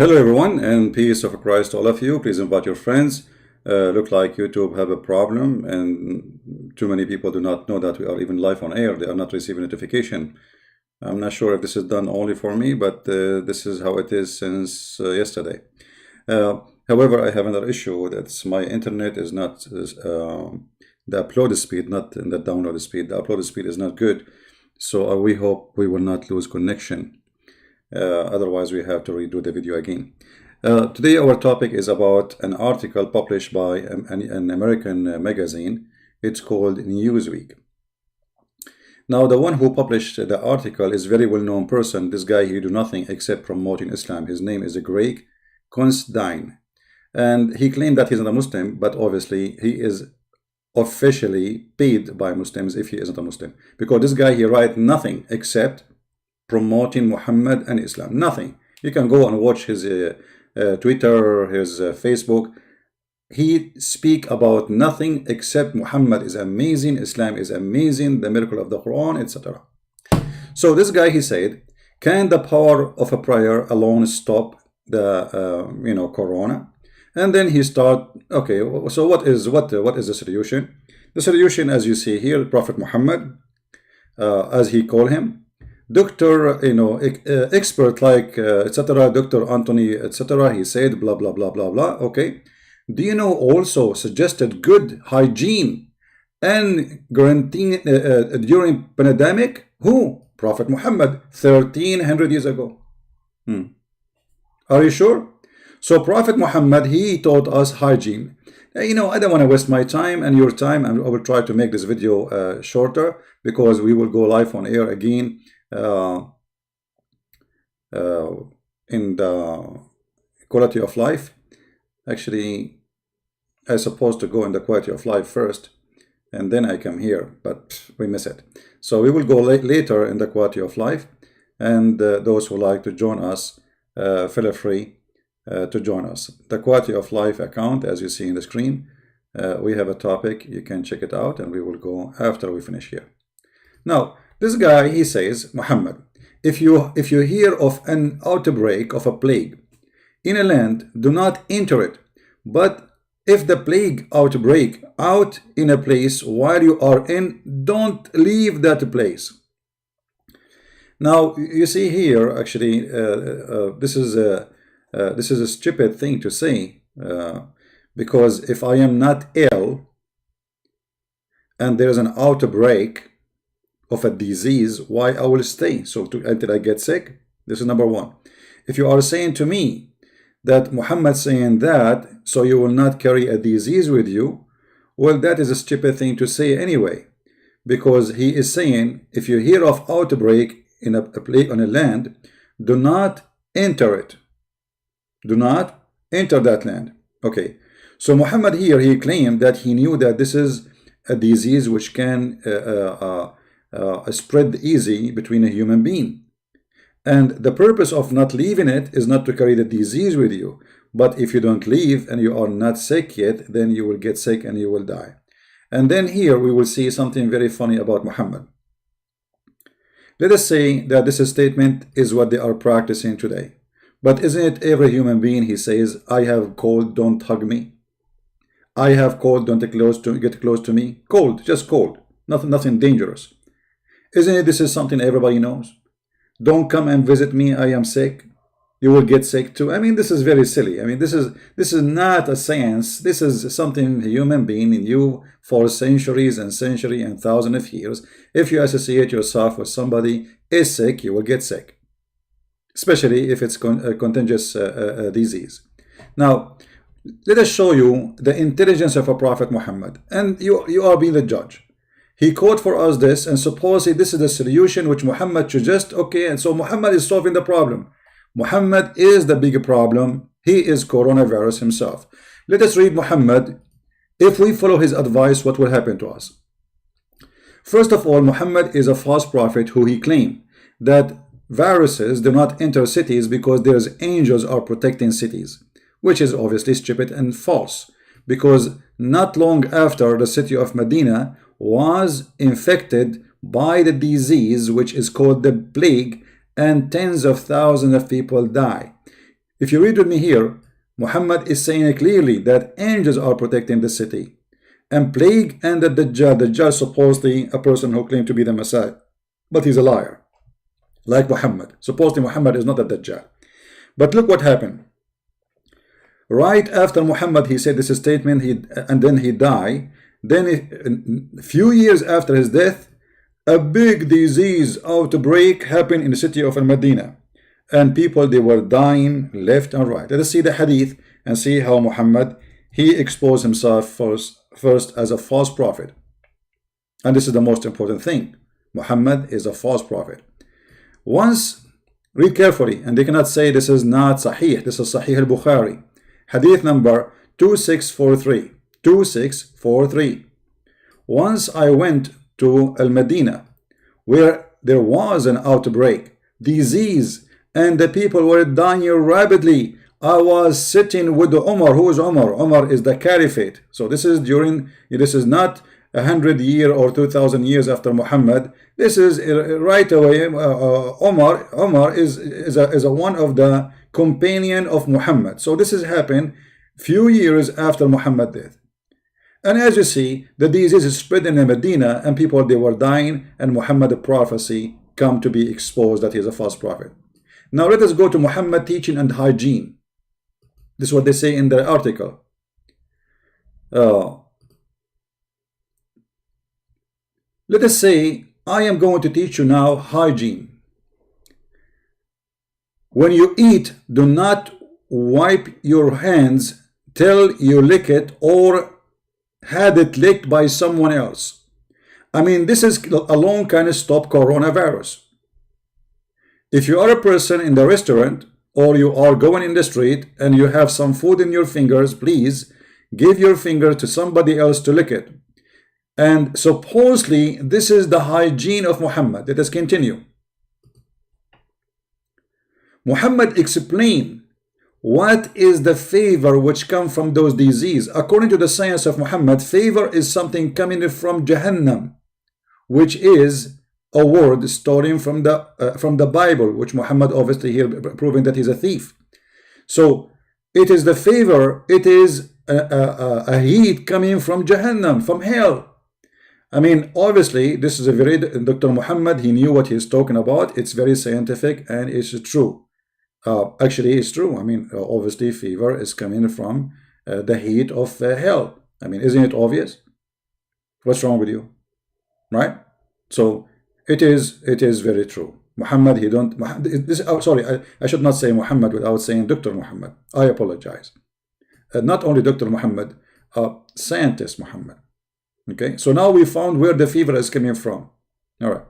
Hello everyone, and peace of Christ to all of you. Please invite your friends. Look like YouTube have a problem, and too many people do not know that we are even live on air. They are not receiving notification. I'm not sure if this is done only for me, but this is how it is since yesterday. However, I have another issue. That's my internet is not the upload speed, not the download speed. The upload speed is not good, so we hope we will not lose connection. Otherwise, we have to redo the video again. Today, our topic is about an article published by an American magazine. It's called Newsweek. Now, the one who published the article is a very well-known person. This guy, he do nothing except promoting Islam. His name is Greg Constantine. And he claimed that he's not a Muslim, but obviously he is officially paid by Muslims if he isn't a Muslim. Because this guy, he writes nothing except promoting Muhammad and Islam. Nothing. You can go and watch his Twitter, his Facebook. He speak about nothing except Muhammad is amazing, Islam is amazing, the miracle of the Quran, etc. So this guy, he said, can the power of a prayer alone stop the Corona? And then he start, okay, so what is the solution? The solution, as you see here, Prophet Muhammad, as he called him, doctor, expert like etc. Dr. Anthony, etc. He said blah blah blah blah blah. Okay, do you know also suggested good hygiene and quarantine during pandemic? Who? Prophet Muhammad, 1300 years ago. Are you sure? So Prophet Muhammad, he taught us hygiene. I don't want to waste my time and your time, and I will try to make this video shorter because we will go live on air again. In the quality of life. Actually, I supposed to go in the quality of life first and then I come here, but we miss it. So we will go later in the quality of life, and those who like to join us, feel free to join us. The quality of life account, as you see in the screen, we have a topic, you can check it out, and we will go after we finish here. Now, this guy, he says, Muhammad, if you hear of an outbreak of a plague in a land, do not enter it. But if the plague outbreak out in a place while you are in, don't leave that place. Now, you see here, actually, this is a stupid thing to say, because if I am not ill and there is an outbreak of a disease, why I will stay until I get sick? This is number one. If you are saying to me that Muhammad saying that so you will not carry a disease with you, well, that is a stupid thing to say anyway, because he is saying if you hear of outbreak in a plague on a land, do not enter it. Do not enter that land. Okay, so Muhammad here, he claimed that he knew that this is a disease which can spread easy between a human being, and the purpose of not leaving it is not to carry the disease with you. But if you don't leave and you are not sick yet, then you will get sick and you will die. And then here we will see something very funny about Muhammad. Let us say that this statement is what they are practicing today, but isn't it every human being? He says, I have cold, don't hug me. I have cold, don't get close to me. Cold, just cold, nothing dangerous. Isn't it? This is something everybody knows. Don't come and visit me, I am sick. You will get sick too. I mean, this is very silly. I mean, this is not a science. This is something a human being knew for centuries and thousands of years. If you associate yourself with somebody is sick, you will get sick, especially if it's a contagious disease. Now, let us show you the intelligence of a Prophet Muhammad, and you are being the judge. He quote for us this, and supposedly this is the solution which Muhammad suggests. Okay, and so Muhammad is solving the problem. Muhammad is the big problem. He is coronavirus himself. Let us read Muhammad. If we follow his advice, what will happen to us? First of all, Muhammad is a false prophet who he claimed that viruses do not enter cities because there's angels are protecting cities, which is obviously stupid and false, because not long after the city of Medina was infected by the disease which is called the plague, and tens of thousands of people die. If you read with me here, Muhammad is saying clearly that angels are protecting the city, and plague and the Dajjal supposedly a person who claimed to be the Messiah, but he's a liar, like Muhammad. Supposedly Muhammad is not a Dajjal. But look what happened. Right after Muhammad, he said this statement, and then he died. Then a few years after his death, a big disease outbreak happened in the city of Medina, and people, they were dying left and right. Let us see the hadith and see how Muhammad, he exposed himself first as a false prophet. And this is the most important thing. Muhammad is a false prophet. Once, read carefully, and they cannot say this is not Sahih. This is Sahih al-Bukhari. Hadith number 2643. 2643. Once I went to Al-Madinah, where there was an outbreak, disease, and the people were dying rapidly. I was sitting with Umar. Who is Umar? Umar is the caliphate. So this is not 100 years or 2000 years after Muhammad. This is right away. Umar is a one of the companion of Muhammad. So this has happened few years after Muhammad's death. And as you see, the disease is spread in Medina, and people, they were dying, and Muhammad's prophecy come to be exposed that he is a false prophet. Now let us go to Muhammad teaching and hygiene. This is what they say in the article. Let us say I am going to teach you now hygiene. When you eat, do not wipe your hands till you lick it or had it licked by someone else. I mean, this is alone kind of stop coronavirus. If you are a person in the restaurant or you are going in the street and you have some food in your fingers, please give your finger to somebody else to lick it. And supposedly this is the hygiene of Muhammad. Let us continue. Muhammad explained what is the favor which comes from those diseases. According to the science of Muhammad, favor is something coming from Jahannam, which is a word stolen from the Bible, which Muhammad obviously here proving that he's a thief. So it is the favor, it is a heat coming from Jahannam, from hell. I mean, obviously this is a very, Dr. Muhammad, he knew what he's talking about. It's very scientific and it's true. Actually, it's true. I mean, obviously fever is coming from the heat of hell. I mean, isn't it obvious? What's wrong with you? Right? So it is very true. Muhammad, he don't, sorry, I should not say Muhammad without saying Dr. Muhammad. I apologize. Not only Dr. Muhammad, scientist Muhammad. Okay, so now we found where the fever is coming from. All right.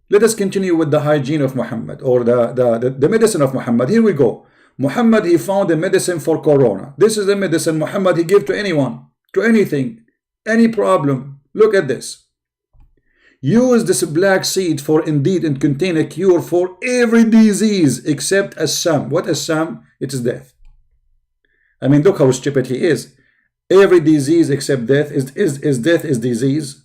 Let us continue with the hygiene of Muhammad, or the medicine of Muhammad. Here we go. Muhammad, he found a medicine for corona. This is the medicine Muhammad, he gave to anyone, to anything, any problem. Look at this. Use this black seed, for indeed it contain a cure for every disease except Assam. What Assam? It is death. I mean, look how stupid he is. Every disease except death is death is disease.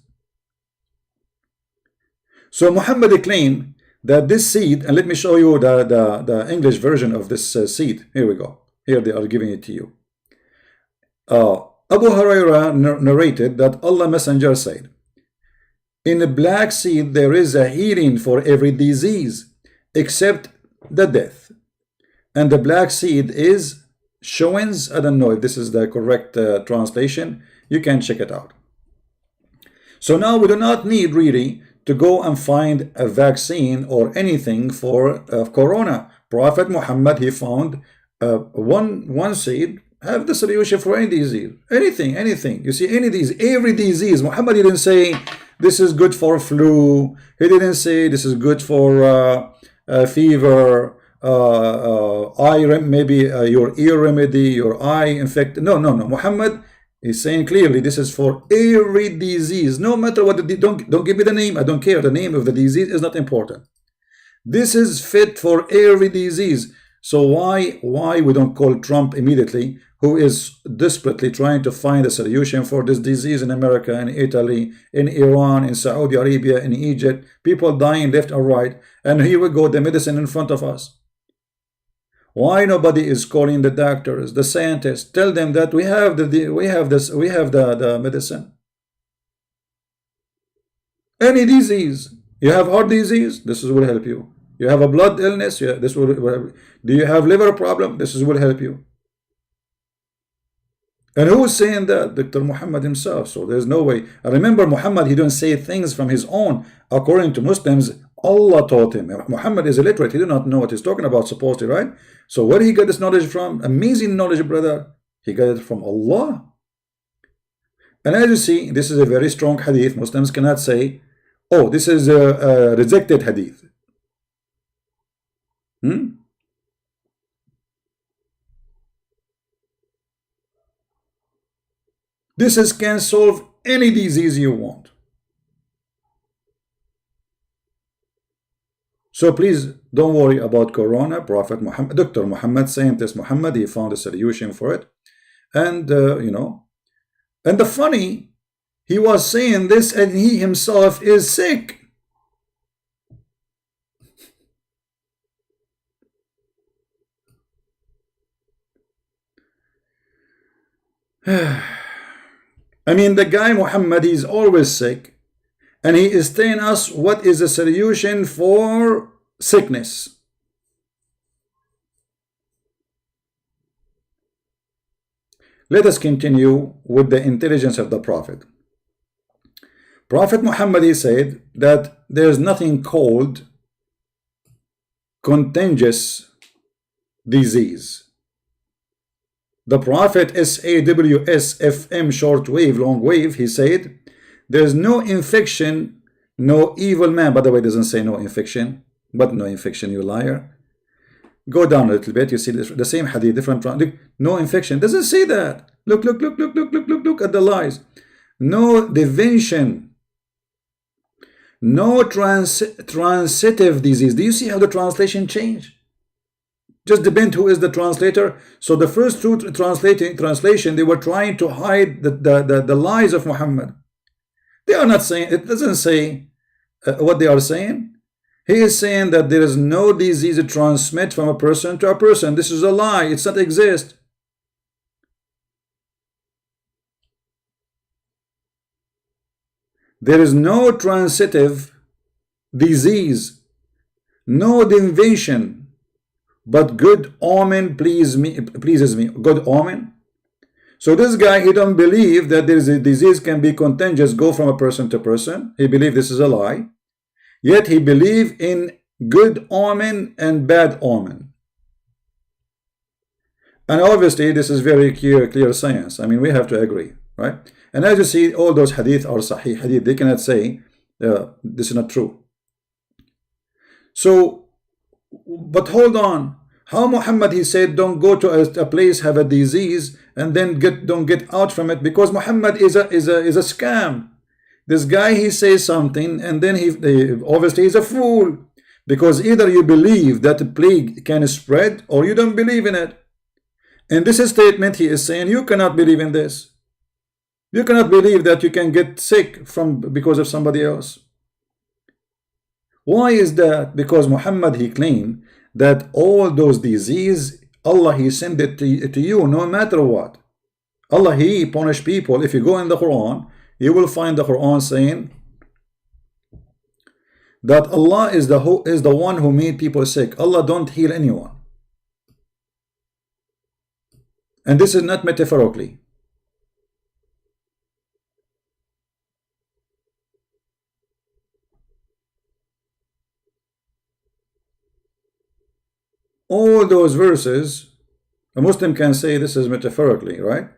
So Muhammad claimed that this seed, and let me show you the English version of this seed. Here we go. Here they are giving it to you. Abu Hurairah narrated that Allah Messenger said, in the black seed there is a healing for every disease except the death. And the black seed is Showens. I don't know if this is the correct translation. You can check it out. So now we do not need really to go and find a vaccine or anything for corona. Prophet Muhammad, he found one seed, have the solution for any disease, anything. You see, any disease, every disease. Muhammad didn't say this is good for flu. He didn't say this is good for fever, maybe your ear remedy, your eye infected. No. Muhammad is saying clearly this is for every disease, no matter what. Don't give me the name. I don't care. The name of the disease is not important. This is fit for every disease. So why we don't call Trump immediately, who is desperately trying to find a solution for this disease in America, in Italy, in Iran, in Saudi Arabia, in Egypt, people dying left and right, and here we go, the medicine in front of us. Why nobody is calling the doctors, the scientists? Tell them that we have the medicine. Any disease, you have heart disease, this will help you. You have a blood illness, yeah, this will. Do you have liver problem? This will help you. And who is saying that? Dr. Muhammad himself. So there's no way. And remember, Muhammad, he don't say things from his own. According to Muslims, Allah taught him. Muhammad is illiterate. He did not know what he's talking about, supposedly, right? So where did he get this knowledge from? Amazing knowledge, brother. He got it from Allah. And as you see, this is a very strong hadith. Muslims cannot say, oh, this is a rejected hadith. This can solve any disease you want. So please don't worry about Corona. Prophet Muhammad, Dr. Muhammad, scientist Muhammad, he found a solution for it. And, you know, and the funny, he was saying this and he himself is sick. I mean, the guy Muhammad, he's always sick. And he is telling us what is the solution for sickness. Let us continue with the intelligence of the Prophet. Prophet Muhammad, he said that there is nothing called contagious disease. The Prophet SAWS FM shortwave, long wave, he said, there's no infection, no evil man. By the way, it doesn't say no infection, but no infection, you liar. Go down a little bit, you see the same hadith, different. No infection, doesn't say that. Look at the lies. No divination, no transitive disease. Do you see how the translation changed? Just depend who is the translator. So the first two translation, they were trying to hide the lies of Muhammad. They are not saying, it doesn't say what they are saying. He is saying that there is no disease transmit from a person to a person. This is a lie. It's not exist. There is no transitive disease, no divination, but good omen pleases me. Good omen. So this guy, he don't believe that there is a disease can be contagious, go from a person to person. He believes this is a lie. Yet he believes in good omen and bad omen. And obviously this is very clear science. I mean, we have to agree, right? And as you see, all those hadith are sahih hadith. They cannot say this is not true. So, but hold on. How Muhammad, he said, don't go to a place, have a disease, and then don't get out from it, because Muhammad is a scam. This guy, he says something, and then he obviously he's a fool, because either you believe that the plague can spread, or you don't believe in it. In this statement, he is saying you cannot believe in this. You cannot believe that you can get sick because of somebody else. Why is that? Because Muhammad, he claimed that all those disease, Allah, he sent it to you no matter what. Allah, he punish people. If you go in the Quran, you will find the Quran saying that Allah is the one who made people sick. Allah don't heal anyone. And this is not metaphorically. All those verses, a Muslim can say this is metaphorically, right?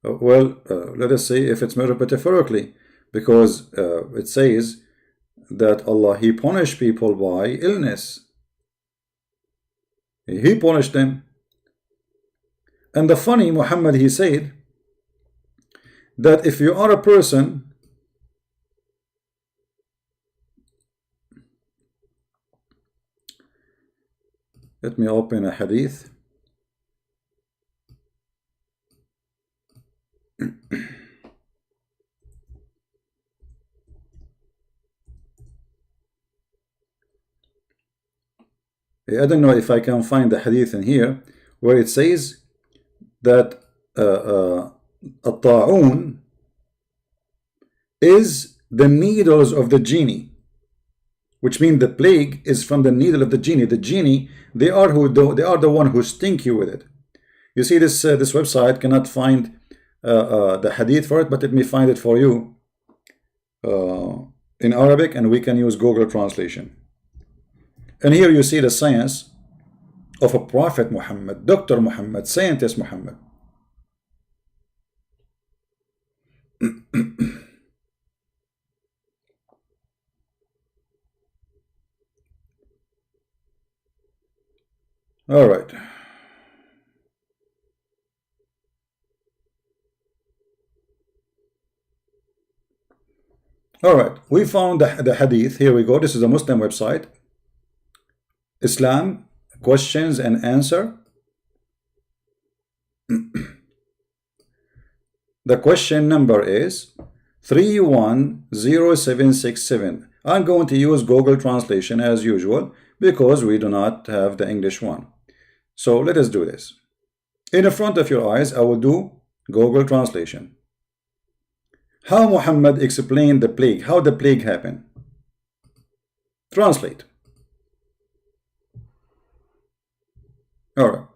Well, let us say if it's metaphorically, because it says that Allah, he punished people by illness. He punished them. And the funny, Muhammad, he said that if you are a person let me open a hadith. I don't know if I can find the hadith in here where it says that الطاعون is the needles of the genie, which means the plague is from the needle of the genie. The genie, they are the one who stink you with it. You see, this website cannot find the hadith for it, but let me find it for you in Arabic, and we can use Google translation. And here you see the science of a Prophet Muhammad, Dr. Muhammad, scientist Muhammad. All right. All right, we found the hadith. Here we go. This is a Muslim website. Islam, questions and answer. The question number is 310767. I'm going to use Google translation as usual because we do not have the English one. So let us do this. In front of your eyes, I will do Google translation. How Muhammad explained the plague, how the plague happened. Translate. All right.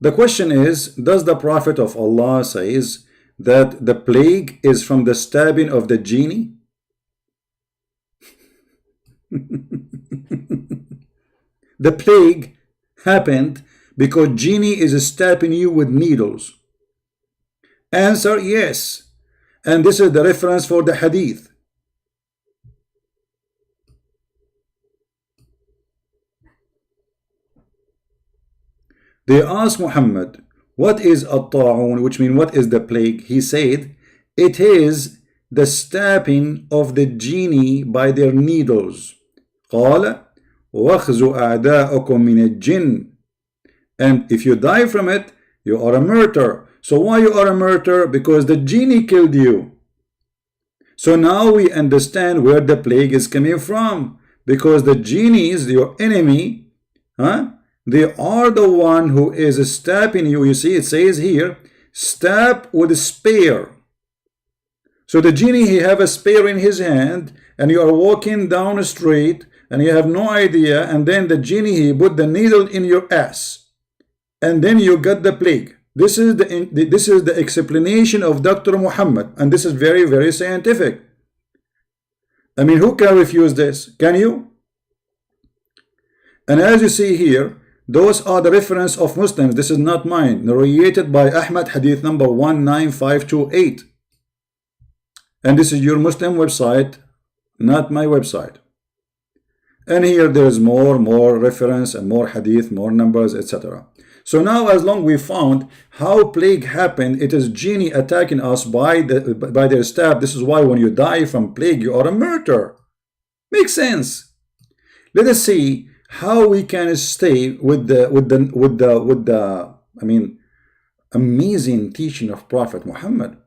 The question is, does the Prophet of Allah says that the plague is from the stabbing of the genie? The plague happened because genie is stabbing you with needles. Answer, yes. And this is the reference for the hadith. They asked Muhammad, what is at-ta'un, which means what is the plague? He said, it is the stabbing of the genie by their needles. قال وَخْزُ أَعْدَاءَكُمْ مِنَ الْجِنِّ. And if you die from it, you are a martyr. So why you are a martyr? Because the genie killed you. So now we understand where the plague is coming from. Because the genies, your enemy, they are the one who is stabbing you. You see, it says here, stab with a spear. So the genie, he have a spear in his hand, and you are walking down a street, and you have no idea, and then the genie, he put the needle in your ass, and then you got the plague. This is the explanation of Dr. Muhammad, and this is very, very scientific. I mean, who can refuse this? Can you? And as you see here, those are the reference of Muslims. This is not mine. Narrated by Ahmad, hadith number 19528. And this is your Muslim website, not my website. And here there's more reference and more hadith, more numbers, etc. So now, as long we found how plague happened, it is genie attacking us by their stab. This is why when you die from plague, you are a martyr. Makes sense. Let us see how we can stay with the I mean, amazing teaching of Prophet Muhammad.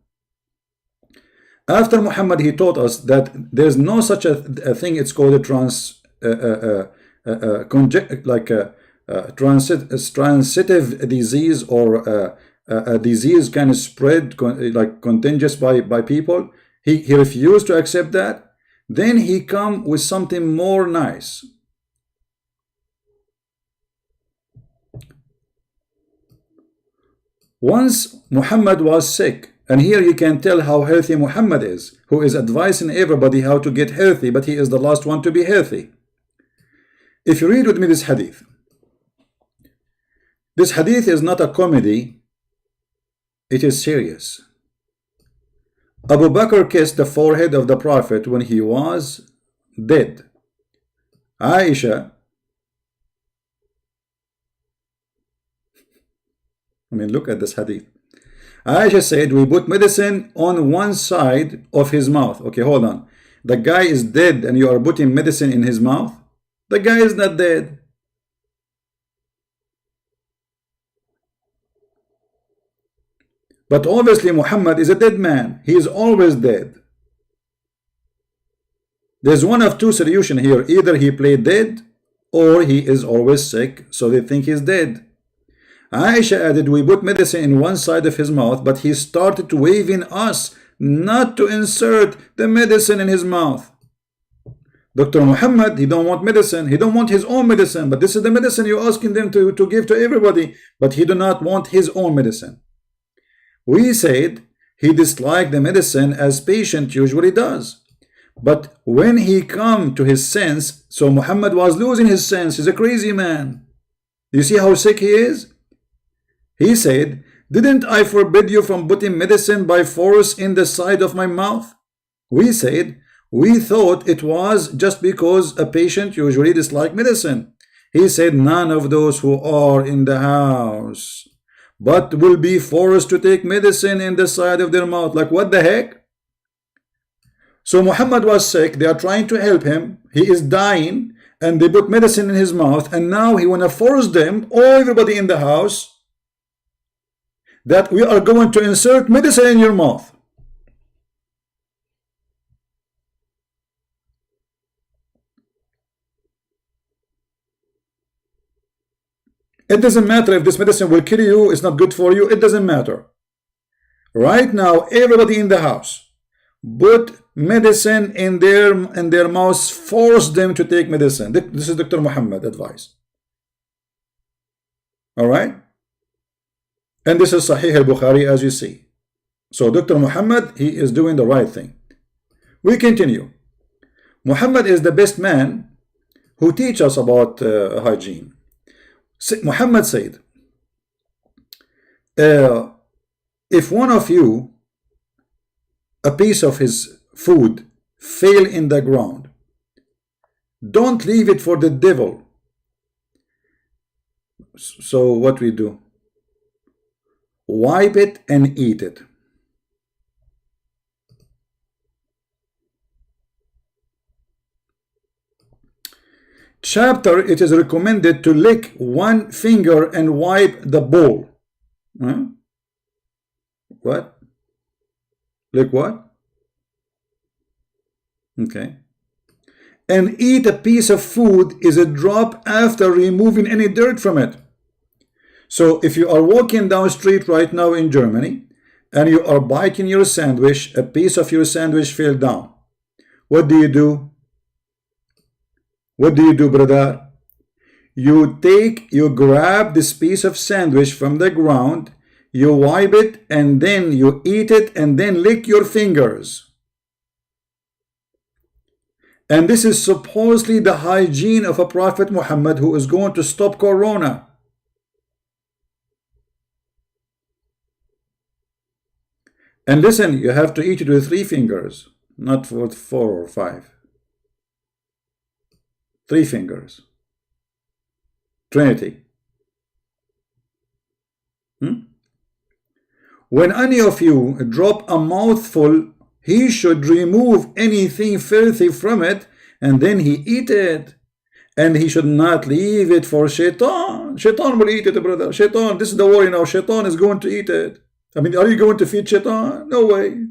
After Muhammad, he taught us that there's no such a thing. It's called a transitive disease, or a disease can spread like contagious by people. He refused to accept that. Then he come with something more nice. Once Muhammad was sick, and here you can tell how healthy Muhammad is, who is advising everybody how to get healthy, but he is the last one to be healthy. If you read with me this hadith is not a comedy, it is serious. Abu Bakr kissed the forehead of the Prophet when he was dead. Aisha, I mean, look at this hadith. Aisha said, we put medicine on one side of his mouth. Okay, hold on. The guy is dead and you are putting medicine in his mouth? The guy is not dead. But obviously Muhammad is a dead man. He is always dead. There's one of two solutions here. Either he played dead or he is always sick, so they think he's dead. Aisha added, we put medicine in one side of his mouth, but he started waving us not to insert the medicine in his mouth. Dr. Muhammad, he don't want medicine. He don't want his own medicine, but this is the medicine you're asking them to give to everybody, but he do not want his own medicine. We said he disliked the medicine as patient usually does. But when he come to his sense, so Muhammad was losing his sense. He's a crazy man. You see how sick he is? He said, didn't I forbid you from putting medicine by force in the side of my mouth? We said, we thought it was just because a patient usually dislikes medicine. He said, none of those who are in the house but will be forced to take medicine in the side of their mouth. Like, what the heck? So Muhammad was sick. They are trying to help him. He is dying, and they put medicine in his mouth, and now he want to force them, or everybody in the house, that we are going to insert medicine in your mouth. It doesn't matter if this medicine will kill you, it's not good for you, it doesn't matter. Right now, everybody in the house put medicine in their mouths, force them to take medicine. This is Dr. Muhammad advice. Alright? And this is Sahih al-Bukhari, as you see. So Dr. Muhammad, he is doing the right thing. We continue. Muhammad is the best man who teach us about hygiene. Muhammad said, if one of you, a piece of his food fail in the ground, don't leave it for the devil. So what we do? Wipe it and eat it. Chapter, it is recommended to lick one finger and wipe the bowl. Huh? What? Lick what? Okay. And eat a piece of food is a drop after removing any dirt from it. So if you are walking down the street right now in Germany and you are biting your sandwich, a piece of your sandwich fell down. What do you do? What do you do, brother? You grab this piece of sandwich from the ground, you wipe it, and then you eat it, and then lick your fingers. And this is supposedly the hygiene of a Prophet Muhammad who is going to stop Corona. And listen, you have to eat it with 3 fingers, not with 4 or 5. 3 fingers. Trinity. When any of you drop a mouthful, he should remove anything filthy from it, and then he eat it. And he should not leave it for shaitan. Shaitan will eat it, brother. Shaitan, this is the worry now. Shaitan is going to eat it. I mean, are you going to feed shaitan? No way.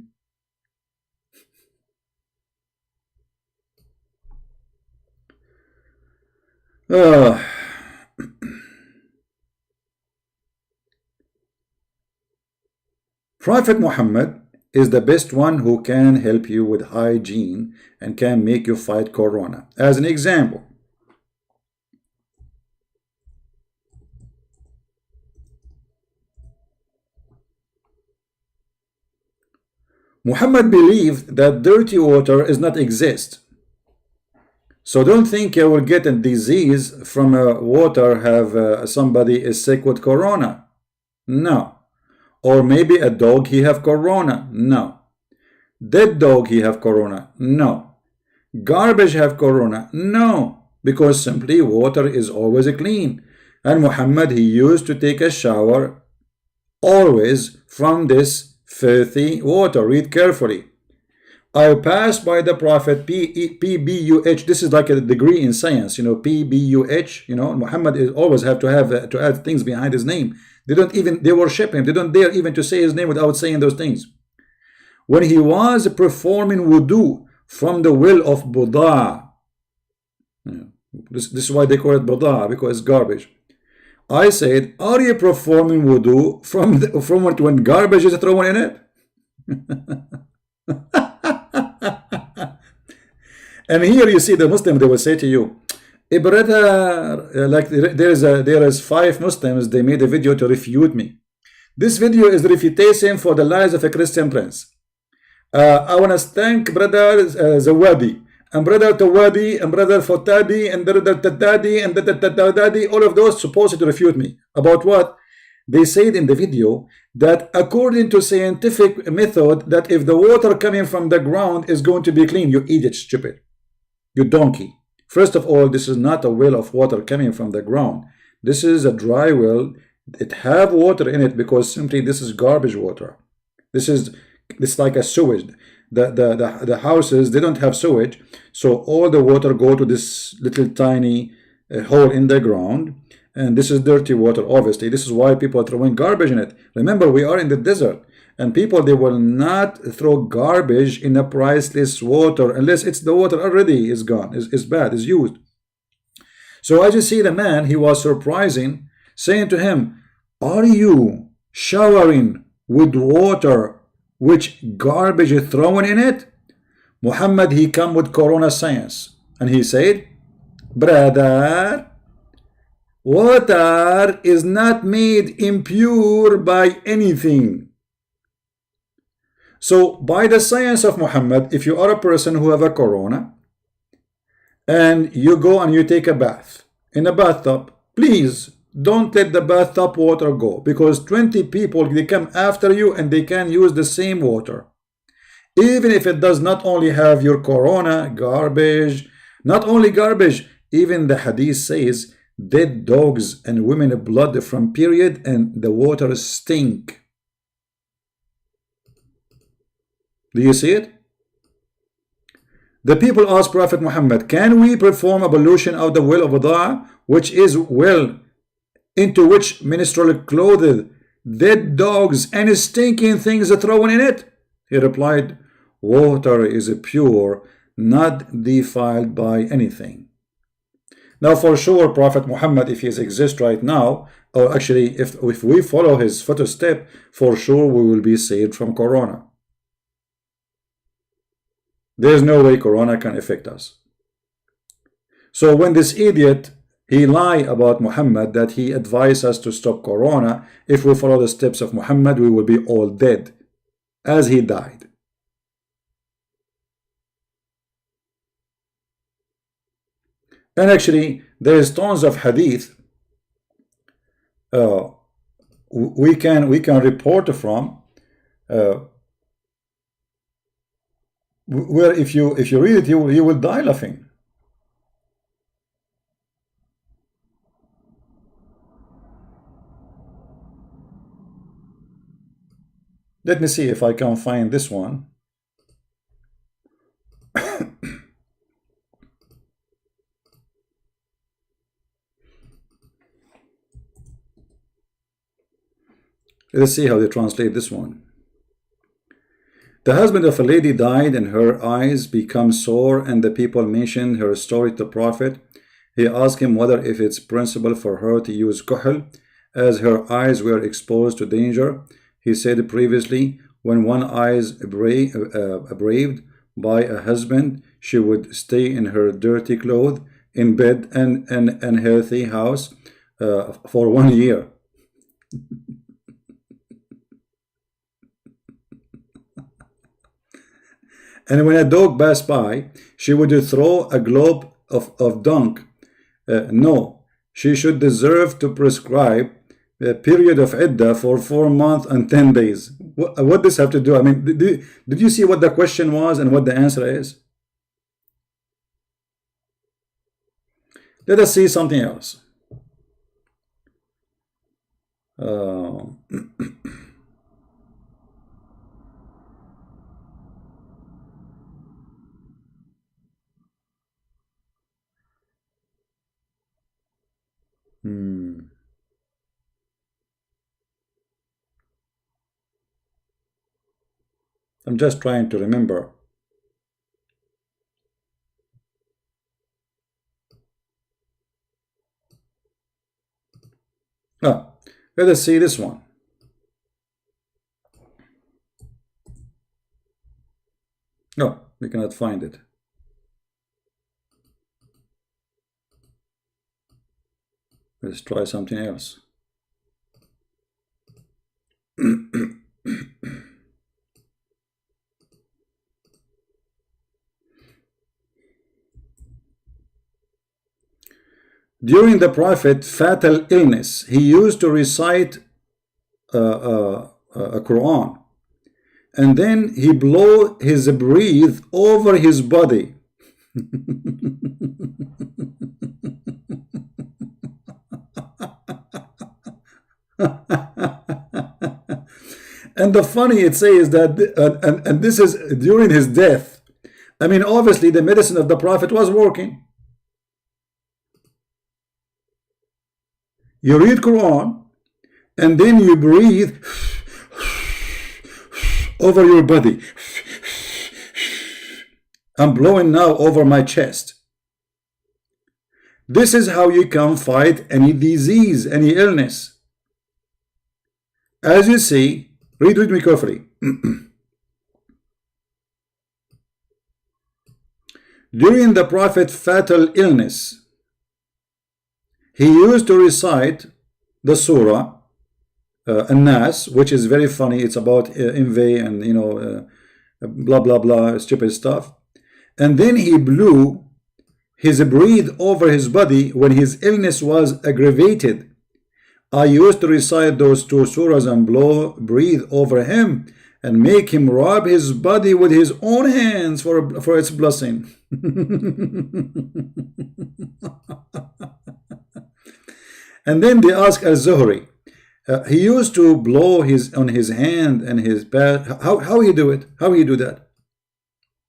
Prophet Muhammad is the best one who can help you with hygiene and can make you fight Corona. As an example, Muhammad believed that dirty water does not exist. So don't think you will get a disease from water, have somebody is sick with Corona. No. Or maybe a dog, he have Corona. No. Dead dog, he have Corona. No. Garbage have Corona. No. Because simply water is always clean. And Muhammad, he used to take a shower always from this filthy water. Read carefully. I passed by the Prophet, PBUH. This is like a degree in science, you know, PBUH. You know, Muhammad is always have to add things behind his name. They worship him. They don't dare even to say his name without saying those things. When he was performing wudu from the well of Buda, This is why they call it badaa, because it's garbage. I said, are you performing wudu from when garbage is thrown in it? And here you see the Muslim, they will say to you, brother, like there is 5 Muslims, they made a video to refute me. This video is refutation for the lies of a Christian prince. I want to thank brother Zawadi, and brother Tawadi, and brother Fotadi, and brother Tadadi, and Tadadi, all of those supposed to refute me. About what? They said in the video that according to scientific method, that if the water coming from the ground is going to be clean. You idiot, stupid. You donkey. First of all, this is not a well of water coming from the ground. This is a dry well. It have water in it because simply this is garbage water. This like a sewage. The houses, they don't have sewage, so all the water go to this little tiny hole in the ground, and this is dirty water. Obviously, this is why people are throwing garbage in it. Remember, we are in the desert, and people, they will not throw garbage in a priceless water unless it's the water already is gone, is bad, is used. So as you see, the man, he was surprising, saying to him, are you showering with water which garbage is thrown in it? Muhammad, he come with corona science, and he said, brother, water is not made impure by anything. So by the science of Muhammad, if you are a person who have a corona and you go and you take a bath in a bathtub, please don't let the bathtub water go, because 20 people, they come after you and they can use the same water. Even if it does not only have your corona garbage, not only garbage, even the hadith says dead dogs and women blood from period and the water stink. Do you see it? The people asked Prophet Muhammad, can we perform ablution of the well of Badaa, which is well into which menstrual clothed dead dogs and stinking things are thrown in it? He replied, water is pure, not defiled by anything. Now for sure, Prophet Muhammad, if he exists right now, or actually if we follow his footstep, for sure we will be saved from corona. There's no way corona can affect us. So when this idiot, he lied about Muhammad, that he advised us to stop corona, if we follow the steps of Muhammad, we will be all dead, as he died. And actually, there is tons of hadith we can report from, where if you read it, you will die laughing. Let me see if I can find this one. Let's see how they translate this one. The husband of a lady died and her eyes become sore, and the people mentioned her story to the Prophet. He asked him whether if it's permissible for her to use kuhl, as her eyes were exposed to danger. He said previously, when one eye is braved by a husband, she would stay in her dirty clothes, in bed and unhealthy house for 1 year. And when a dog passed by, she would throw a globe of dung. No, she should deserve to prescribe a period of iddah for 4 months and 10 days. What does this have to do? I mean, did you see what the question was and what the answer is? Let us see something else. I'm just trying to remember. Let us see this one. No, we cannot find it. Let's try something else. During the Prophet fatal illness, he used to recite a Quran, and then he blow his breath over his body. And the funny it says that, and this is during his death. I mean, obviously the medicine of the Prophet was working. You read Quran, and then you breathe over your body. I'm blowing now over my chest. This is how you can fight any disease, any illness. As you see, read with me carefully. During the Prophet's fatal illness, he used to recite the surah An-Nas, which is very funny. It's about envy and blah blah blah, stupid stuff. And then he blew his breath over his body when his illness was aggravated. I used to recite those two surahs and breathe over him and make him rub his body with his own hands for its blessing. And then they ask Al-Zuhri, he used to blow on his hand and his back. How he do it? How he do that?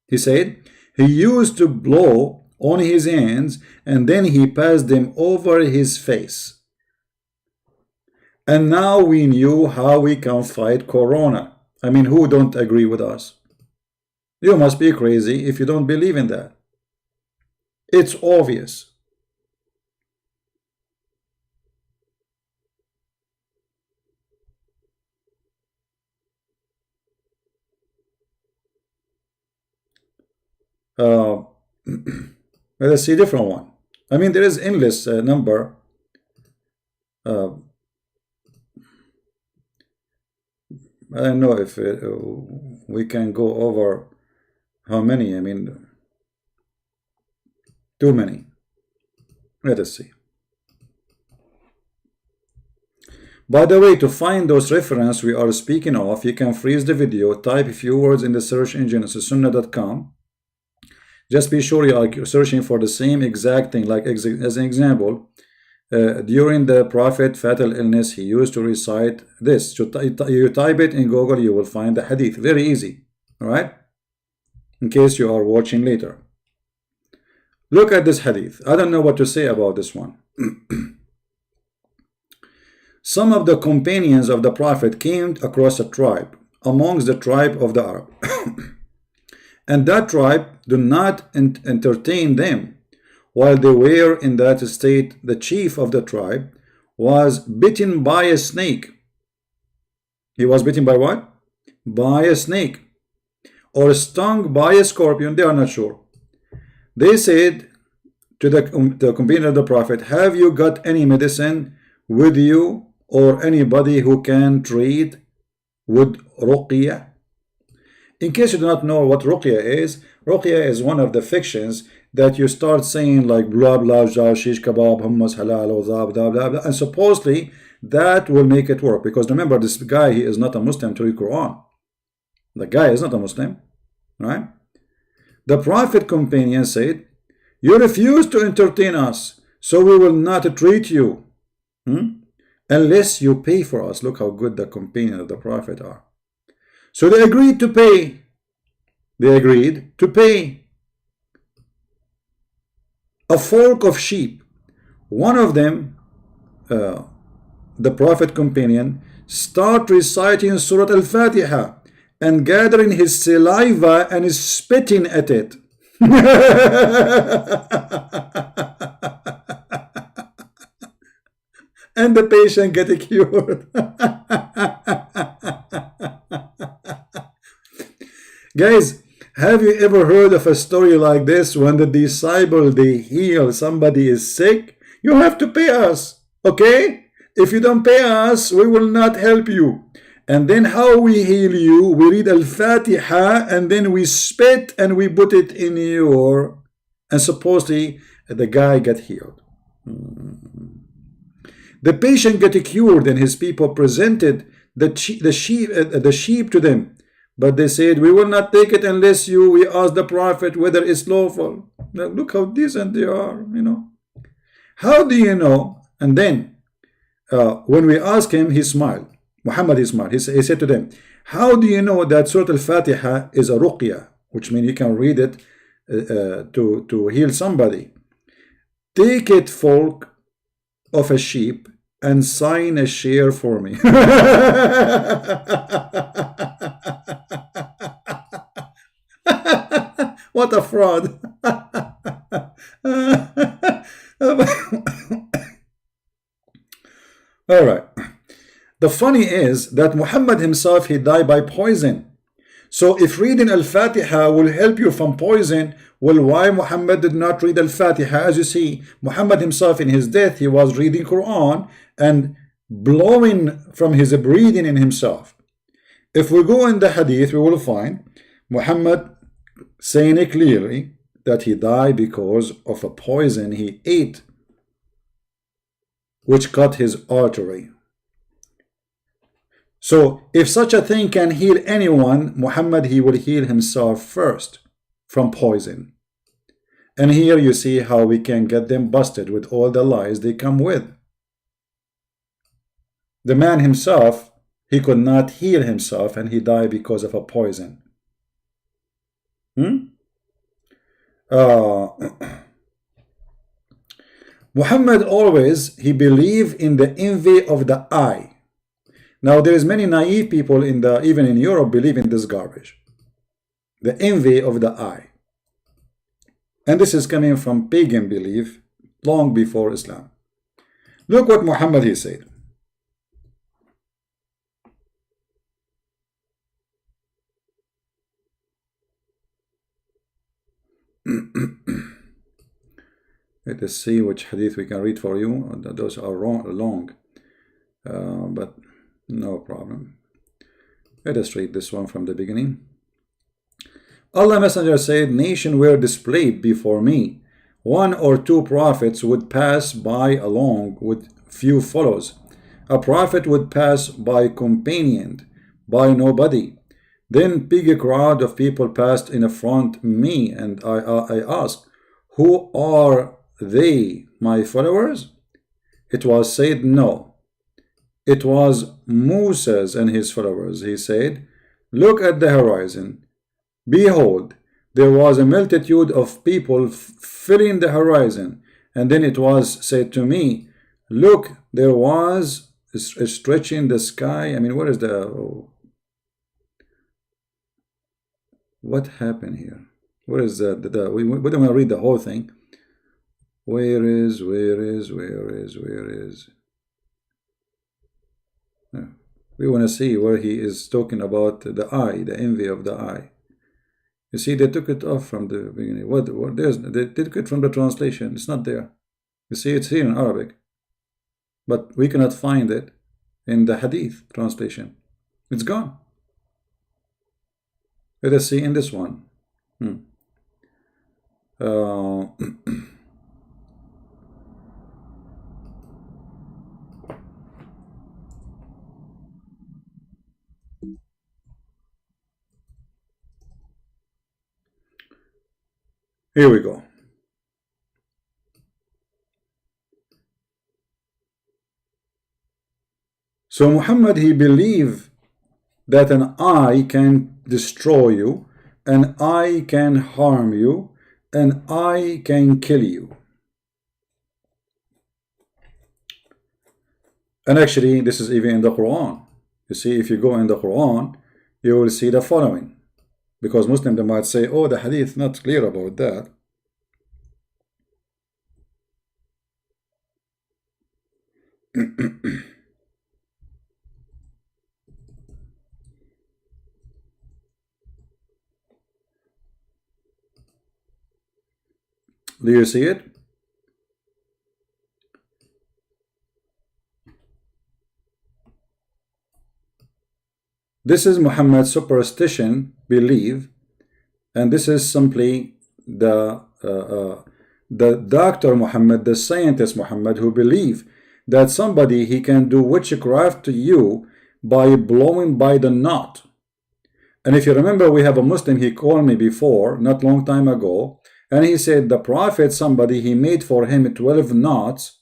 He said he used to blow on his hands and then he passed them over his face. And now we knew how we can fight Corona. I mean, who don't agree with us? You must be crazy if you don't believe in that. It's obvious. Let's see a different one. I mean, there is endless number. I don't know if we can go over how many. I mean, too many. Let us see. By the way, to find those references we are speaking of, you can freeze the video, type a few words in the search engine, sunnah.com. Just be sure you are searching for the same exact thing. Like as an example, during the Prophet fatal illness, he used to recite this. So you type it in Google, you will find the hadith. Very easy. All right? In case you are watching later. Look at this hadith. I don't know what to say about this one. Some of the companions of the Prophet came across a tribe amongst the tribe of the Arab. And that tribe did not entertain them. While they were in that state, the chief of the tribe was bitten by a snake. He was bitten by what? By a snake. Or stung by a scorpion. They are not sure. They said to the companion of the Prophet, have you got any medicine with you or anybody who can treat with ruqyah? In case you do not know what ruqyah is one of the fictions that you start saying like blah blah blah, shish kebab, hummus, halal, blah blah blah, and supposedly that will make it work. Because remember, this guy, he is not a Muslim to read Quran. The guy is not a Muslim, right? The Prophet companion said, you refuse to entertain us, so we will not treat you unless you pay for us. Look how good the companion of the Prophet are. So they agreed to pay. They agreed to pay. A flock of sheep. One of them, the Prophet companion, start reciting Surah Al-Fatiha and gathering his saliva and is spitting at it. and the patient get cured. Guys, have you ever heard of a story like this? When the disciple, they heal somebody is sick, you have to pay us, okay? If you don't pay us, we will not help you. And then how we heal you? We read Al-Fatiha and then we spit and we put it in your, and supposedly the guy got healed. The patient got cured and his people presented the sheep to them. But they said, we will not take it unless we ask the Prophet whether it's lawful. Now, look how decent they are, you know. How do you know? And then, when we asked him, he smiled. Muhammad, he smiled. He said to them, how do you know that Surah Al-Fatiha is a ruqya? Which means you can read it to heal somebody. Take it, folk of a sheep, and sign a share for me. What a fraud. All right. The funny is that Muhammad himself, he died by poison. So if reading Al-Fatiha will help you from poison, well, why Muhammad did not read Al-Fatiha? As you see, Muhammad himself in his death, he was reading Quran and blowing from his breathing in himself. If we go in the hadith, we will find Muhammad saying it clearly that he died because of a poison he ate, which cut his artery. So if such a thing can heal anyone, Muhammad, he will heal himself first from poison. And here you see how we can get them busted with all the lies they come with. The man himself, he could not heal himself and he died because of a poison. Muhammad always, he believed in the envy of the eye. Now there is many naive people even in Europe believe in this garbage. The envy of the eye. And this is coming from pagan belief long before Islam. Look what Muhammad he said. Let us see which hadith we can read for you. Those are long, but no problem. Let us read this one from the beginning. Allah Messenger said, nations were displayed before me. One or two prophets would pass by along with few followers. A prophet would pass by companioned by nobody. Then big crowd of people passed in front of me, and I asked, who are they, my followers? It was said, no. It was Moses and his followers. He said, look at the horizon. Behold, there was a multitude of people filling the horizon. And then it was said to me, look, there was a stretch in the sky. I mean, what is what happened here? What is that? We don't want to read the whole thing. Where is? We want to see where he is talking about the eye, the envy of the eye. You see, they took it off from the beginning. They took it from the translation. It's not there. You see, it's here in Arabic, but we cannot find it in the Hadith translation. It's gone. Let us see in this one. Here we go. So Muhammad, he believed that an eye can destroy you, an eye can harm you, an eye can kill you. And actually, this is even in the Quran. You see, if you go in the Quran, you will see the following. Because Muslims, they might say, oh, the hadith not clear about that. Do you see it? This is Muhammad's superstition, belief, and this is simply the doctor Muhammad, the scientist Muhammad, who believe that somebody he can do witchcraft to you by blowing by the knot. And if you remember, we have a Muslim, he called me before, not long time ago, and he said the prophet, somebody, he made for him 12 knots,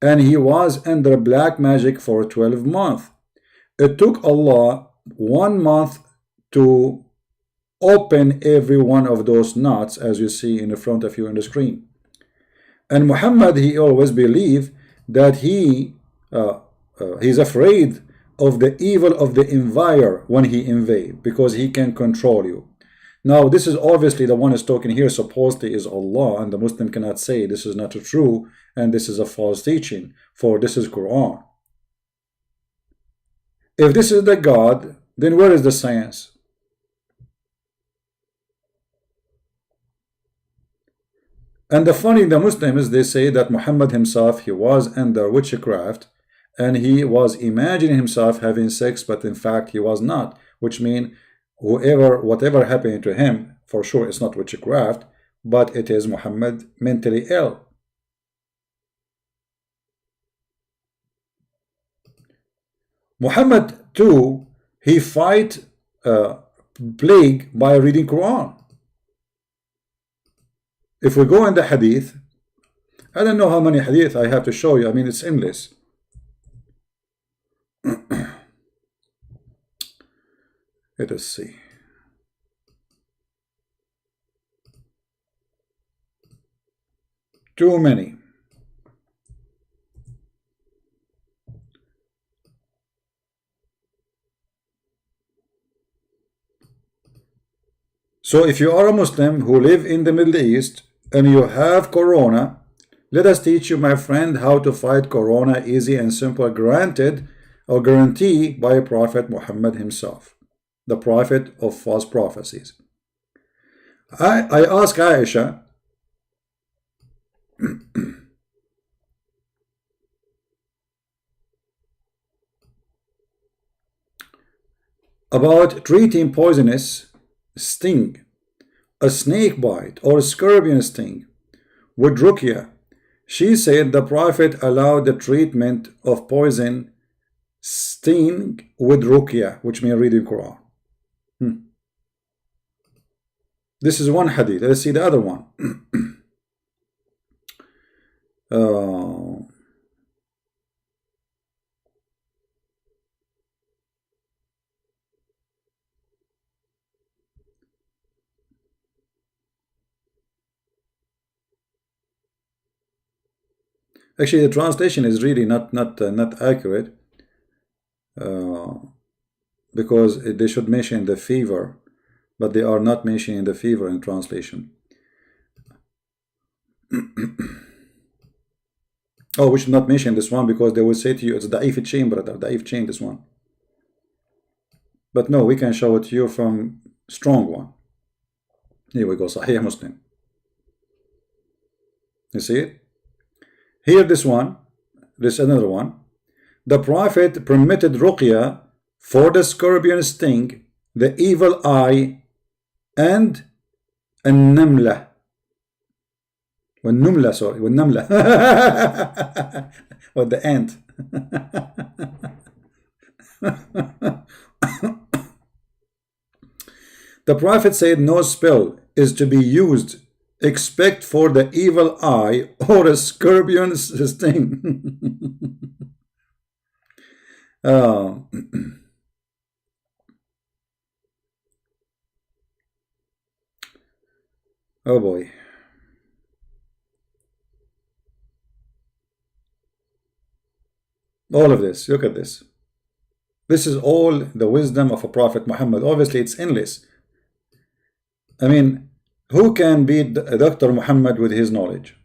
and he was under black magic for 12 months. It took Allah 1 month to open every one of those knots, as you see in the front of you on the screen. And Muhammad, he always believed that he's afraid of the evil of the invader when he invade, because he can control you. Now, this is obviously the one is talking here supposedly is Allah, and the Muslim cannot say this is not true and this is a false teaching, for this is Quran. If this is the God, then where is the science? And the funny, the Muslims, they say that Muhammad himself, he was under witchcraft, and he was imagining himself having sex, but in fact he was not, which means whatever happened to him, for sure it's not witchcraft, but it is Muhammad mentally ill. Muhammad too, he fight plague by reading Quran. If we go in the hadith, I don't know how many hadith I have to show you. I mean, it's endless. Let us see. Too many. So if you are a Muslim who live in the Middle East and you have Corona, let us teach you, my friend, how to fight Corona easy and simple, granted or guaranteed by Prophet Muhammad himself, the prophet of false prophecies. I ask Aisha, about treating poisonous sting, a snake bite or a scorpion sting with ruqya. She said the Prophet allowed the treatment of poison sting with ruqya, which means reading Quran. This is one hadith. Let's see the other one. Actually, the translation is really not accurate, because they should mention the fever, but they are not mentioning the fever in translation. Oh, we should not mention this one, because they will say to you it's da'if chain, brother, da'if chain, this one. But no, we can show it to you from strong one. Here we go, Sahih Muslim. You see it? Here, this one, this another one. The Prophet permitted ruqya for the scorpion sting, the evil eye, and an-namla. والنملة, sorry, والنملة. Or the ant. The Prophet said no spell is to be used except for the evil eye or a scorpion sting. Oh boy. All of this, look at this. This is all the wisdom of a Prophet Muhammad. Obviously, it's endless. I mean, who can beat Dr. Muhammad with his knowledge?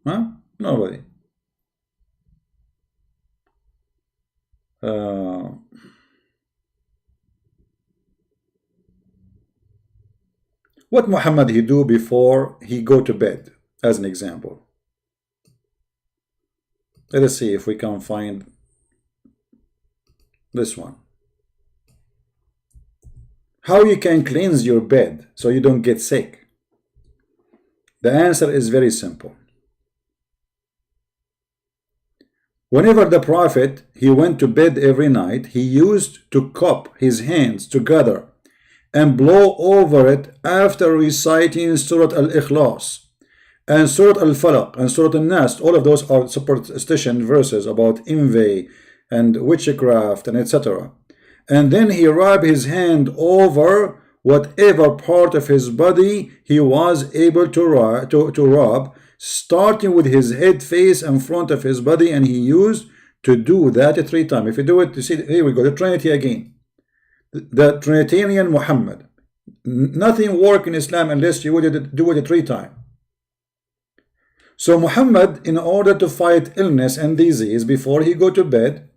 Huh? Nobody. Uh, what Muhammad he do before he go to bed, as an example? Let us see if we can find this one. How you can cleanse your bed so you don't get sick? The answer is very simple. Whenever the Prophet he went to bed every night, he used to cup his hands together and blow over it after reciting Surah Al-Ikhlas and Surah Al-Falaq and Surah Al-Nas. All of those are superstition verses about envy and witchcraft and etc. And then he rubbed his hand over whatever part of his body he was able to rub, starting with his head, face, and front of his body, and he used to do that 3 times. If you do it, you see, here we go, the Trinity again. The Trinitarian Muhammad. Nothing works in Islam unless you would do it 3 times. So Muhammad, in order to fight illness and disease before he go to bed,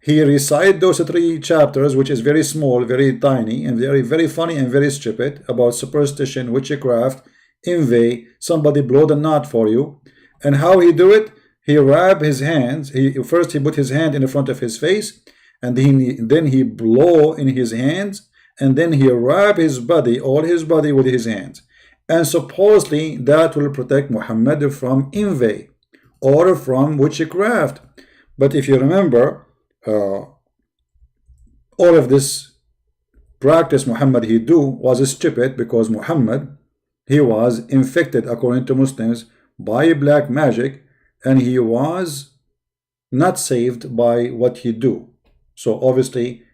he recite those 3 chapters, which is very small, very tiny, and very funny and very stupid, about superstition, witchcraft, envy, somebody blow the knot for you. And how he do it? He rub his hands. First he put his hand in the front of his face, and then he blow in his hands, and then he rub his body, all his body, with his hands. And supposedly that will protect Muhammad from envy or from witchcraft. But if you remember, all of this practice Muhammad he do was stupid, because Muhammad he was infected, according to Muslims, by black magic, and he was not saved by what he do. So obviously,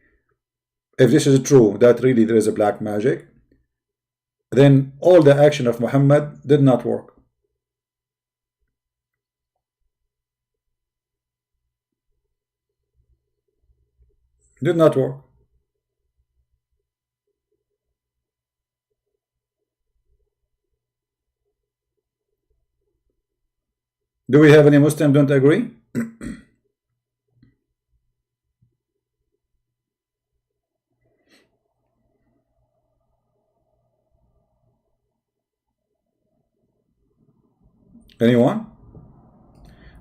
if this is true, that really there is a black magic, then all the action of Muhammad did not work. Did not work. Do we have any Muslim don't agree? Anyone?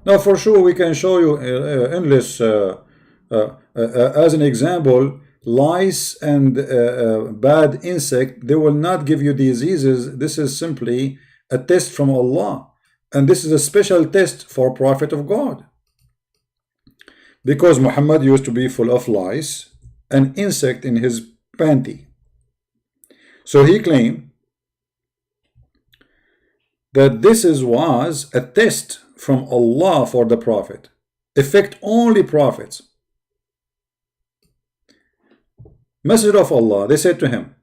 Now, for sure, we can show you endless, as an example, lice and bad insect, they will not give you diseases. This is simply a test from Allah. And this is a special test for Prophet of God. Because Muhammad used to be full of lice and insect in his panty. So he claimed that this was a test from Allah for the Prophet. Affect only prophets. Messenger of Allah, they said to him,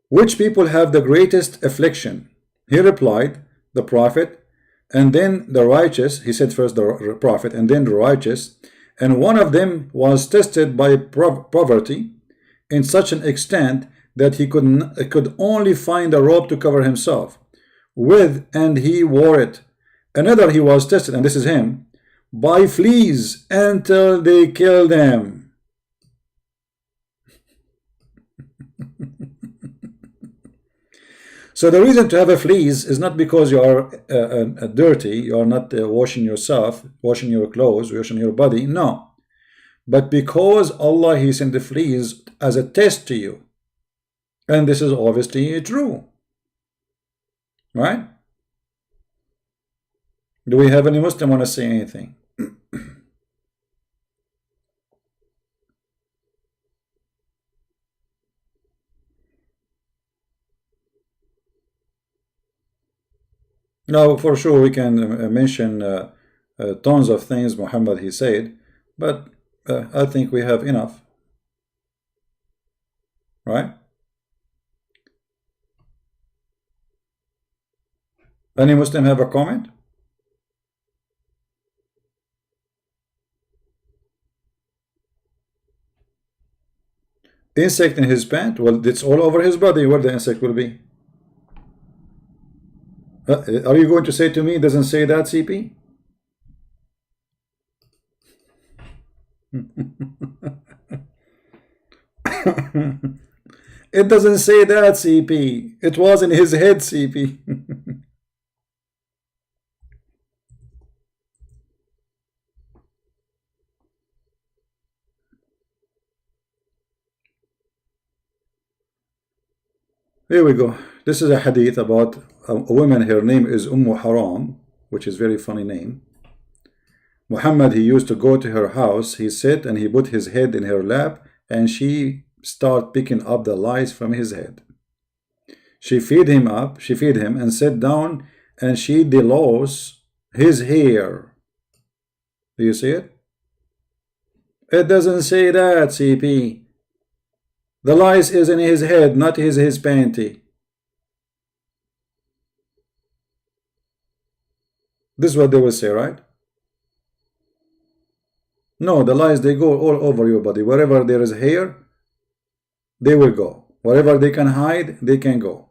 which people have the greatest affliction? He replied, the Prophet, and then the righteous. He said first the Prophet and then the righteous. And one of them was tested by poverty in such an extent that he could only find a robe to cover himself with, and he wore it. Another, he was tested, and this is him, by fleas until they killed him. So the reason to have a fleas is not because you are dirty, you are not washing yourself, washing your clothes, washing your body, no. But because Allah, he sent the fleas as a test to you. And this is obviously true. Right? Do we have any Muslim want to say anything? Now, for sure, we can mention tons of things Muhammad he said, but I think we have enough. Right? Any Muslim have a comment? Insect in his pant? Well, it's all over his body where the insect will be. Are you going to say to me it doesn't say that, CP? It doesn't say that, CP. It was in his head, CP. Here we go. This is a hadith about a woman. Her name is Haram, which is a very funny name. Muhammad, he used to go to her house. He sit and he put his head in her lap, and she start picking up the lice from his head. She feed him and sit down, and she delouse his hair. Do you see it? It doesn't say that, CP. The lice is in his head, not his panty. This is what they will say, right? No, the lice, they go all over your body. Wherever there is hair, they will go. Wherever they can hide, they can go.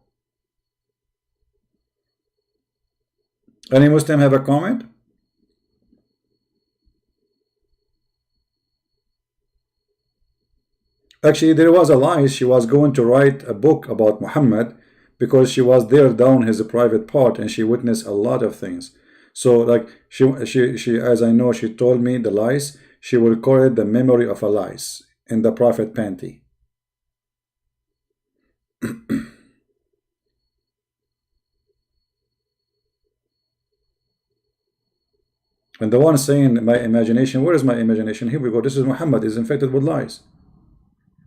Any Muslim have a comment? Actually, there was a lie. She was going to write a book about Muhammad because she was there down his private part and she witnessed a lot of things. So, like she as I know, she told me the lies. She will call it the memory of a lice in the prophet panty. And the one saying my imagination, where is my imagination? Here we go. This is Muhammad is infected with lies.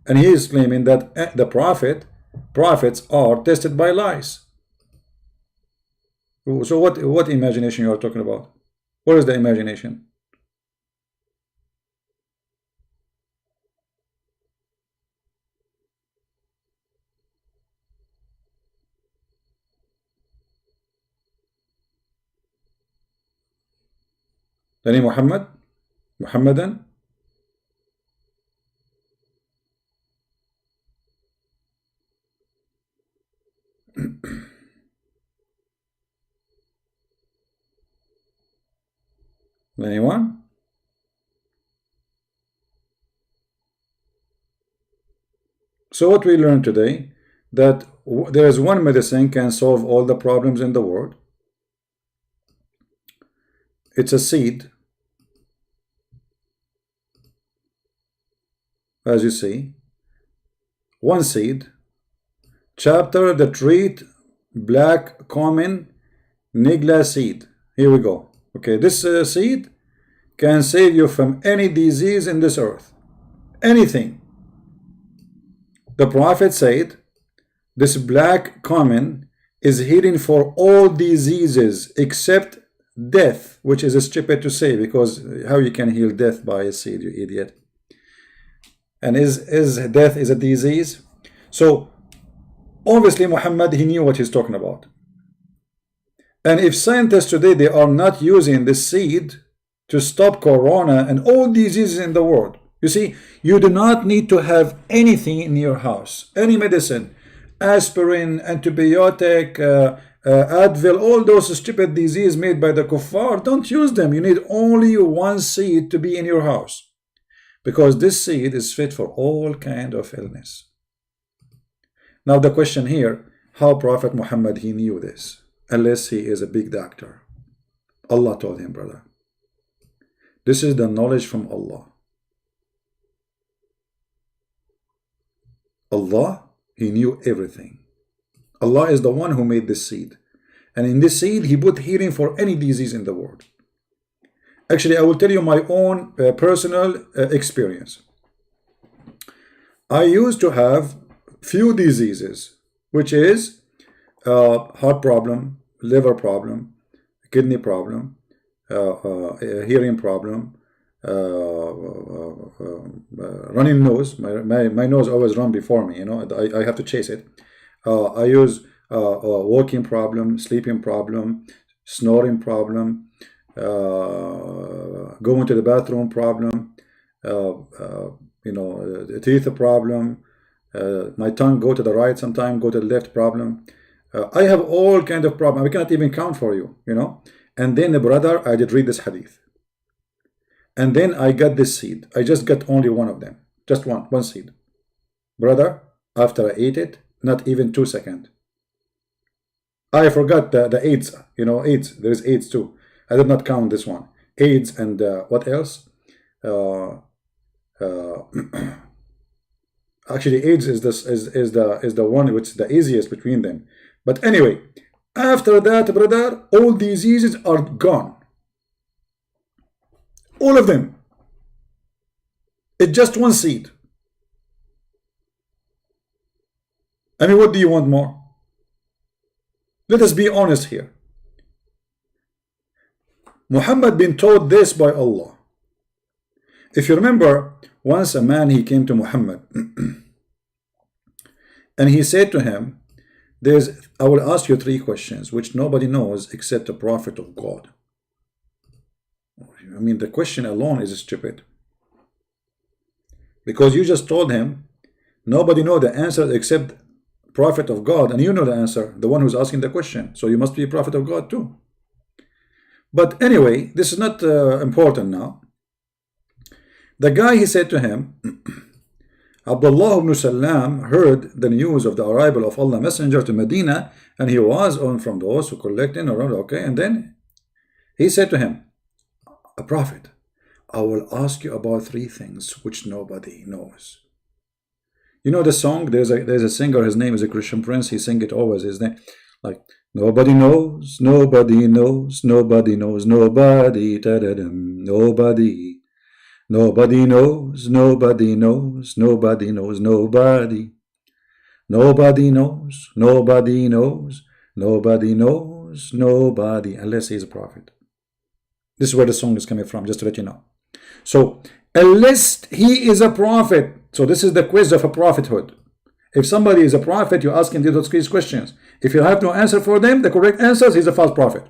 And he is claiming that the prophets are tested by lies. So what imagination you are talking about? What is the imagination? The name Muhammad? Muhammadan? Anyone? So what we learned today, that there is one medicine can solve all the problems in the world. It's a seed, as you see, one seed. Chapter the treat black common nigla seed. Here we go. Okay, this seed can save you from any disease in this earth. Anything. The prophet said this black common is healing for all diseases except death, which is stupid to say, because how you can heal death by a seed, you idiot. And is death is a disease? So obviously Muhammad, he knew what he's talking about. And if scientists today, they are not using this seed to stop corona and all diseases in the world. You see, you do not need to have anything in your house, any medicine, aspirin, antibiotic, Advil, all those stupid diseases made by the kuffar. Don't use them. You need only one seed to be in your house, because this seed is fit for all kind of illness. Now the question here, how Prophet Muhammad, he knew this, unless he is a big doctor. Allah told him, brother. This is the knowledge from Allah. Allah, he knew everything. Allah is the one who made this seed. And in this seed, he put healing for any disease in the world. Actually, I will tell you my own personal experience. I used to have few diseases, which is heart problem, liver problem, kidney problem, hearing problem, running nose. My nose always run before me, you know. I have to chase it. I use walking problem, sleeping problem, snoring problem, going to the bathroom problem, you know, teeth problem, my tongue go to the right sometime, go to the left problem, I have all kind of problem. I cannot even count for you, you know. And then, brother, I did read this hadith. And then I got this seed. I just got only one of them. Just one seed. Brother, after I ate it, not even 2 seconds. I forgot the AIDS, you know, AIDS. There is AIDS too. I did not count this one. AIDS and what else? Actually, AIDS is the one which is the easiest between them. But anyway, after that, brother, all diseases are gone. All of them. It's just one seed. I mean, what do you want more? Let us be honest here. Muhammad been taught this by Allah. If you remember, once a man, he came to Muhammad and he said to him, I will ask you 3 questions which nobody knows except the Prophet of God. I mean, the question alone is stupid. Because you just told him, nobody knows the answer except Prophet of God, and you know the answer, the one who's asking the question. So you must be a Prophet of God too. But anyway, this is not important now. The guy, he said to him, Abdullah ibn Salam heard the news of the arrival of Allah Messenger to Medina, and he was on from those who collected around. Okay, and then he said to him, a prophet, I will ask you about 3 things which nobody knows. You know the song? There's a singer. His name is a Christian Prince. He sing it always. His name, like, nobody knows, nobody knows, nobody knows, nobody, nobody. Nobody knows, nobody knows, nobody knows, nobody. Nobody knows, nobody knows, nobody knows, nobody, unless he's a prophet. This is where the song is coming from, just to let you know. So, unless he is a prophet, so this is the quiz of a prophethood. If somebody is a prophet, you ask him those questions. If you have no answer for them, the correct answers, he's a false prophet.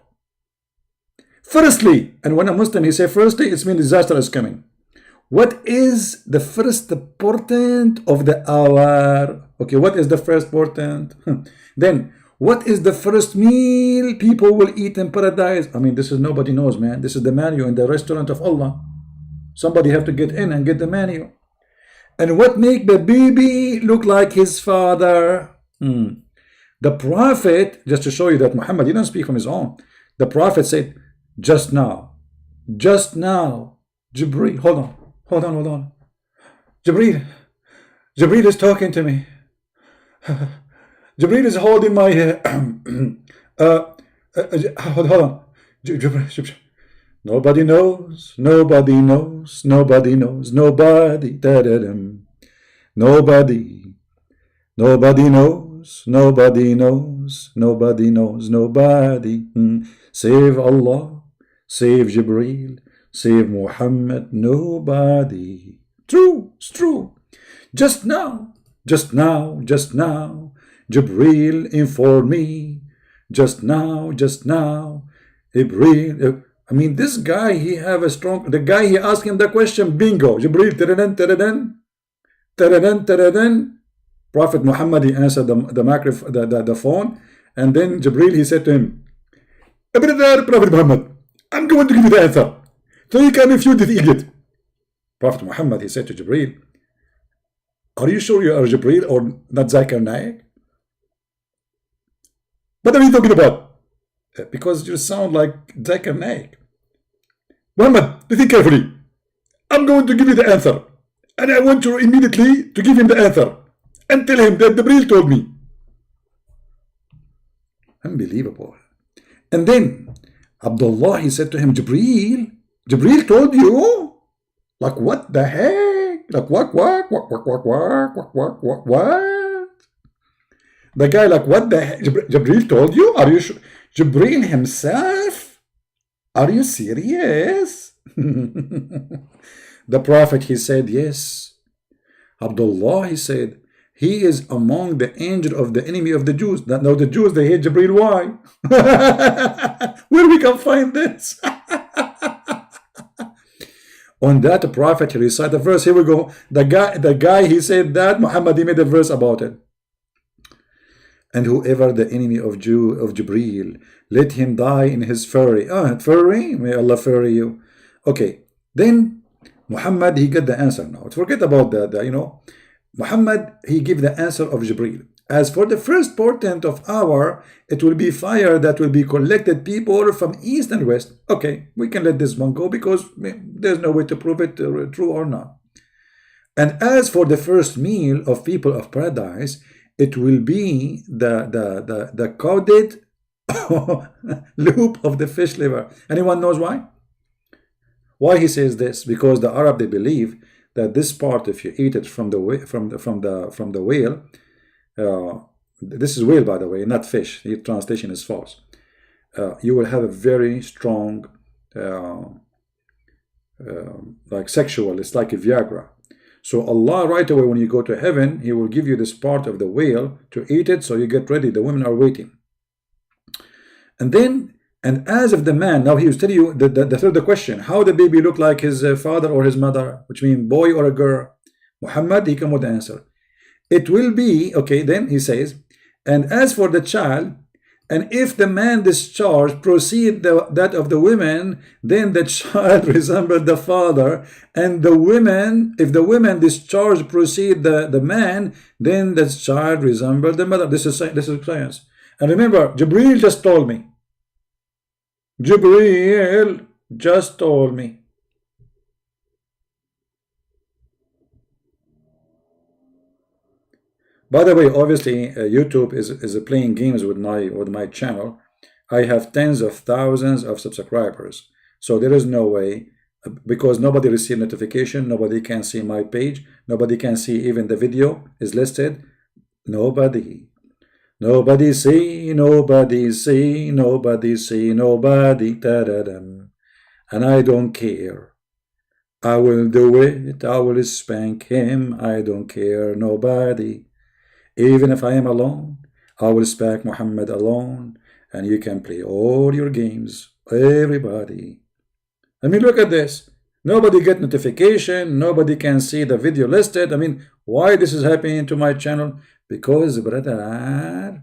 Firstly, and when a Muslim, he say firstly, it means disaster is coming. What is the first portent of the hour? Okay, what is the first portent? Then, what is the first meal people will eat in paradise? I mean, this is nobody knows, man. This is the menu in the restaurant of Allah. Somebody have to get in and get the menu. And what make the baby look like his father? The Prophet, just to show you that Muhammad didn't speak from his own. The Prophet said, just now, Jibreel, hold on. Jibreel is talking to me. Jibreel is holding my hold on. Nobody knows, nobody knows, nobody knows, nobody. Nobody knows, nobody knows, nobody knows, nobody. Save Allah, save Jibreel, save Muhammad, nobody. True, it's true. Just now, Jibreel informed me. Just now, Jibreel. I mean, this guy, he have a strong, the guy, he asked him the question, bingo, Jibreel, Prophet Muhammad, he answered the phone, and then Jibreel, he said to him, Prophet Muhammad, I'm going to give you the answer, so you can refute this idiot. Prophet Muhammad, he said to Jibreel, are you sure you are Jibreel or not Zakir Naik? What are you talking about? Because you sound like Zakir Naik. Muhammad, listen carefully. I'm going to give you the answer. And I want you immediately to give him the answer. And tell him that Jibreel told me. Unbelievable. And then Abdullah, he said to him, Jibreel told you? Like what the heck? Like what? The guy like, what the heck? Jibreel told you? Are you sure? Jibreel himself? Are you serious? The Prophet, he said, yes. Abdullah, he said, he is among the angel of the enemy of the Jews. Now the Jews, they hate Jibreel. Why? Where we can find this? On that, the Prophet, he recited the verse. Here we go. The guy, he said that. Muhammad, he made a verse about it. And whoever the enemy of Jibreel, let him die in his furry. Furry? May Allah furry you. Okay, then Muhammad, he got the answer now. Forget about that, Muhammad, he gave the answer of Jibreel. As for the first portent of hour, it will be fire that will be collected people from east and west. Okay, we can let this one go because there's no way to prove it true or not. And as for the first meal of people of paradise, it will be the coated loop of the fish liver. Anyone knows why? Why he says this? Because the Arab, they believe that this part, if you eat it from the whale, this is whale, by the way, not fish. The translation is false. You will have a very strong, like sexual. It's like a Viagra. So Allah, right away when you go to heaven, He will give you this part of the whale to eat it. So you get ready. The women are waiting. And as of the man, now he will tell you the third question: how the baby look like his father or his mother, which means boy or a girl. Muhammad, he come with the answer. It will be, okay, then he says, and as for the child, and if the man discharge proceed that of the women, then the child resembled the father, and the women, if the women discharge proceed the man, then the child resembled the mother. This is science. And remember, Jibreel just told me. Jibreel just told me. By the way, obviously, YouTube is playing games with my channel. I have tens of thousands of subscribers, so there is no way, because nobody received notification, nobody can see my page, nobody can see even the video is listed. Nobody see, nobody see, nobody see, nobody. Ta-da-dum. And I don't care. I will do it. I will spank him. I don't care. Nobody. Even if I am alone, I will spank Muhammad alone. And you can play all your games. Everybody. I mean, look at this. Nobody get notification. Nobody can see the video listed. I mean, why this is happening to my channel? Because, brother,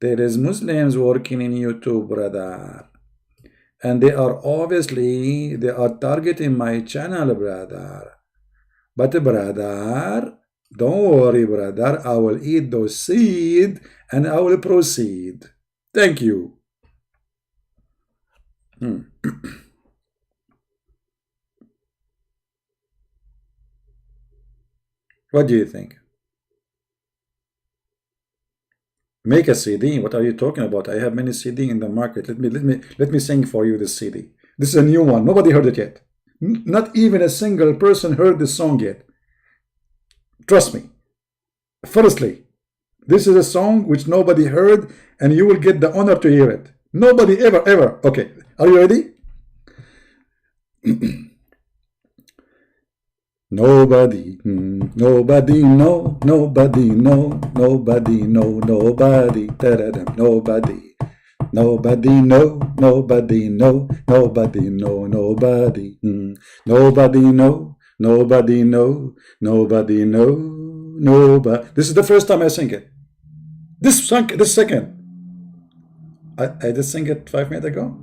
there is Muslims working in YouTube, brother. And they are targeting my channel, brother. But, brother, don't worry, brother. I will eat those seeds and I will proceed. Thank you. What do you think? Make a CD. What are you talking about? I have many CD in the market. Let me sing for you this CD. This is a new one. Nobody heard it yet. Not even a single person heard this song yet. Trust me. Firstly, this is a song which nobody heard, and you will get the honor to hear it. Nobody ever. Okay, are you ready? Nobody know, nobody know, nobody know, nobody, ta-da-dum, nobody know, nobody know, nobody know, nobody, nobody know, nobody. This is the first time I sing it. This second. I just sang it 5 minutes ago.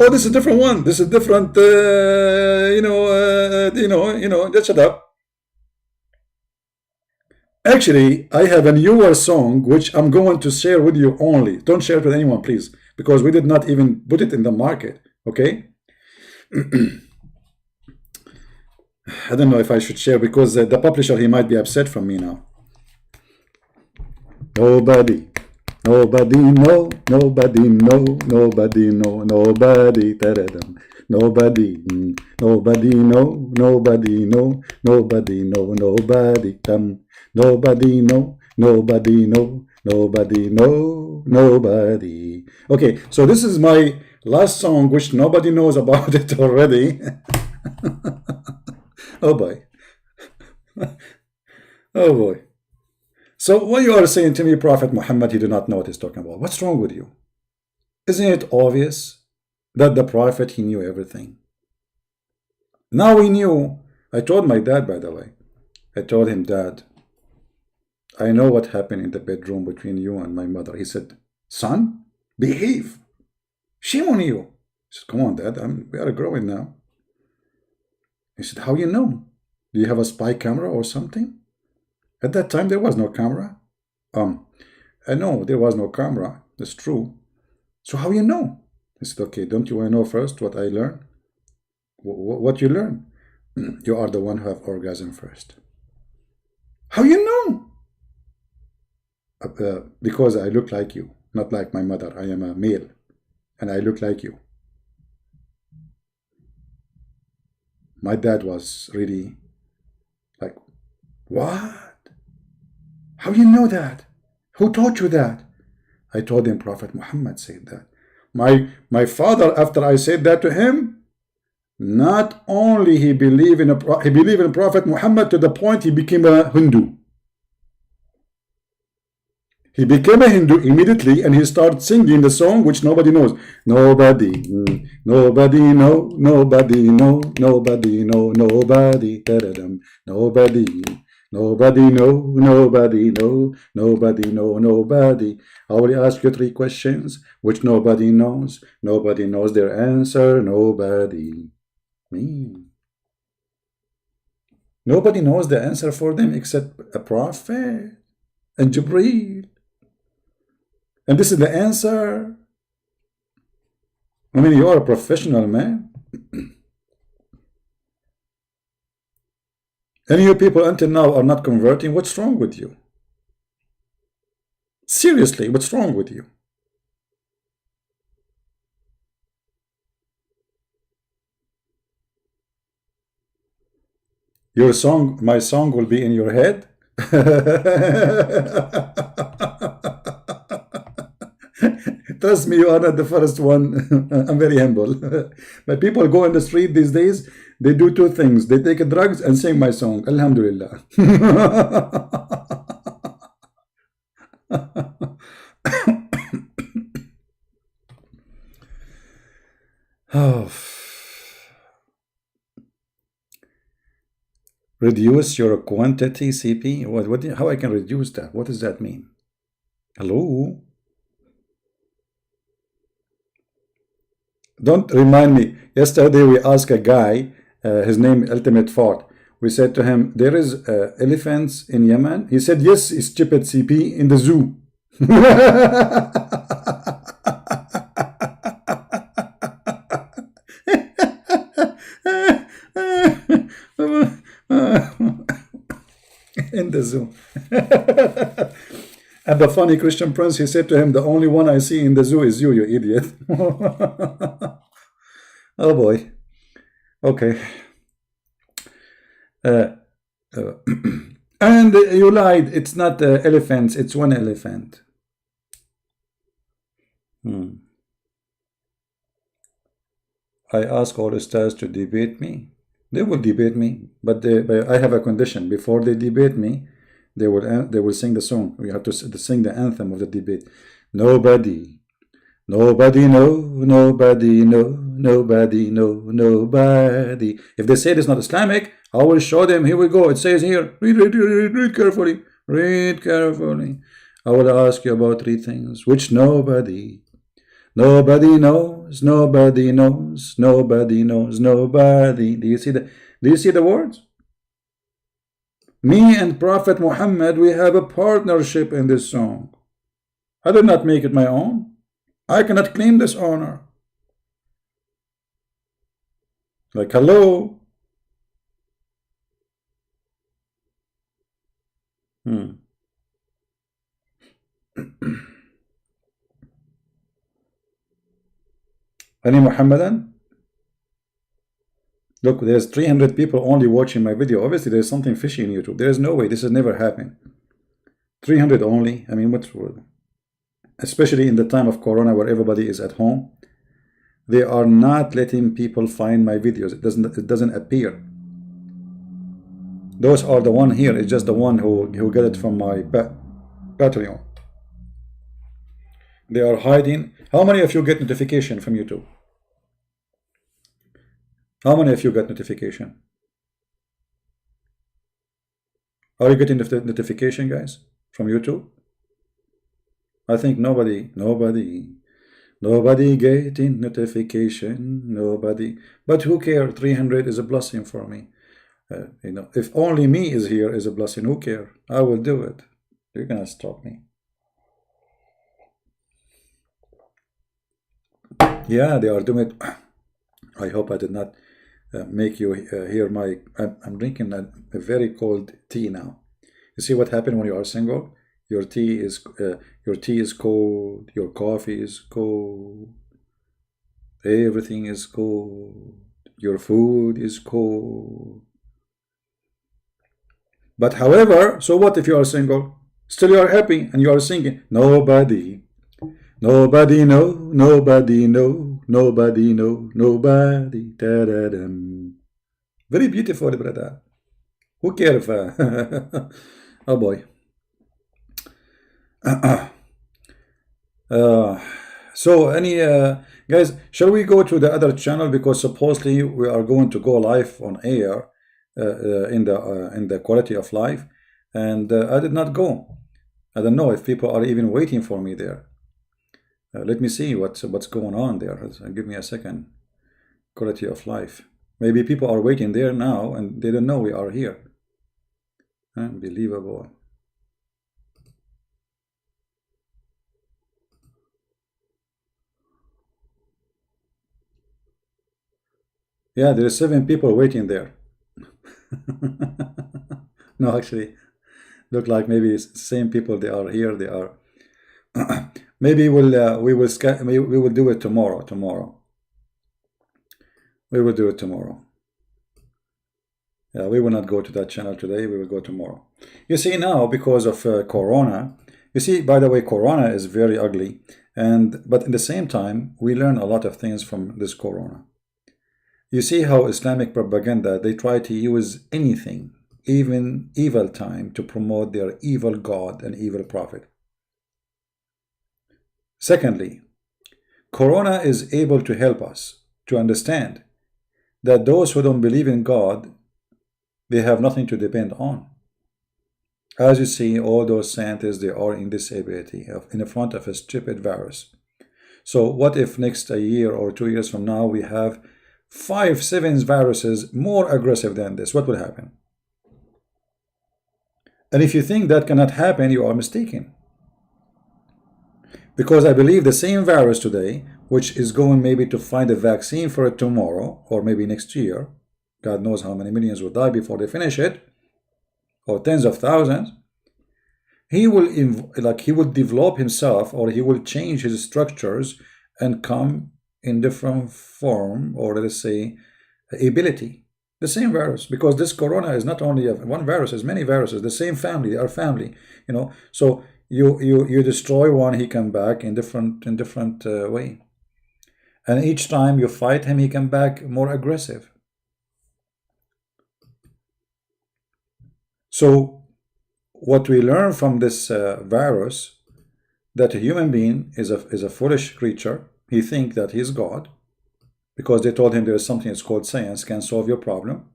Oh, this is a different one. This is different. Just shut up. Actually, I have a newer song which I'm going to share with you only. Don't share it with anyone, please, because we did not even put it in the market. Okay. I don't know if I should share because the publisher, he might be upset from me now. Nobody know, nobody know, nobody, ta-da-dum. Nobody know, nobody know, nobody, nobody know, nobody. Okay, so this is my last song, which nobody knows about it already. Oh boy. Oh boy. So when you are saying to me, Prophet Muhammad, he do not know what he's talking about, what's wrong with you? Isn't it obvious that the Prophet, he knew everything? Now he knew. I told my dad, by the way. I told him, Dad, I know what happened in the bedroom between you and my mother. He said, son, behave. Shame on you. I said, come on, Dad, we are growing now. He said, how you know? Do you have a spy camera or something? At that time, there was no camera. I know there was no camera. That's true. So how you know? I said, okay, don't you want to know first what I learned? What you learn? You are the one who have orgasm first. How you know? Because I look like you, not like my mother. I am a male, and I look like you. My dad was really like, what? How you know that? Who taught you that? I told him Prophet Muhammad said that. My father, after I said that to him, not only he believed in Prophet Muhammad to the point he became a Hindu. He became a Hindu immediately, and he started singing the song which nobody knows. Nobody, nobody know, nobody know, nobody know, nobody, nobody, nobody know, nobody know, nobody know, nobody. I will ask you 3 questions which nobody knows. Nobody knows their answer. Nobody. Me. Nobody knows the answer for them except a prophet and Jibreel. And this is the answer. I mean, you are a professional, man. And you people until now are not converting. What's wrong with you? Seriously, what's wrong with you? Your song, my song will be in your head? Trust me, you are not the first one. I'm very humble. But people go in the street these days, they do 2 things. They take drugs and sing my song. Alhamdulillah. Oh. Reduce your quantity, CP? How I can reduce that? What does that mean? Hello? Don't remind me. Yesterday we asked a guy, his name Ultimate Fort. We said to him, there is elephants in Yemen. He said, yes, stupid CP, in the zoo. In the zoo. And the funny Christian prince, he said to him, the only one I see in the zoo is you, you idiot. Oh boy. Okay. And you lied. It's not elephants. It's 1 elephant. I ask all the stars to debate me. They will debate me, but I have a condition. Before they debate me, they will sing the song. We have to sing the anthem of the debate. Nobody know, nobody know, nobody know, nobody. If they say it's not Islamic, I will show them. Here we go. It says here, read carefully. Read carefully. I will ask you about 3 things, which nobody knows, nobody knows, nobody knows, nobody. Do you see the words? Me and Prophet Muhammad, we have a partnership in this song. I did not make it my own. I cannot claim this honor. Like, hello? Any Muhammadan? Look, there's 300 people only watching my video. Obviously, there's something fishy in YouTube. There is no way. This has never happened. 300 only. I mean, what's especially in the time of Corona where everybody is at home. They are not letting people find my videos. It doesn't appear. Those are the one here. It's just the one who get it from my Patreon. They are hiding. How many of you get notification from YouTube? How many of you got notification? Are you getting the notification, guys? from YouTube? I think nobody getting notification, nobody. But who cares? 300 is a blessing for me. If only me is here is a blessing, who care? I will do it. You're gonna stop me. Yeah, they are doing it. I hope I did not make you hear my. I'm drinking a very cold tea now. You see what happened when you are single? Your tea is cold. Your coffee is cold. Everything is cold. Your food is cold. But however, so what if you are single? Still you are happy and you are singing. Nobody know, nobody know, nobody know, nobody. Da, da, dum. Very beautiful, brother. Who cares? Oh boy. So any guys, shall we go to the other channel, because supposedly we are going to go live on air in the quality of life, and I did not go. I don't know if people are even waiting for me there. Let me see what's going on there. Give me a second. Quality of life. Maybe people are waiting there now and they don't know we are here. Unbelievable. Yeah, there are 7 people waiting there. No, actually, look like maybe it's the same people. They are here. They are. Maybe we will do it tomorrow. We will do it tomorrow. Yeah, we will not go to that channel today. We will go tomorrow. You see, now because of Corona. You see, by the way, Corona is very ugly, but in the same time, we learn a lot of things from this Corona. You see how Islamic propaganda, they try to use anything, even evil time, to promote their evil God and evil prophet. Secondly, Corona is able to help us to understand that those who don't believe in God, they have nothing to depend on. As you see, all those scientists, they are in disability in front of a stupid virus. So what if next a year or 2 years from now we have 5, 7 viruses more aggressive than this? What will happen? And if you think that cannot happen, you are mistaken. Because I believe the same virus today, which is going maybe to find a vaccine for it tomorrow or maybe next year, God knows how many millions will die before they finish it, or tens of thousands, he will develop himself, or he will change his structures and come in different form, or let's say ability. The same virus, because this Corona is not only one virus, it's many viruses, the same family, they are family, so you destroy one, he come back in different way, and each time you fight him, he come back more aggressive. So what we learn from this virus, that a human being is a foolish creature. He thinks that he's God, because they told him there is something that's called science can solve your problem.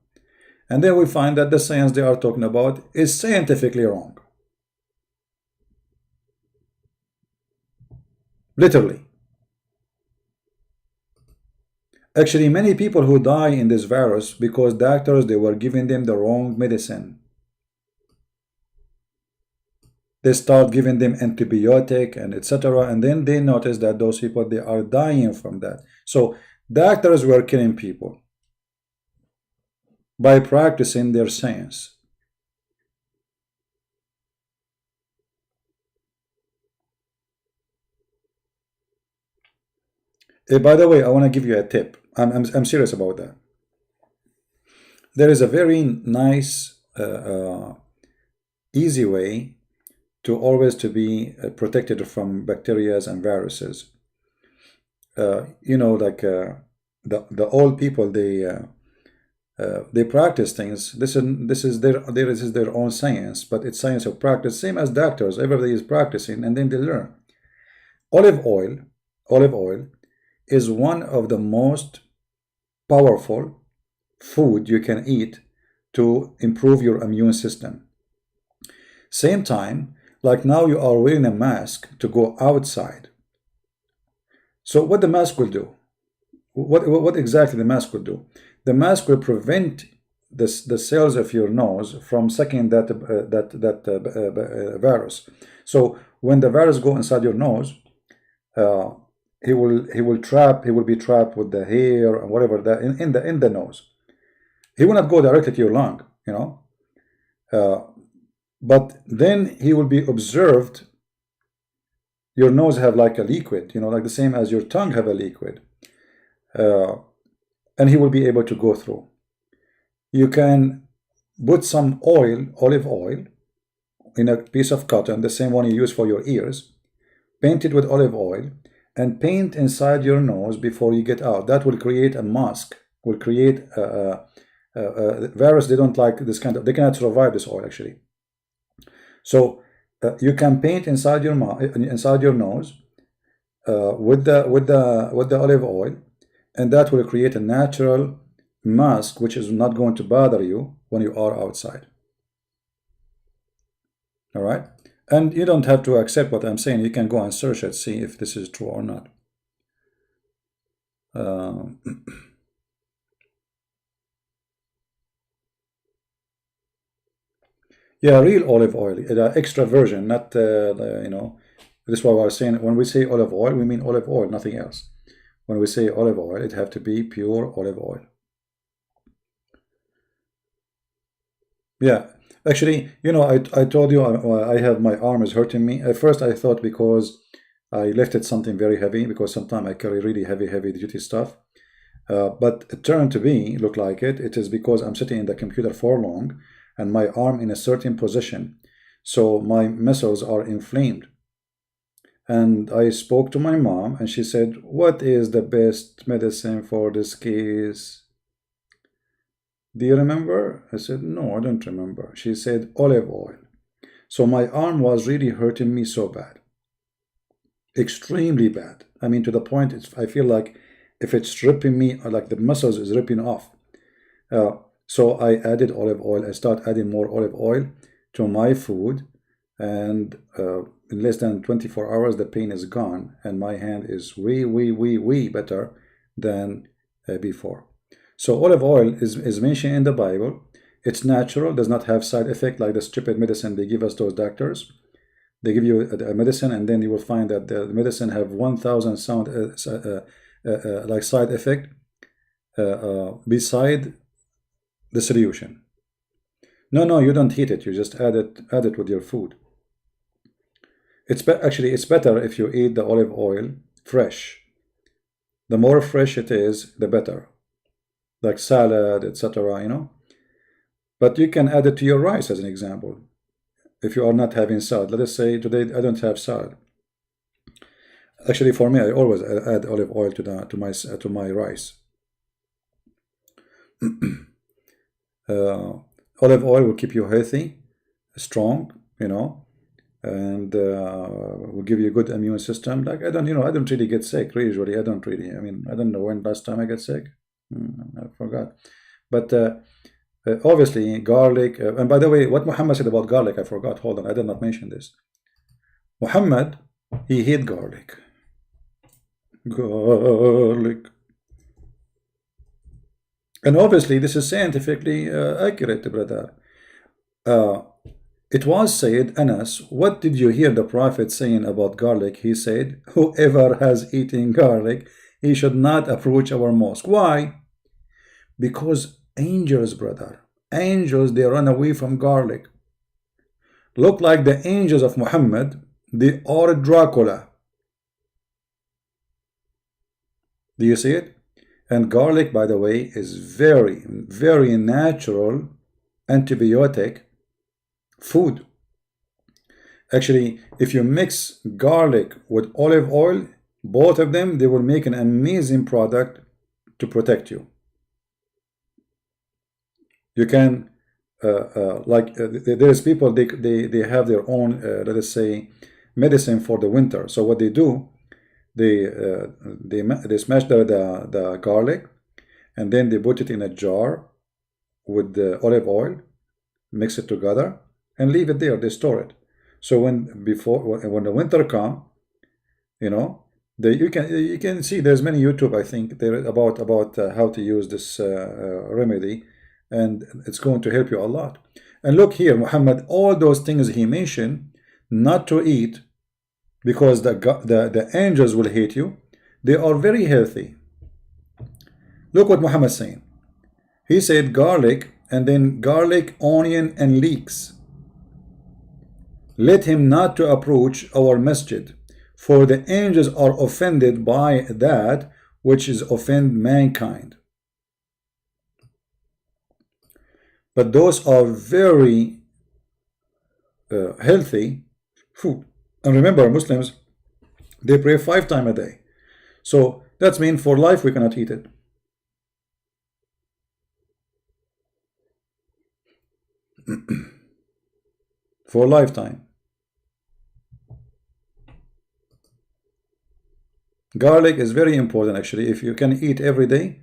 And then we find that the science they are talking about is scientifically wrong. Literally. Actually, many people who die in this virus because doctors, they were giving them the wrong medicine. They start giving them antibiotic and etc. And then they notice that those people, they are dying from that. So doctors were killing people by practicing their science. By the way, I want to give you a tip. I'm serious about that. There is a very nice, easy way to always to be protected from bacteria and viruses. Like the old people, they practice things. This is their own science, but it's science of practice, same as doctors. Everybody is practicing, and then they learn. Olive oil is one of the most powerful food you can eat to improve your immune system. Same time, Like now you are wearing a mask to go outside. So what the mask will do? What exactly the mask will do? The mask will prevent the cells of your nose from sucking that virus. So when the virus go inside your nose, uh, he will be trapped with the hair and whatever that in the nose. He will not go directly to your lung, you know. But then he will be observed. Your nose have like a liquid, you know, like the same as your tongue have a liquid, and he will be able to go through. You can put some oil, olive oil, in a piece of cotton, the same one you use for your ears, paint it with olive oil, and paint inside your nose before you get out. That will create a mask, will create a virus. They don't like this kind of, they cannot survive this oil actually. So you can paint inside your nose with the olive oil, and that will create a natural mask which is not going to bother you when you are outside. All right, and you don't have to accept what I'm saying. You can go and search it, see if this is true or not. Yeah, real olive oil, the extra virgin, not you know. This is why I was saying when we say olive oil, we mean olive oil, nothing else. When we say olive oil, it have to be pure olive oil. Yeah, actually, you know, I told you I have my arm is hurting me. At first, I thought because I lifted something very heavy, because sometimes I carry really heavy duty stuff. But it turned to be, look like it is because I'm sitting in the computer for long and my arm in a certain position. So my muscles are inflamed. And I spoke to my mom and she said, what is the best medicine for this case? Do you remember? I said, no, I don't remember. She said, olive oil. So my arm was really hurting me so bad. Extremely bad. I mean, to the point, I feel like if it's ripping me, like the muscles is ripping off. So I added olive oil. I start adding more olive oil to my food, and in less than 24 hours, the pain is gone, and my hand is way better than before. So olive oil is mentioned in the Bible. It's natural, does not have side effect like the stupid medicine they give us, those doctors. They give you a medicine, and then you will find that the medicine have 1,000 like side effect beside the solution. No, you don't heat it. You just add it with your food. Actually, it's better if you eat the olive oil fresh. The more fresh it is, the better. Like salad, etc., you know. But you can add it to your rice as an example. If you are not having salad, let us say today I don't have salad. Actually, for me, I always add olive oil to my rice. Olive oil will keep you healthy, strong, you know, and will give you a good immune system. Like I don't really get sick usually. I don't really. I mean, I don't know when last time I got sick. I forgot. But obviously, garlic. And by the way, what Muhammad said about garlic, I forgot. Hold on, I did not mention this. Muhammad, he hate garlic. Garlic. And obviously, this is scientifically accurate, brother. It was said, Anas, what did you hear the Prophet saying about garlic? He said, whoever has eaten garlic, he should not approach our mosque. Why? Because angels, brother, angels, they run away from garlic. Look like the angels of Muhammad, they are Dracula. Do you see it? And garlic, by the way, is very natural antibiotic food. Actually, if you mix garlic with olive oil, both of them, they will make an amazing product to protect you. You can, there's people, they have their own, let us say, medicine for the winter. So what they do, they smash the garlic, and then they put it in a jar with the olive oil, mix it together, and leave it there. They store it. So when the winter come, you know, you can see there's many YouTube, I think, there about how to use this remedy, and it's going to help you a lot. And look here, Muhammad, all those things he mentioned not to eat because the angels will hate you, they are very healthy. Look what Muhammad's saying. He said garlic, and then garlic, onion, and leeks. Let him not to approach our masjid, for the angels are offended by that which is offend mankind. But those are very healthy food. And remember, Muslims, they pray 5 times a day. So that's mean for life we cannot eat it. For a lifetime. Garlic is very important actually. If you can eat every day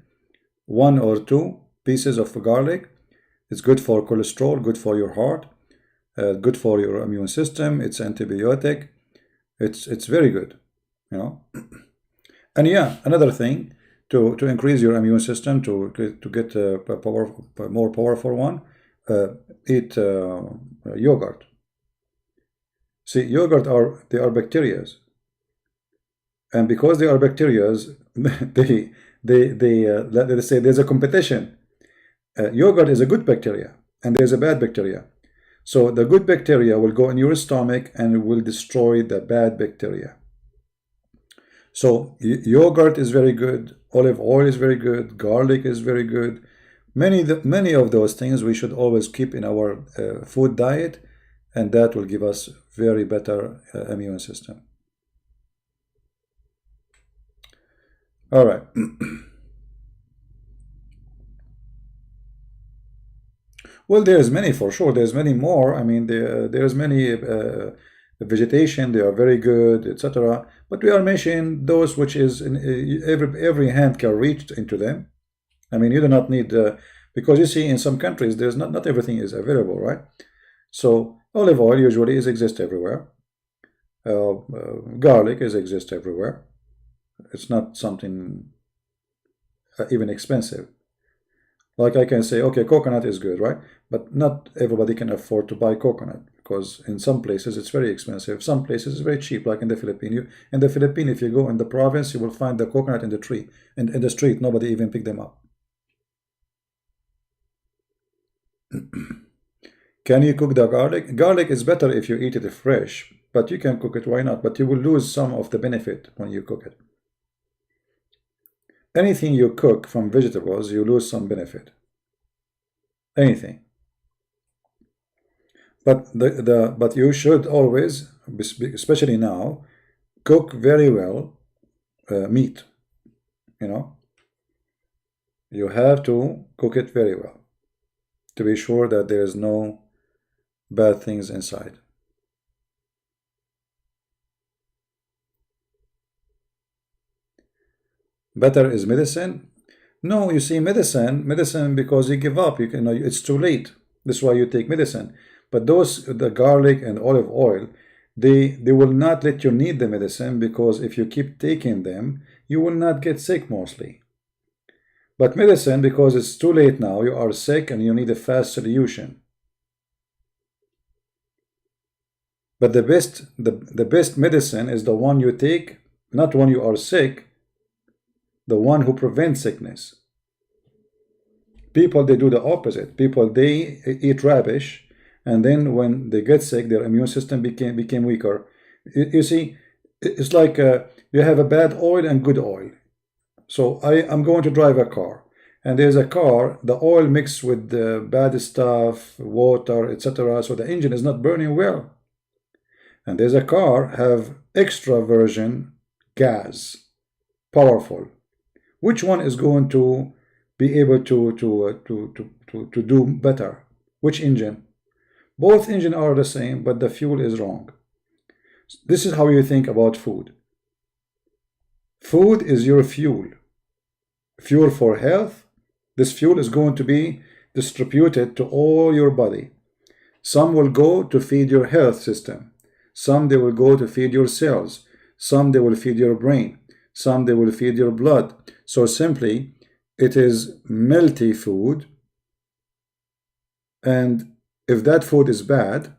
1 or 2 pieces of garlic, it's good for cholesterol, good for your heart, good for your immune system. It's antibiotic. It's very good, you know. And yeah, another thing to increase your immune system, to get a more powerful one, eat yogurt. See, yogurt they are bacteria, and because they are bacteria, let's say there's a competition. Yogurt is a good bacteria, and there's a bad bacteria. So the good bacteria will go in your stomach and will destroy the bad bacteria. So yogurt is very good, olive oil is very good, garlic is very good. Many of those things we should always keep in our food diet, and that will give us very better immune system. All right. Well, there's many for sure. There's many more. I mean, there's many vegetation. They are very good, etc. But we are mentioning those which is in every hand can reach into them. I mean, you do not need because you see in some countries there's not everything is available, right? So olive oil usually exists everywhere. Garlic exists everywhere. It's not something even expensive. Like I can say, okay, coconut is good, right? But not everybody can afford to buy coconut because in some places it's very expensive. Some places it's very cheap, like in the Philippines. In the Philippines, if you go in the province, you will find the coconut in the tree. And in the street, nobody even pick them up. Can you cook the garlic? Garlic is better if you eat it fresh, but you can cook it, why not? But you will lose some of the benefit when you cook it. Anything you cook from vegetables, you lose some benefit. Anything. But but you should always, especially now, cook very well meat. You know, you have to cook it very well to be sure that there is no bad things inside. Better is medicine? No, you see, medicine because you give up. You know, it's too late. That's why you take medicine. But the garlic and olive oil, they will not let you need the medicine because if you keep taking them, you will not get sick mostly. But medicine, because it's too late now, you are sick and you need a fast solution. But the best medicine is the one you take, not when you are sick, the one who prevents sickness. People, they do the opposite. People, they eat rubbish, and then when they get sick, their immune system became weaker. You see, it's like you have a bad oil and good oil. So I'm going to drive a car, and there's a car, the oil mixed with the bad stuff, water, etc. So the engine is not burning well. And there's a car have extra virgin gas, powerful. Which one is going to be able to do better? Which engine? Both engines are the same, but the fuel is wrong. This is how you think about food. Food is your fuel. Fuel for health. This fuel is going to be distributed to all your body. Some will go to feed your health system. Some they will go to feed your cells. Some they will feed your brain. Some they will feed your blood. So simply, it is melty food. And if that food is bad,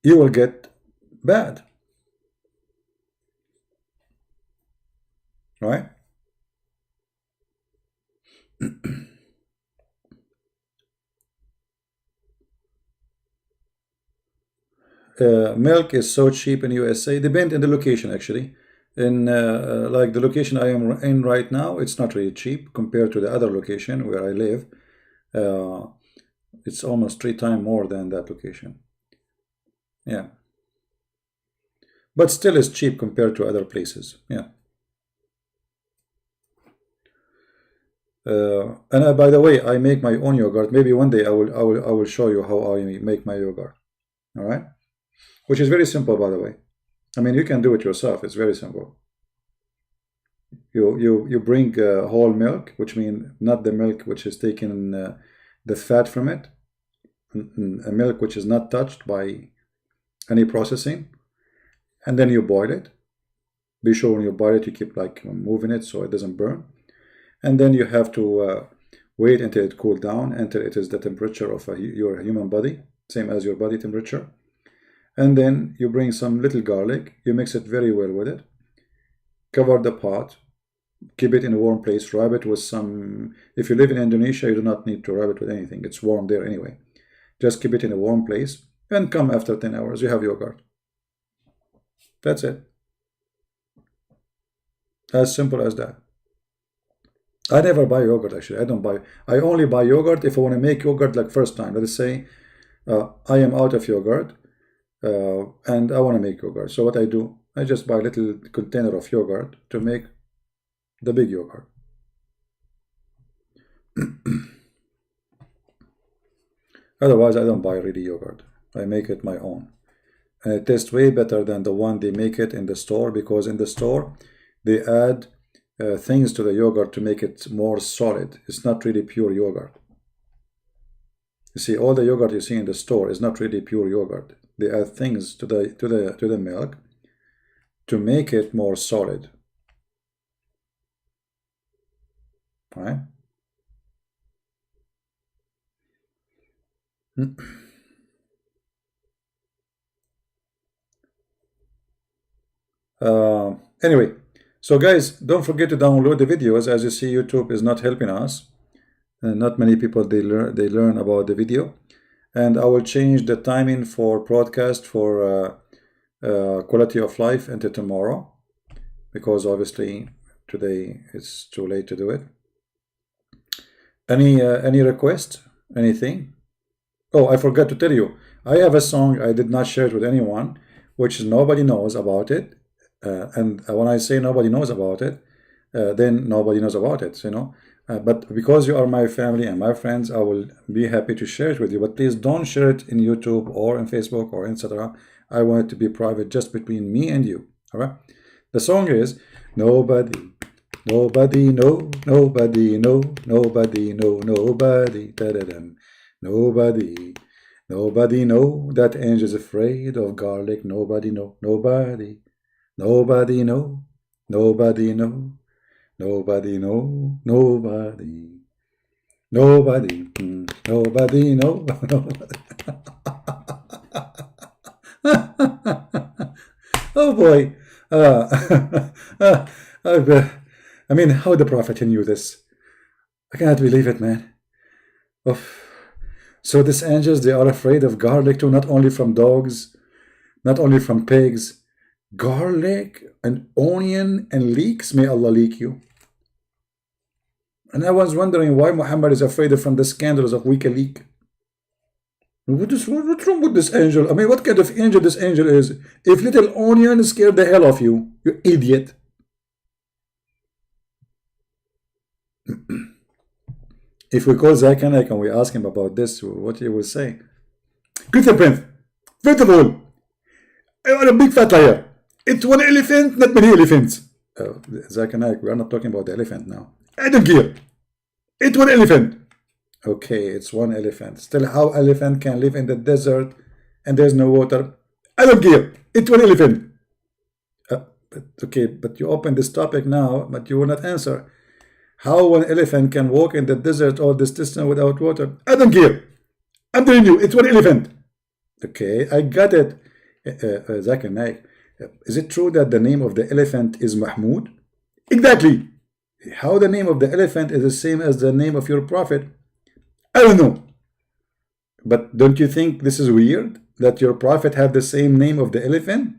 you will get bad. Right? Milk is so cheap in USA. Depends on the location, actually. In like the location I am in right now, it's not really cheap compared to the other location where I live. It's almost 3 times more than that location. Yeah, but still is cheap compared to other places. Yeah. And by the way, I make my own yogurt. Maybe one day I will show you how I make my yogurt. All right, which is very simple, by the way. I mean, you can do it yourself. It's very simple. You bring whole milk, which means not the milk which is taken the fat from it, a milk which is not touched by any processing, and then you boil it. Be sure when you boil it, you keep like moving it so it doesn't burn. And then you have to wait until it cools down, until it is the temperature of your human body, same as your body temperature. And then you bring some little garlic, you mix it very well with it, cover the pot, keep it in a warm place, wrap it with some, if you live in Indonesia, you do not need to wrap it with anything, it's warm there anyway. Just keep it in a warm place, and come after 10 hours, you have yogurt. That's it. As simple as that. I never buy yogurt, actually. I only buy yogurt if I want to make yogurt like first time. Let us say I am out of yogurt and I want to make yogurt. So what I do, I just buy a little container of yogurt to make the big yogurt. Otherwise, I don't buy really yogurt. I make it my own. And it tastes way better than the one they make it in the store, because in the store, they add things to the yogurt to make it more solid. It's not really pure yogurt. You see, all the yogurt you see in the store is not really pure yogurt. They add things to the milk to make it more solid. Right? Anyway, so guys, don't forget to download the videos. As you see, YouTube is not helping us, and not many people they learn about the video. And I will change the timing for broadcast for quality of life into tomorrow, because obviously today it's too late to do it. Any request? Anything? Oh, I forgot to tell you, I have a song I did not share it with anyone, which nobody knows about it. And when I say nobody knows about it, then nobody knows about it, you know. But because you are my family and my friends, I will be happy to share it with you. But please don't share it in YouTube or in Facebook or etc. I want it to be private, just between me and you. All right. The song is nobody, nobody, no, nobody, no, nobody, no, nobody, da-da-dum, nobody, nobody, no. That angel's afraid of garlic. Nobody, no, nobody. Nobody know, nobody know, nobody know, nobody, nobody, nobody know, nobody. Oh boy, I mean, how the prophet knew this? I cannot believe it, man. Oh. So these angels, they are afraid of garlic too, not only from dogs, not only from pigs. Garlic and onion and leeks, may Allah leak you. And I was wondering why Muhammad is afraid from the scandals of WikiLeaks. What's wrong with this angel? I mean, what kind of angel this angel is? If little onion scared the hell of you, you idiot. If we call Zakanak and we ask him about this, what he will say? Good Prince, first of all, I'm a big fat liar. It's one elephant, not many elephants. Zakanak, we are not talking about the elephant now. I don't care. It's one elephant. Okay, it's one elephant. Still, how elephant can live in the desert and there's no water? I don't care. It's one elephant. Okay, but you open this topic now, but you will not answer. How one elephant can walk in the desert all this distance without water? I don't care. I'm telling you, it's one elephant. Okay, I got it. Zakir Naik, is it true that the name of the elephant is Mahmoud? Exactly. How the name of the elephant is the same as the name of your prophet? I don't know. But don't you think this is weird that your prophet had the same name of the elephant?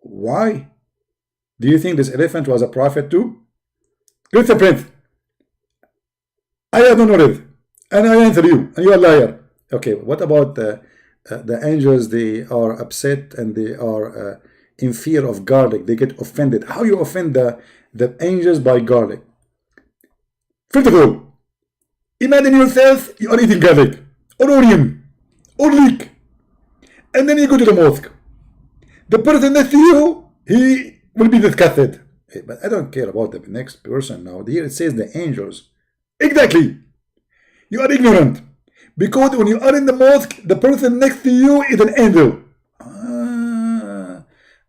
Why? Do you think this elephant was a prophet too? Good Prince, I don't know it, and I answer you, and you are a liar. Okay, what about the angels? They are upset and they are in fear of garlic. They get offended. How you offend the angels by garlic? First of all, imagine yourself you are eating garlic or onion or leek, and then you go to the mosque. The person next to you, he will be disgusted. Hey, but I don't care about the next person now. Here it says the angels. Exactly. You are ignorant. Because when you are in the mosque, the person next to you is an angel.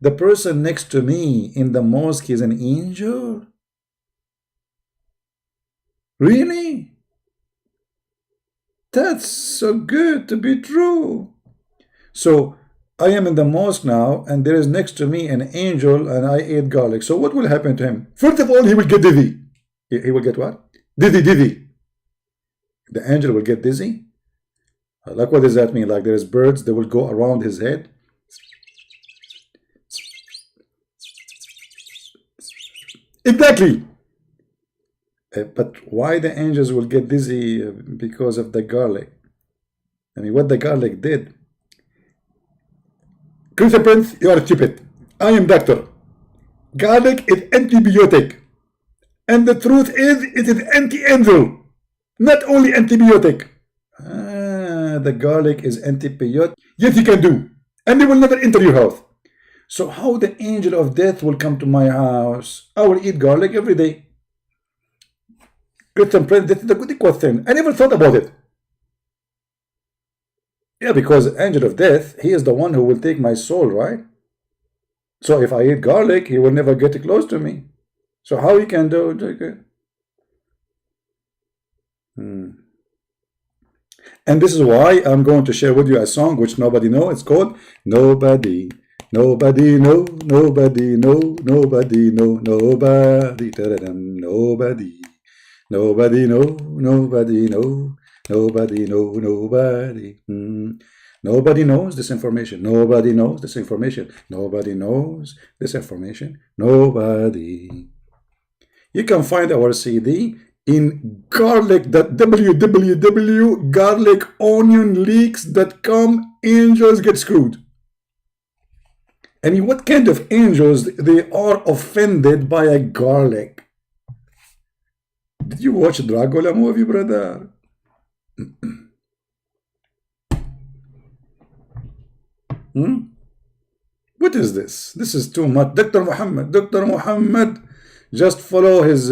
The person next to me in the mosque is an angel? Really? That's so good to be true. So I am in the mosque now, and there is next to me an angel, and I ate garlic. So what will happen to him? First of all, he will get dizzy. He will get what? Dizzy. The angel will get dizzy? Like, what does that mean? Like, there's birds that will go around his head? Exactly. But why the angels will get dizzy? Because of the garlic. I mean, what the garlic did. Christian Prince, you are stupid. I am doctor. Garlic is antibiotic. And the truth is, it is anti-angel. Not only antibiotic. The garlic is antibiotic. Yes, you can do. And they will never enter your house. So how the angel of death will come to my house? I will eat garlic every day. Christian Prince, this is a good question. I never thought about it. Yeah, because angel of death, he is the one who will take my soul, right? So if I eat garlic, he will never get close to me. So how he can do it? And this is why I'm going to share with you a song which nobody knows. It's called Nobody. Nobody know, nobody know, nobody know, nobody. Nobody. Nobody know, nobody know, nobody know, nobody. Nobody knows this information. Nobody knows this information. Nobody knows this information. Nobody. You can find our CD in www.garliconionleaks.com. Angels get screwed. I mean, what kind of angels they are offended by a garlic? Did you watch Dracula movie, brother? What is this? This is too much. Dr. Muhammad, just follow his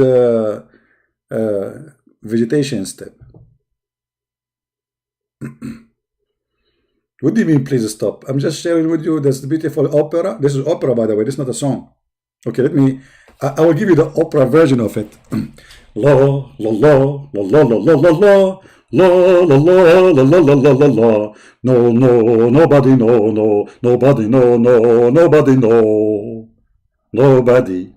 vegetation step. What do you mean, please stop? I'm just sharing with you this beautiful opera. This is opera, by the way. This is not a song. Okay, I will give you the opera version of it. La la la la la la la la la. La la la la la la la la la. No, nobody no, nobody no, nobody no. Nobody.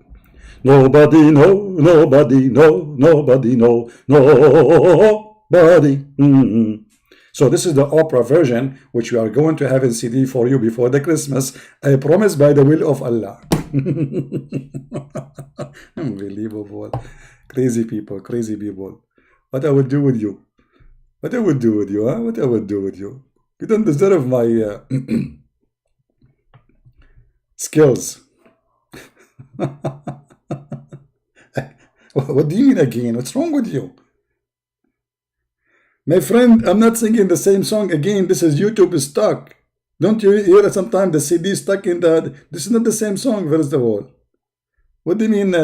Nobody no, nobody no, nobody no, nobody. So this is the opera version, which we are going to have in CD for you before the Christmas. I promise, by the will of Allah. Unbelievable. Crazy people, crazy people. What I would do with you? What I would do with you, huh? What I would do with you? You don't deserve my skills. What do you mean again? What's wrong with you? My friend, I'm not singing the same song again. This is YouTube is stuck. Don't you hear sometimes the CD stuck in that? This is not the same song, first of all. What do you mean?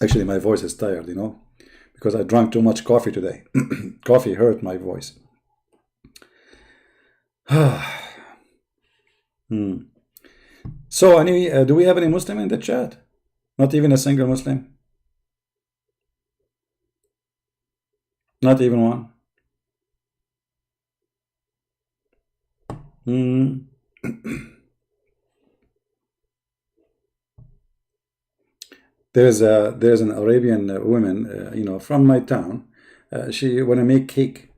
Actually, my voice is tired, you know. because I drank too much coffee today. Coffee hurt my voice. Hmm. So, do we have any Muslim in the chat? Not even a single Muslim? Not even one? Hmm. There's an Arabian woman, from my town. She wanna make cake,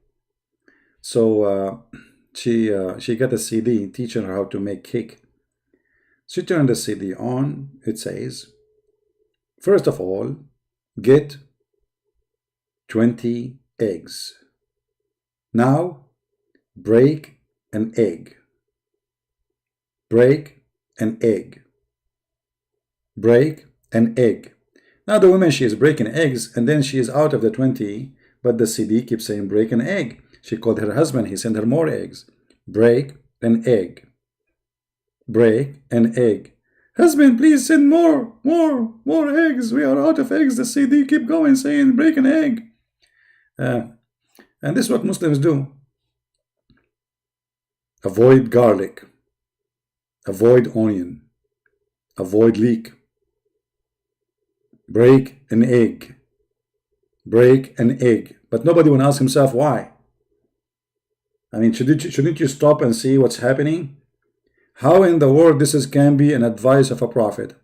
so she got a CD teaching her how to make cake. She turned the CD on. It says, first of all, get 20 eggs. Now break an egg. Break an egg. Break an egg. Now the woman, she is breaking eggs, and then she is out of the 20, but the CD keeps saying break an egg. She called her husband. He sent her more eggs. Break an egg. Break an egg. Husband, please send more eggs. We are out of eggs. The CD keep going saying break an egg. And this is what Muslims do. Avoid garlic. Avoid onion. Avoid leek. Break an egg. Break an egg. But nobody will ask himself why. I mean, shouldn't you stop and see what's happening? How in the world can be an advice of a prophet?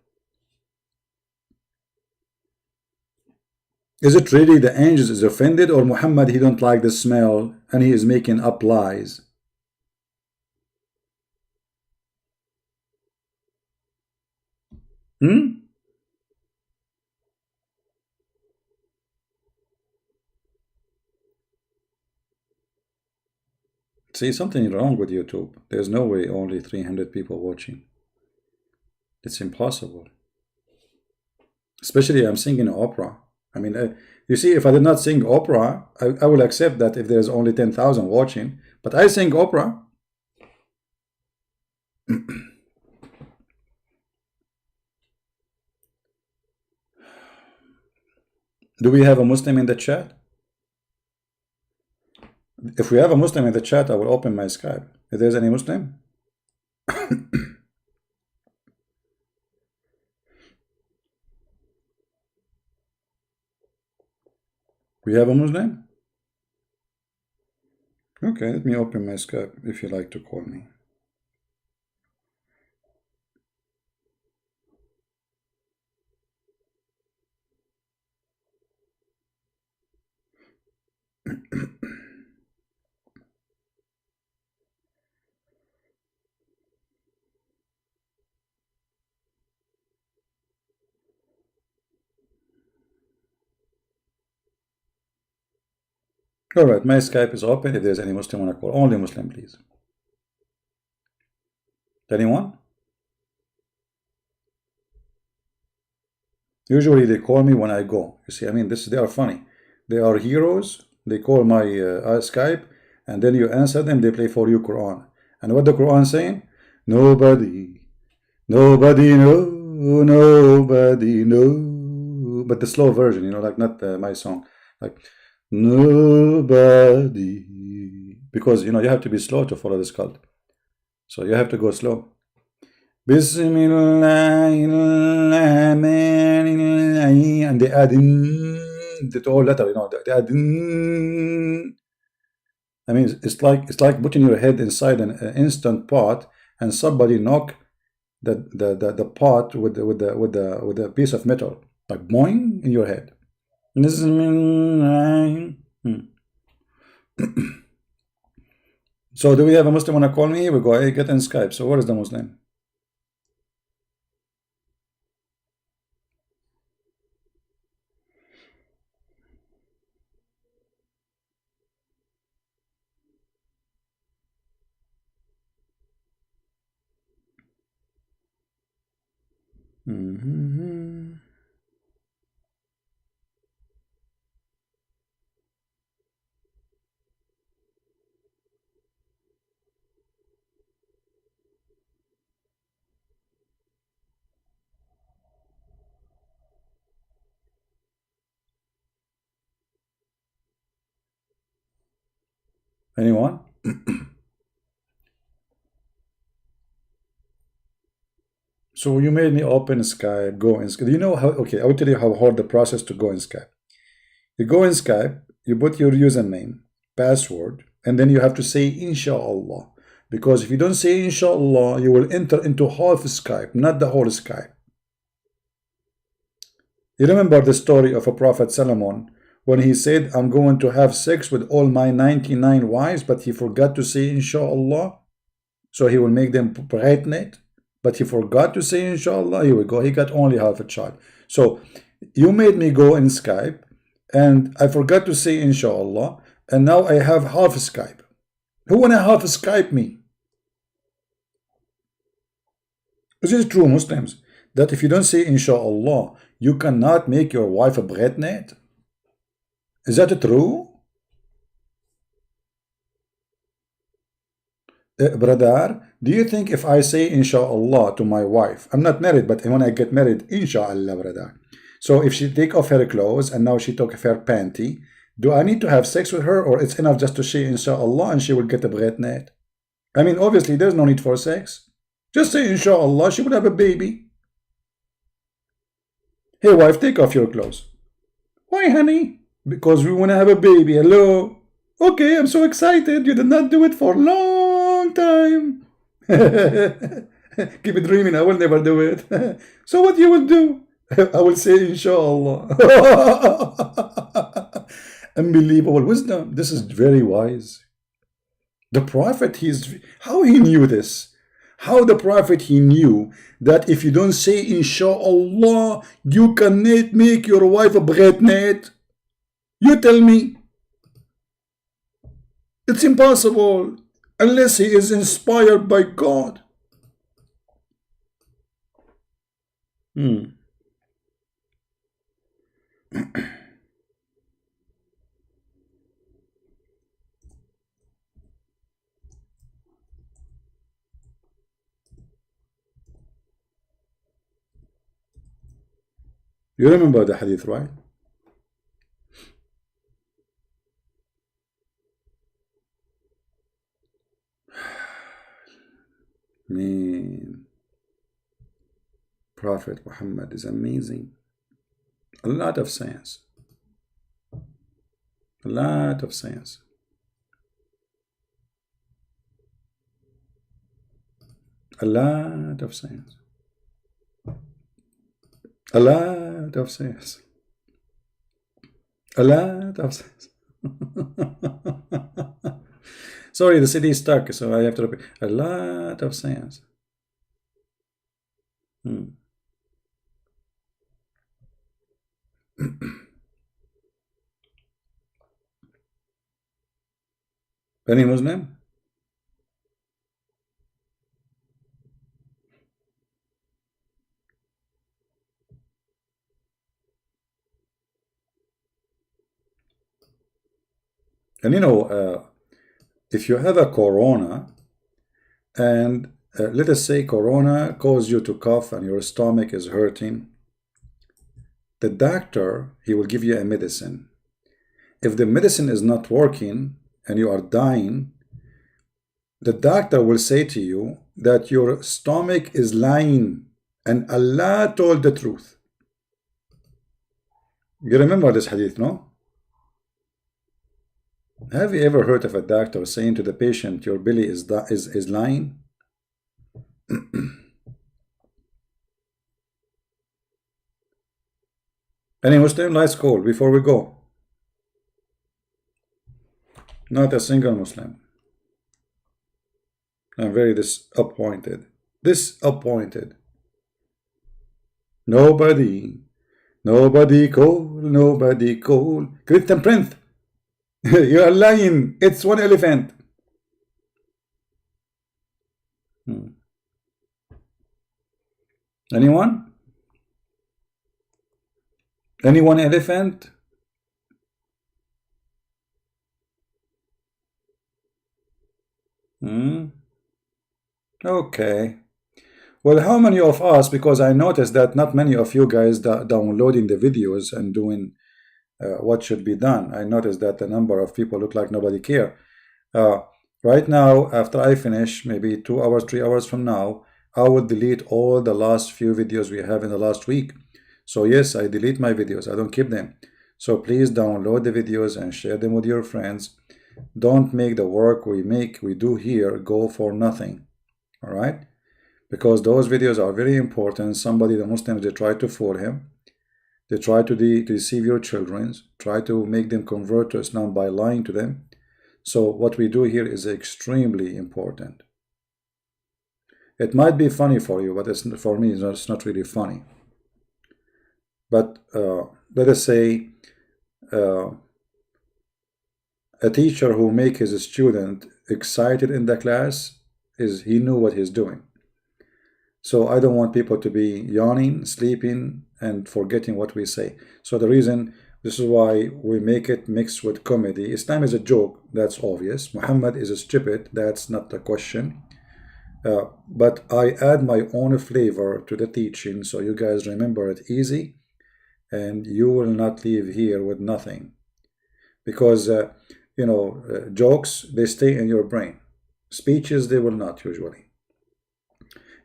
Is it really the angels is offended, or Muhammad, he don't like the smell and he is making up lies? See, something wrong with YouTube. There's no way only 300 people watching. It's impossible. Especially I'm singing opera. I mean, you see, if I did not sing opera, I will accept that if there's only 10,000 watching. But I sing opera. Do we have a Muslim in the chat? If we have a Muslim in the chat, I will open my Skype. If there's any Muslim? We have a Muslim? Okay, let me open my Skype if you like to call me. All right, my Skype is open. If there's any Muslim want to call, only Muslim, please. Anyone? Usually they call me when I go. You see, I mean, they are funny. They are heroes. They call my Skype, and then you answer them. They play for you Quran. And what the Quran saying? Nobody know, nobody know. But the slow version, like not my song. Like, nobody. Because, you have to be slow to follow this cult. So you have to go slow. Bismillahirrahmanirrahim. And they add in the whole letter, they add in. I mean, it's like putting your head inside an instant pot and somebody knock the pot with a piece of metal, like boing in your head. So do we have a Muslim want to call me? We go, hey, get in Skype. So what is the Muslim? Anyone? So you made me open Skype, go in Skype. Do you know how? Okay, I will tell you how hard the process to go in Skype. You go in Skype, you put your username, password, and then you have to say Inshallah. Because if you don't say Inshallah, you will enter into half Skype, not the whole Skype. You remember the story of a Prophet Solomon when he said, I'm going to have sex with all my 99 wives, but he forgot to say Inshallah, so he will make them pregnant. But he forgot to say Inshallah. Here we go. He got only half a child. So you made me go in Skype, and I forgot to say Inshallah, and now I have half Skype. Who wanna half Skype me? Is it true, Muslims, that if you don't say Inshallah, you cannot make your wife pregnant? Is that true? Brother, do you think if I say Inshallah to my wife, I'm not married, but when I get married, Inshallah, brother. So if she take off her clothes and now she took off her panty, do I need to have sex with her, or it's enough just to say Inshallah and she will get pregnant? I mean, obviously, there's no need for sex. Just say Inshallah, she will have a baby. Hey wife, take off your clothes. Why, honey? Because we want to have a baby. Hello? Okay, I'm so excited. You did not do it for a long time. Keep it dreaming. I will never do it. So what you will do? I will say Inshallah. Unbelievable wisdom. This is very wise. The Prophet, how he knew this? How the Prophet, he knew that if you don't say Inshallah, you cannot make your wife pregnant? You tell me. It's impossible unless he is inspired by God. You remember the hadith, right? Man, Prophet Muhammad is amazing. A lot of science. A lot of science. A lot of science. A lot of science. A lot of science. Sorry, the city is stuck, so I have to repeat. A lot of science. Any Muslim? And you know, if you have a corona, and let us say corona caused you to cough and your stomach is hurting, the doctor, he will give you a medicine. If the medicine is not working and you are dying, the doctor will say to you that your stomach is lying and Allah told the truth. You remember this hadith, no? Have you ever heard of a doctor saying to the patient, your belly is lying? Any Muslim? Let's call before we go. Not a single Muslim. I'm very disappointed. Disappointed. Nobody call. Christian Prince. You are lying. It's one elephant. Anyone? Anyone elephant? Okay. Well, how many of us, because I noticed that not many of you guys downloading the videos and doing what should be done. I noticed that the number of people look like nobody care. Uh, right now, after I finish, maybe 2 hours, 3 hours from now, I will delete all the last few videos we have in the last week. So yes, I delete my videos. I don't keep them. So please download the videos and share them with your friends. Don't make the work we do here go for nothing. All right? Because those videos are very important. Somebody, the Muslims, they try to fool him. They try to deceive your children, try to make them convert to Islam by lying to them. So what we do here is extremely important. It might be funny for you, but for me, it's not really funny. But let us say uh, a teacher who make his student excited in the class, he knew what he's doing. So I don't want people to be yawning, sleeping, and forgetting what we say. So this is why we make it mixed with comedy. Islam is a joke, that's obvious. Muhammad is a stupid, that's not the question. But I add my own flavor to the teaching so you guys remember it easy and you will not leave here with nothing. Because, jokes, they stay in your brain. Speeches, they will not usually.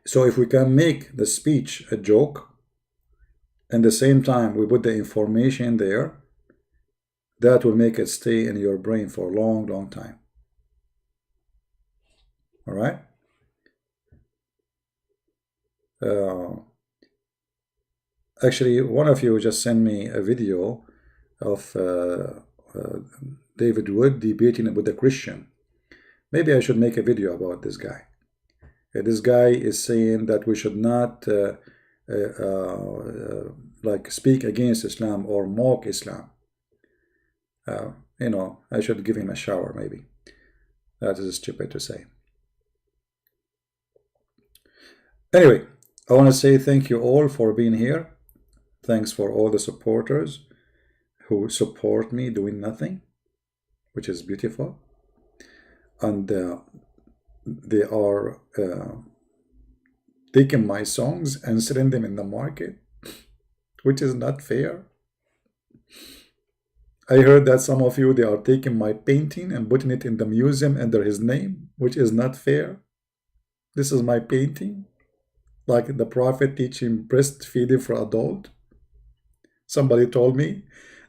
So if we can make the speech a joke, and at the same time we put the information there, that will make it stay in your brain for a long, long time. All right? Actually, one of you just sent me a video of David Wood debating with a Christian. Maybe I should make a video about this guy. This guy is saying that we should not like speak against Islam or mock Islam. I should give him a shower maybe. That is stupid to say. Anyway, I want to say thank you all for being here. Thanks for all the supporters who support me doing nothing, which is beautiful. And they are taking my songs and selling them in the market, which is not fair. I heard that some of you, they are taking my painting and putting it in the museum under his name, which is not fair. This is my painting, like the Prophet teaching breastfeeding for adult. Somebody told me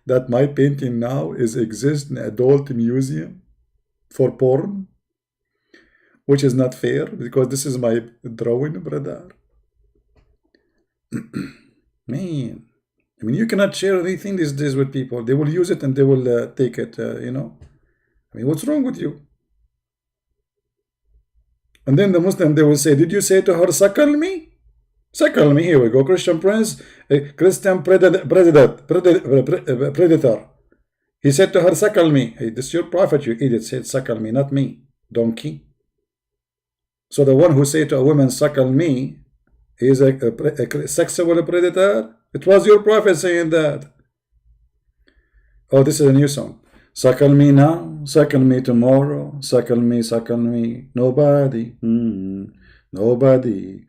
that my painting now exists in an adult museum for porn, which is not fair because this is my drawing, brother. Man, I mean, you cannot share anything these days with people. They will use it and they will take it, I mean, what's wrong with you? And then the Muslim, they will say, did you say to her, suckle me? Suckle me, here we go, Christian prince, Christian predator. He said to her, suckle me. Hey, this is your prophet, you idiot, said suckle me, not me, donkey. So the one who said to a woman, suckle me, he is a sexual predator. It was your prophet saying that. Oh, this is a new song. Suckle me now, suckle me tomorrow, suckle me. Nobody, nobody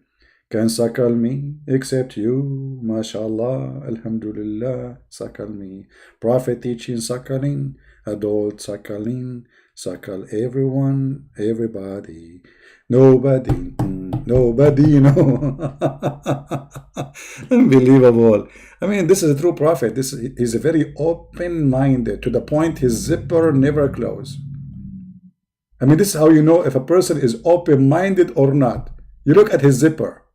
can suckle me except you. MashaAllah, Alhamdulillah, suckle me. Prophet teaching suckling, adult suckling, suckle everyone, everybody. Nobody, nobody, Unbelievable. I mean, this is a true prophet. He's a very open-minded to the point his zipper never closes. I mean, this is how you know if a person is open-minded or not. You look at his zipper.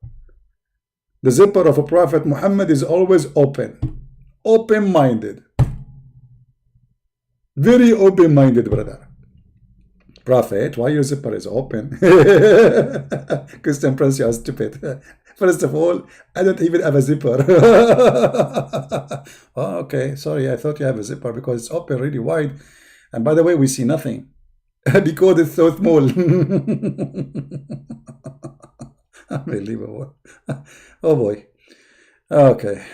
The zipper of a Prophet Muhammad is always open. Open-minded. Very open-minded, brother. Prophet, why your zipper is open? Christian Prince, you are stupid. First of all, I don't even have a zipper. Oh, okay, sorry, I thought you have a zipper because it's open really wide. And by the way, we see nothing because it's so small. Unbelievable. Oh boy. Okay.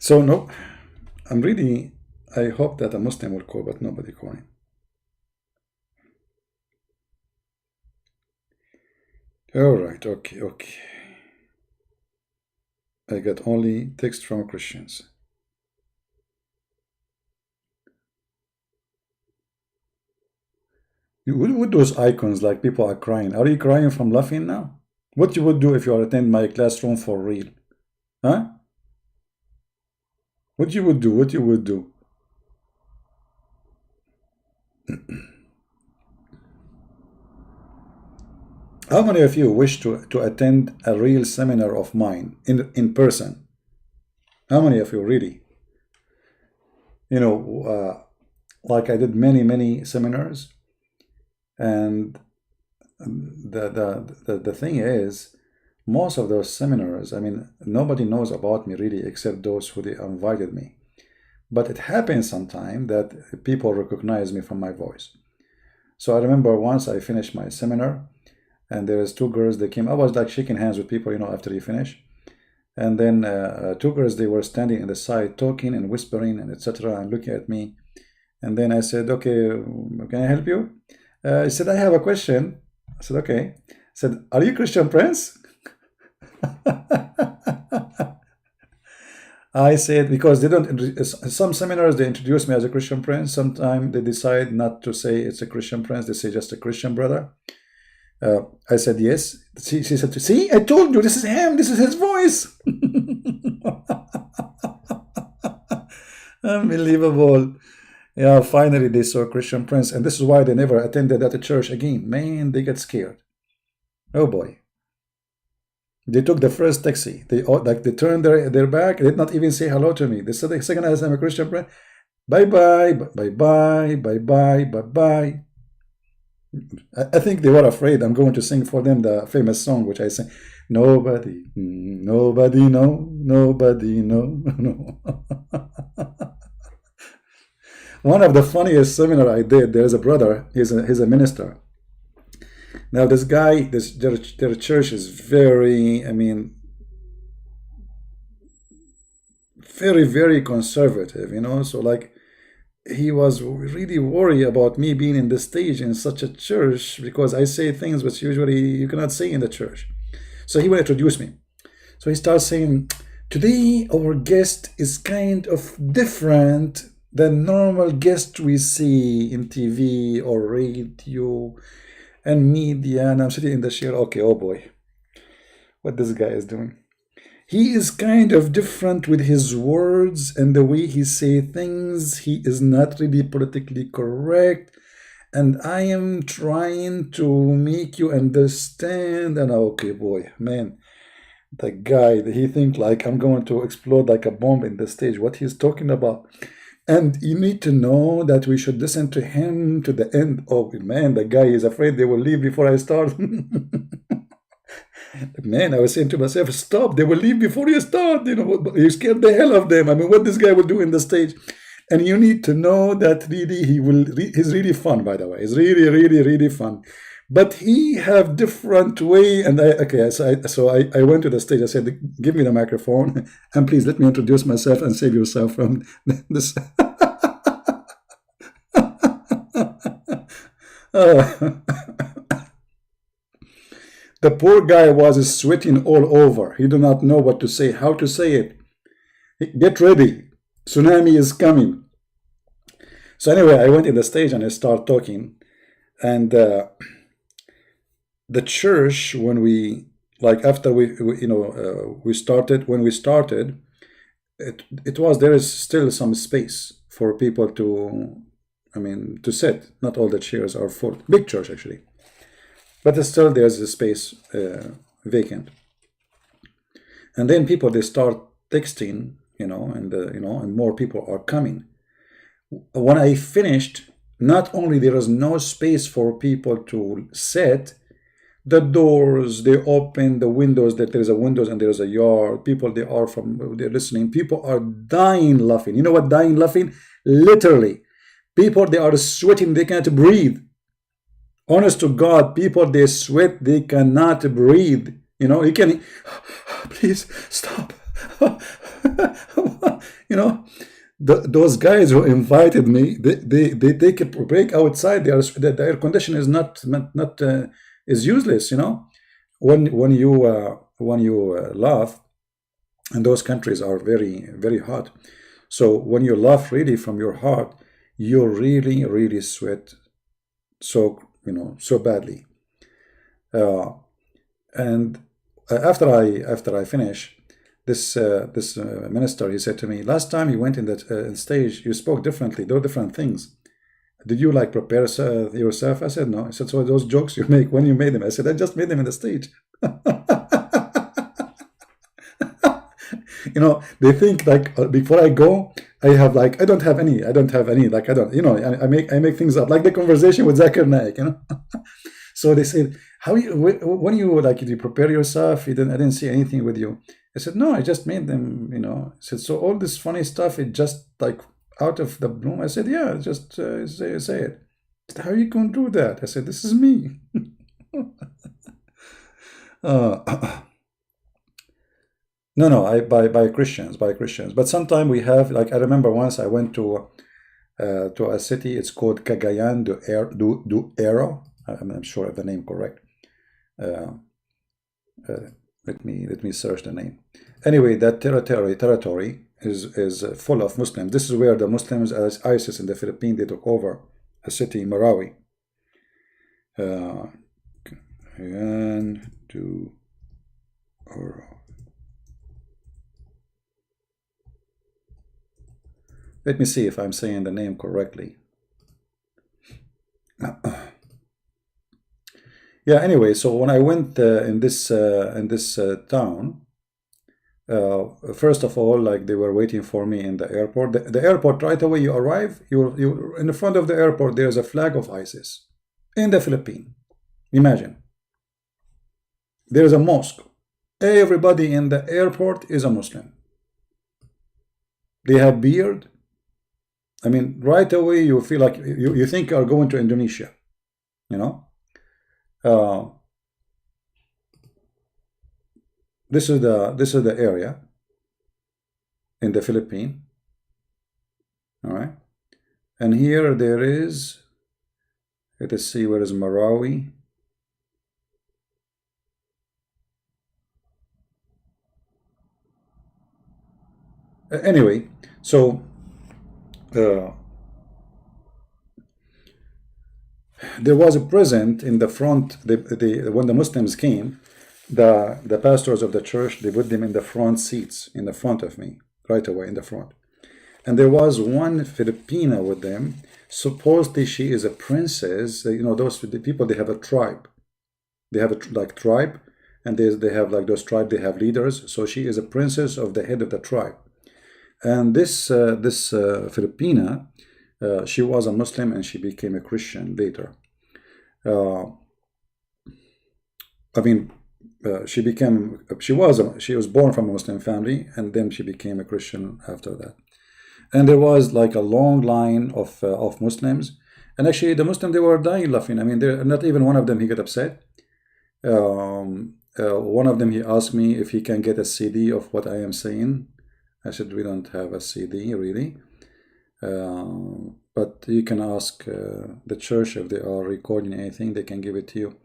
So no, I hope that a Muslim will call, but nobody calling. All right, okay. I got only text from Christians. With those icons, like people are crying. Are you crying from laughing now? What you would do if you attend my classroom for real? Huh? What you would do? What you would do? How many of you wish to attend a real seminar of mine in person? How many of you really? You know, like I did many seminars, and the thing is, most of those seminars, I mean, nobody knows about me really except those who they invited me. But it happens sometime that people recognize me from my voice. So I remember once I finished my seminar, and there was two girls that came. I was like shaking hands with people, after you finish. And then two girls, they were standing in the side talking and whispering and etc. and looking at me. And then I said, okay, can I help you? He said, I have a question. I said, okay. I said, are you Christian Prince? I said, because they don't, some seminars, they introduce me as a Christian Prince. Sometimes they decide not to say it's a Christian Prince. They say just a Christian brother. I said, yes. She said, see, I told you, this is him. This is his voice. Unbelievable. Yeah, finally they saw Christian Prince. And this is why they never attended at a church again. Man, they get scared. Oh boy. They took the first taxi. They turned their back. They did not even say hello to me. They said, the second I'm a Christian Prince, bye-bye, bye-bye, bye-bye, bye-bye. I think they were afraid I'm going to sing for them the famous song which I sing. Nobody know, nobody know. One of the funniest seminar I did, there's a brother, he's a minister. Now this guy, their church is very, I mean, very conservative, so like, he was really worried about me being in the stage in such a church because I say things which usually you cannot say in the church. So he will introduce me. So he starts saying, today our guest is kind of different than normal guests we see in TV or radio and media. And I'm sitting in the chair, okay, oh boy, what this guy is doing. He is kind of different with his words and the way he say things. He is not really politically correct. And I am trying to make you understand. And okay, boy, man, the guy, he think like I'm going to explode like a bomb in the stage. What he's talking about. And you need to know that we should listen to him to the end. Oh, man, the guy is afraid they will leave before I start. Man, I was saying to myself, stop, they will leave before you start. You scared the hell of them. I mean, what this guy will do in the stage. And you need to know that really he's really fun, by the way. He's really fun. But he have different way. And so I went to the stage. I said, give me the microphone and please let me introduce myself and save yourself from this. The poor guy was sweating all over. He did not know what to say, how to say it. Get ready. Tsunami is coming. So anyway, I went in the stage and I started talking. And the church, when we, like after we started, when we started, there is still some space for people to sit. Not all the chairs are full. Big church, actually. But still there's a space vacant. And then people, they start texting, and more people are coming. When I finished, not only there is no space for people to sit, the doors, they open, the windows, that there is a windows and there is a yard. People, they're listening. People are dying laughing. You know what dying laughing? Literally. People, they are sweating, they can't breathe. Honest to God, people, they sweat, they cannot breathe. You can, please stop. Those guys who invited me, they take a break outside. The air condition is not is useless. When you laugh, and those countries are very hot. So when you laugh really from your heart, you really sweat. So so badly. Uh, and after I finish, this minister, he said to me, last time you went in that stage, you spoke differently. There were different things. Did you like prepare yourself? I said no. He said, so those jokes you make, when you made them? I said, I just made them in the stage. They think like before I go, I have like I don't have any like I don't I make things up like the conversation with Zakir Naik. So they said, how you when you like did you prepare yourself? I didn't see anything with you. I said no, I just made them. I said, so all this funny stuff, it just like out of the bloom. I said, yeah, just say it. How you can do that? I said, this is me. uh, no, I by Christians, But sometimes we have like I remember once I went to a city. It's called Cagayan do Ero. I'm not sure if the name correct. Uh, let me search the name. Anyway, that territory is full of Muslims. This is where the Muslims, as ISIS in the Philippines, they took over a city, Marawi. And to let me see if I'm saying the name correctly. Yeah. Anyway, so when I went in this town. First of all, like they were waiting for me in the airport. The airport, right away you arrive, you in the front of the airport, there's a flag of ISIS in the Philippines. Imagine. There's a mosque. Everybody in the airport is a Muslim. They have beard. I mean, right away you feel like you think you are going to Indonesia. This is the area in the Philippines. All right, and here there is. Let us see, where is Marawi? Anyway, so there was a present in the front. When the Muslims came, the pastors of the church, they put them in the front seats, in the front of me, right away in the front. And there was one Filipina with them. Supposedly she is a princess. Those the people, they have a tribe. They have a tribe, and they have like those tribe. They have leaders. So she is a princess of the head of the tribe. And this Filipina, she was a Muslim and she became a Christian later. I mean, she was born from a Muslim family, and then she became a Christian after that. And there was like a long line of Muslims, and actually the Muslims, they were dying laughing. I mean, not even one of them he got upset. One of them, he asked me if he can get a CD of what I am saying. I said, we don't have a CD really, but you can ask the church if they are recording anything. They can give it to you.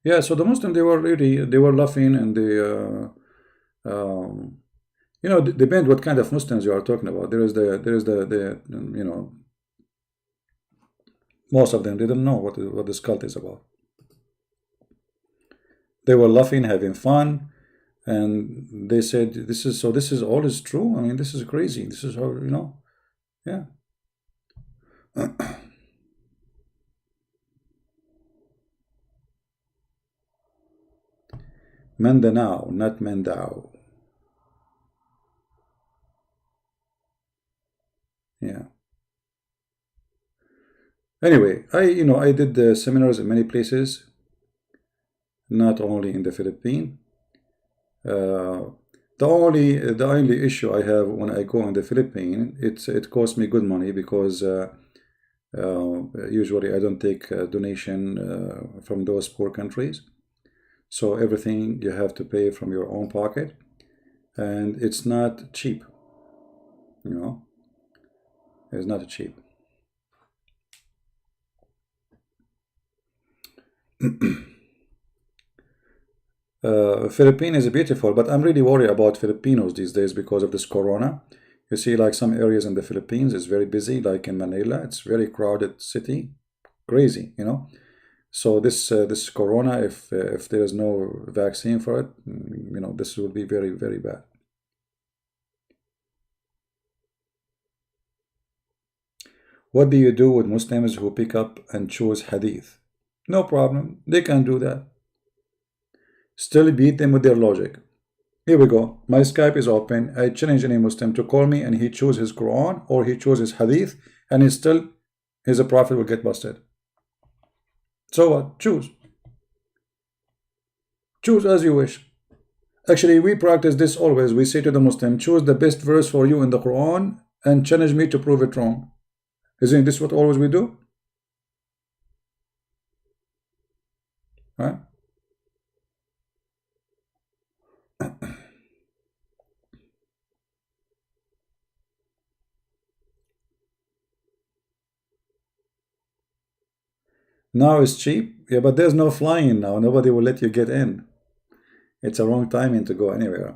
Yeah, so the Muslims, they were laughing, and depend what kind of Muslims you are talking about. There is the most of them, they don't know what this cult is about. They were laughing, having fun, and they said, this is all is true. I mean, this is crazy. This is how, yeah. Mindanao, not Mindao. Yeah. Anyway, I did seminars in many places, not only in the Philippines. The only issue I have when I go in the Philippines, it costs me good money, because usually I don't take a donation from those poor countries. So everything you have to pay from your own pocket, and it's not cheap. It's not cheap. Philippines is beautiful, but I'm really worried about Filipinos these days because of this corona. You see, like some areas in the Philippines is very busy, like in Manila. It's very crowded city, crazy, So this corona, if there is no vaccine for it, this will be very, very bad. What do you do with Muslims who pick up and choose hadith? No problem. They can do that. Still beat them with their logic. Here we go. My Skype is open. I challenge any Muslim to call me and he choose his Quran or he chooses hadith and he's a prophet will get busted. So what? Choose. Choose as you wish. Actually, we practice this always. We say to the Muslim, choose the best verse for you in the Quran and challenge me to prove it wrong. Isn't this what always we do? Right? Now it's cheap. Yeah, but there's no flying now. Nobody will let you get in. It's a wrong timing to go anywhere.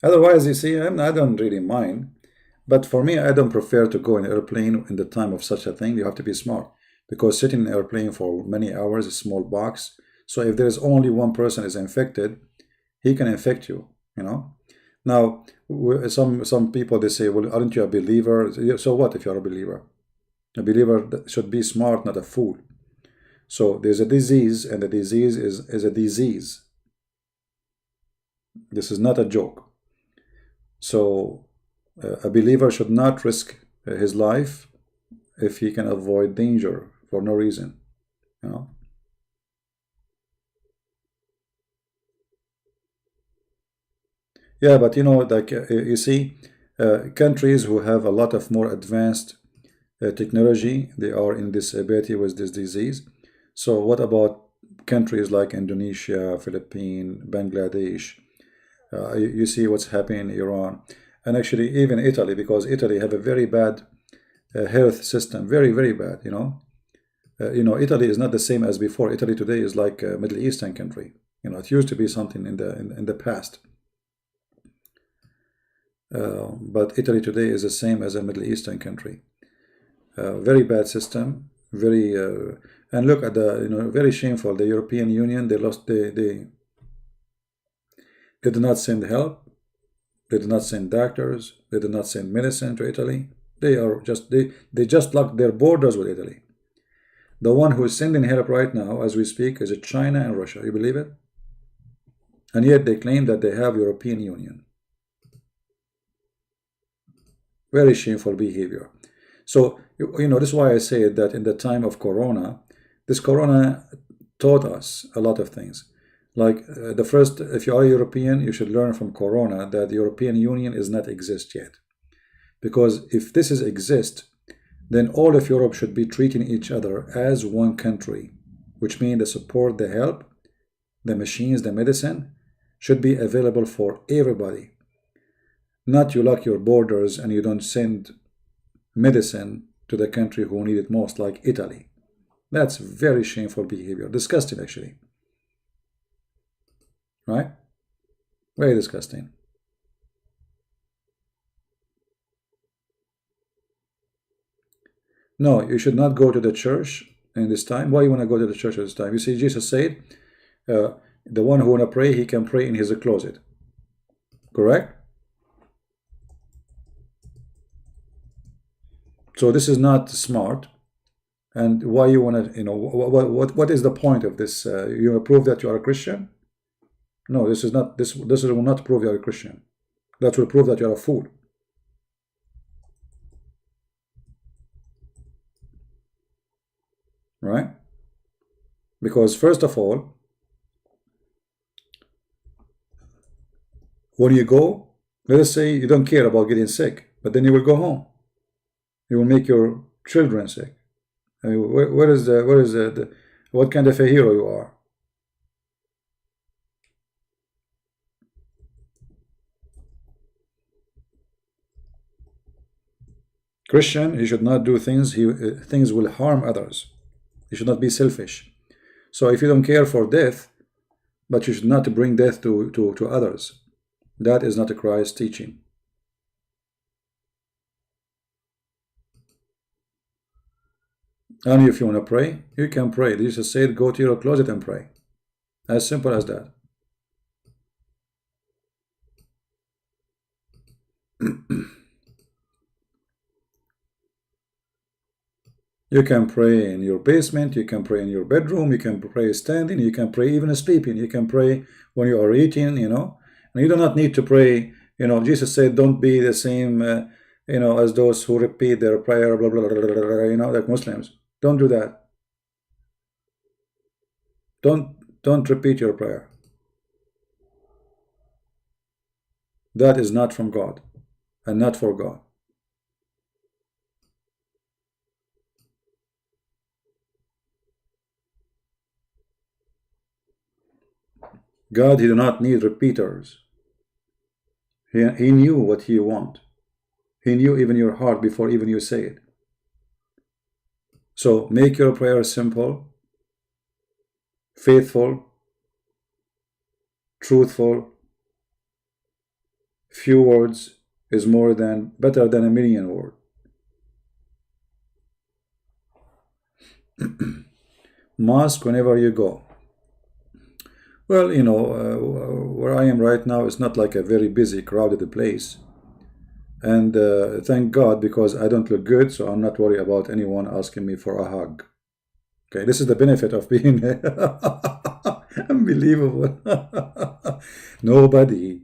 Otherwise, you see, I don't really mind. But for me, I don't prefer to go in an airplane in the time of such a thing. You have to be smart. Because sitting in an airplane for many hours, a small box. So if there's only one person is infected, he can infect you, Now, some people, they say, well, aren't you a believer? So what if you're a believer? A believer should be smart, not a fool. So there's a disease, and the disease is a disease. This is not a joke. So a believer should not risk his life if he can avoid danger for no reason, Yeah, but like you see, countries who have a lot of more advanced technology, they are in this ability with this disease. So what about countries like Indonesia, Philippines, Bangladesh? You see what's happening in Iran, and actually even Italy, because Italy have a very bad health system, very, very bad. Italy is not the same as before. Italy today is like a Middle Eastern country. It used to be something in the past. But Italy today is the same as a Middle Eastern country. Very bad system, very and look at the very shameful. The European Union, they did not send help. They did not send doctors. They did not send medicine to Italy. They just locked their borders with Italy. The one who is sending help right now, as we speak, is China and Russia. You believe it? And yet they claim that they have European Union. Very shameful behavior. So, this is why I say that in the time of Corona, this Corona taught us a lot of things. Like if you are European, you should learn from Corona that the European Union is not exist yet. Because if this is exist, then all of Europe should be treating each other as one country, which means the support, the help, the machines, the medicine should be available for everybody. Not you lock your borders and you don't send medicine to the country who need it most, like Italy. That's very shameful behavior. Disgusting, actually. Right? Very disgusting. No, you should not go to the church in this time. Why you want to go to the church at this time? You see, Jesus said, the one who want to pray, he can pray in his closet. Correct? So this is not smart. And why you want to, what is the point of this? You want to prove that you are a Christian? No, this will not prove you are a Christian. That will prove that you are a fool. Right? Because first of all, when you go, let us say you don't care about getting sick, but then you will go home. You will make your children sick. I mean, what kind of a hero you are? Christian, he should not do things. Things will harm others. He should not be selfish. So if you don't care for death, but you should not bring death to others, that is not a Christ teaching. And if you want to pray, you can pray. Jesus said, go to your closet and pray. As simple as that. You can pray in your basement, you can pray in your bedroom, you can pray standing, you can pray even sleeping, you can pray when you are eating, you know. And you do not need to pray, you know. Jesus said, don't be the same, you know, as those who repeat their prayer, blah, blah, blah, blah, blah, you know, like Muslims. Don't do that. Don't repeat your prayer. That is not from God and not for God. God, he do not need repeaters. He knew what he want. He knew even your heart before even you say it. So make your prayer simple, faithful, truthful. Few words is better than a million words. Mosque whenever you go. Well, you know, where I am right now is not like a very busy, crowded place. And thank God, because I don't look good, so I'm not worried about anyone asking me for a hug. Okay, this is the benefit of being unbelievable. Nobody,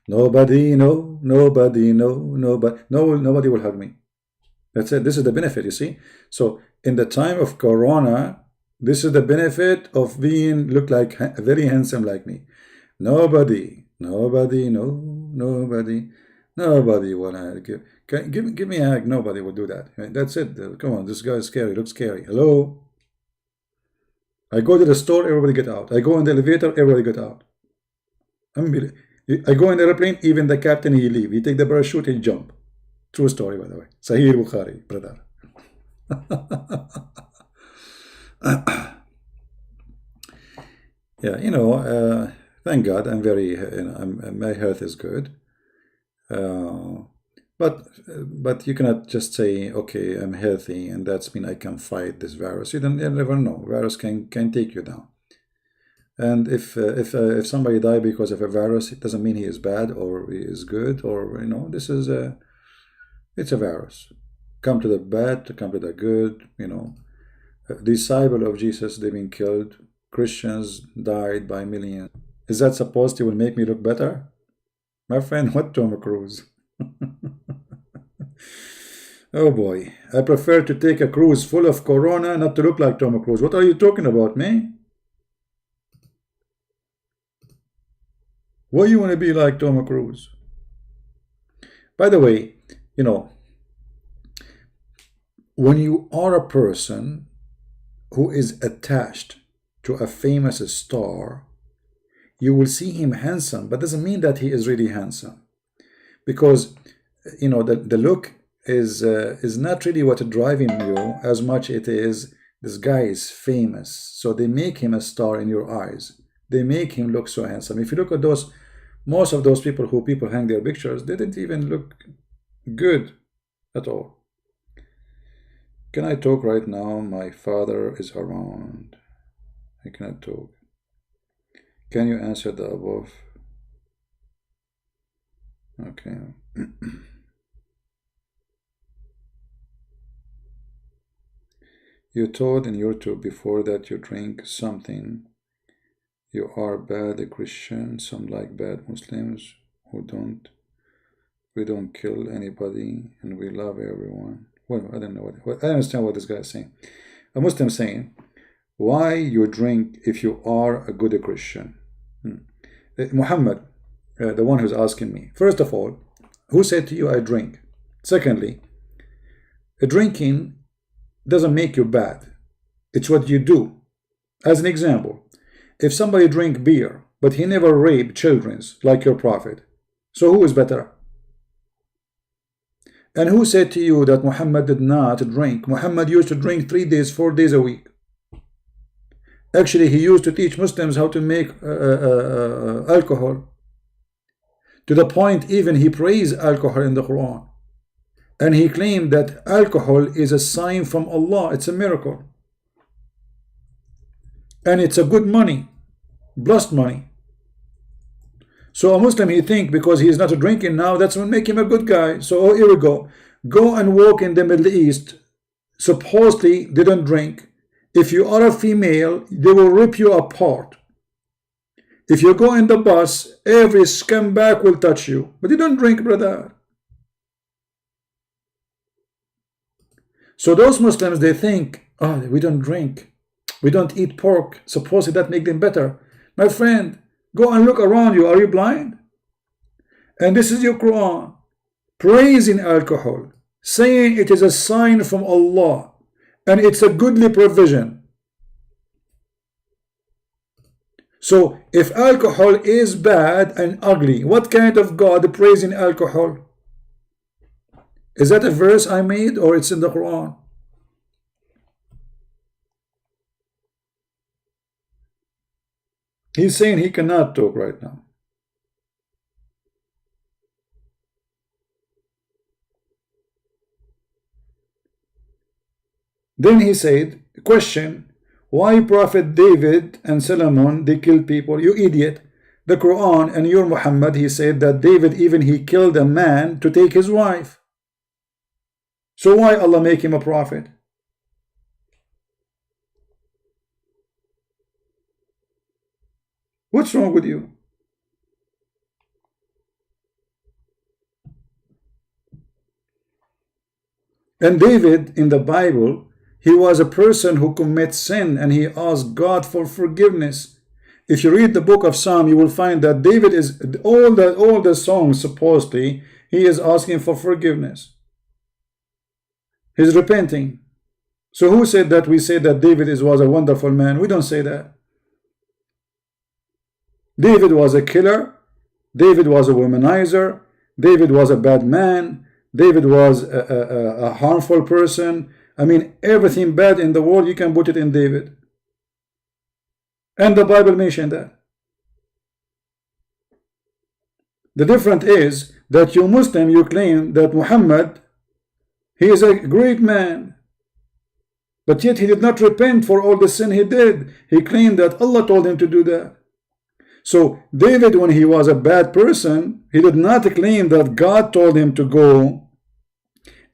nobody will hug me. That's it. This is the benefit, you see. So in the time of Corona, this is the benefit of look like very handsome like me. Nobody wanna give me a hug. Nobody will do that. That's it. Come on, this guy is scary. Looks scary. Hello. I go to the store, everybody get out. I go in the elevator, everybody get out. I go in the airplane, even the captain, he leave. He take the parachute and jump. True story, by the way. Sahih Bukhari, brother. Yeah, you know, thank God, I'm very, you know, my health is good. But you cannot just say, okay, I'm healthy, and that's mean I can fight this virus. You never know. Virus can take you down. And if somebody die because of a virus, it doesn't mean he is bad or he is good, or you know, it's a virus. Come to the bad, to come to the good. You know, disciple of Jesus, they've been killed. Christians died by millions. Is that supposed to will make me look better? My friend, what Tom Cruise? Oh boy, I prefer to take a cruise full of Corona not to look like Tom Cruise. What are you talking about, man? Why you want to be like Tom Cruise? By the way, you know, when you are a person who is attached to a famous star, you will see him handsome, but doesn't mean that he is really handsome, because you know the look is not really what driving you as much it is this guy is famous, so they make him a star in your eyes. They make him look so handsome. If you look at most of those people who hang their pictures, they didn't even look good at all. Can I talk right now? My father is around. I cannot talk. Can you answer the above? Okay. You told in YouTube before that you drink something. You are bad Christian. Some like bad Muslims who don't. We don't kill anybody and we love everyone. Well, I don't know what I understand what this guy is saying. A Muslim saying, why you drink if you are a good Christian? Muhammad, the one who's asking me. First of all, who said to you I drink? Secondly, drinking doesn't make you bad. It's what you do. As an example, if somebody drink beer, but he never raped children like your prophet, so who is better? And who said to you that Muhammad did not drink? Muhammad used to drink 3 days, 4 days a week. Actually, he used to teach Muslims how to make alcohol. To the point even he praised alcohol in the Quran. and he claimed that alcohol is a sign from Allah. It's a miracle. And it's a good money, blessed money. So a Muslim, he think because he is not drinking now, that's what make him a good guy. So here we go. Go and walk in the Middle East. Supposedly they don't drink. If you are a female, they will rip you apart. If you go in the bus, every scumbag will touch you. But you don't drink, brother. So those Muslims, they think, oh, we don't drink. We don't eat pork. Supposedly that make them better. My friend, go and look around you. Are you blind? And this is your Quran. Praising alcohol. Saying it is a sign from Allah. And it's a goodly provision. So if alcohol is bad and ugly, what kind of God praising alcohol? Is that a verse I made or it's in the Quran? He's saying he cannot talk right now. Then he said, question, why Prophet David and Solomon, they killed people? You idiot. The Quran and your Muhammad, he said that David even he killed a man to take his wife. So why Allah make him a prophet? What's wrong with you? And David in the Bible, he was a person who commits sin and he asked God for forgiveness. If you read the book of Psalm, you will find that David is all the songs supposedly he is asking for forgiveness. He's repenting. So who said that we say that David was a wonderful man? We don't say that. David was a killer. David was a womanizer. David was a bad man. David was a harmful person. I mean, everything bad in the world, you can put it in David. And the Bible mentioned that. The difference is that you Muslim, you claim that Muhammad, he is a great man. But yet he did not repent for all the sin he did. He claimed that Allah told him to do that. So David, when he was a bad person, he did not claim that God told him to go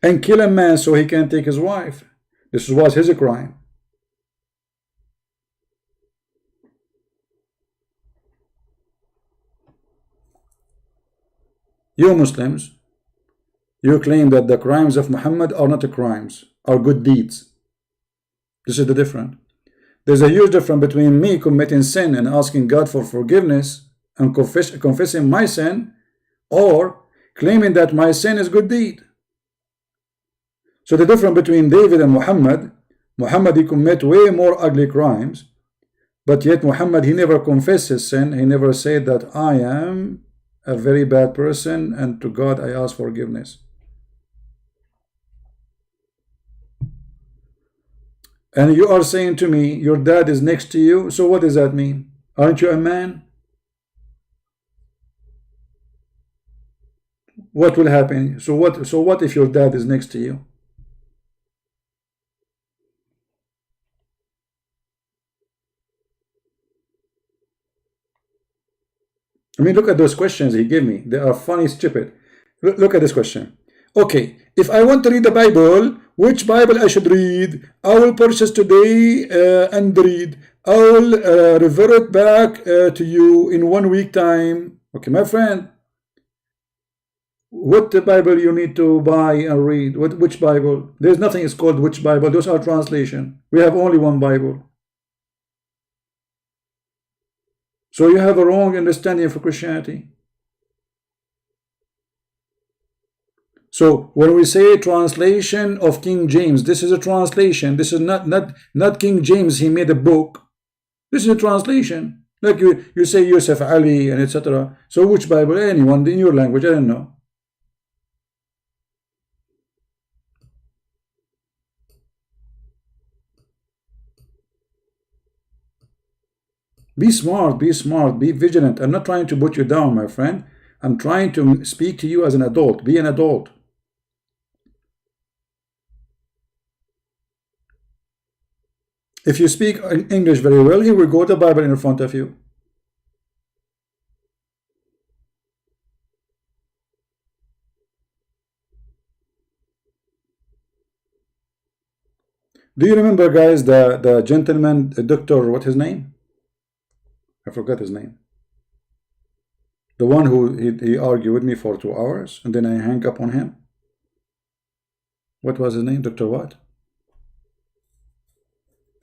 and kill a man so he can take his wife. This was his crime. You Muslims, you claim that the crimes of Muhammad are not crimes, are good deeds. This is the difference. There's a huge difference between me committing sin and asking God for forgiveness and confessing my sin, or claiming that my sin is good deed. So the difference between David and Muhammad, he commit way more ugly crimes, but yet Muhammad, he never confessed his sin. He never said that I am a very bad person and to God I ask forgiveness. And you are saying to me, your dad is next to you. So what does that mean? Aren't you a man? What will happen? So what if your dad is next to you? I mean, look at those questions he gave me. They are funny, stupid. Look at this question. Okay, if I want to read the Bible, which Bible I should read? I will purchase today and read. I will revert back to you in 1 week time. Okay, my friend, what the Bible you need to buy and read? Which Bible? There's nothing is called which Bible. Those are translation. We have only one Bible. So you have a wrong understanding of Christianity. So when we say translation of King James, this is a translation. This is not King James. He made a book. This is a translation. Like you say Yusuf Ali and etc. So which Bible? Anyone in your language? I don't know. Be smart, be vigilant. I'm not trying to put you down, my friend. I'm trying to speak to you as an adult. Be an adult. If you speak English very well, he will go to the Bible in front of you. Do you remember, guys, the gentleman, the doctor, what his name? I forgot his name. The one who he argued with me for 2 hours and then I hang up on him. What was his name? Dr. what?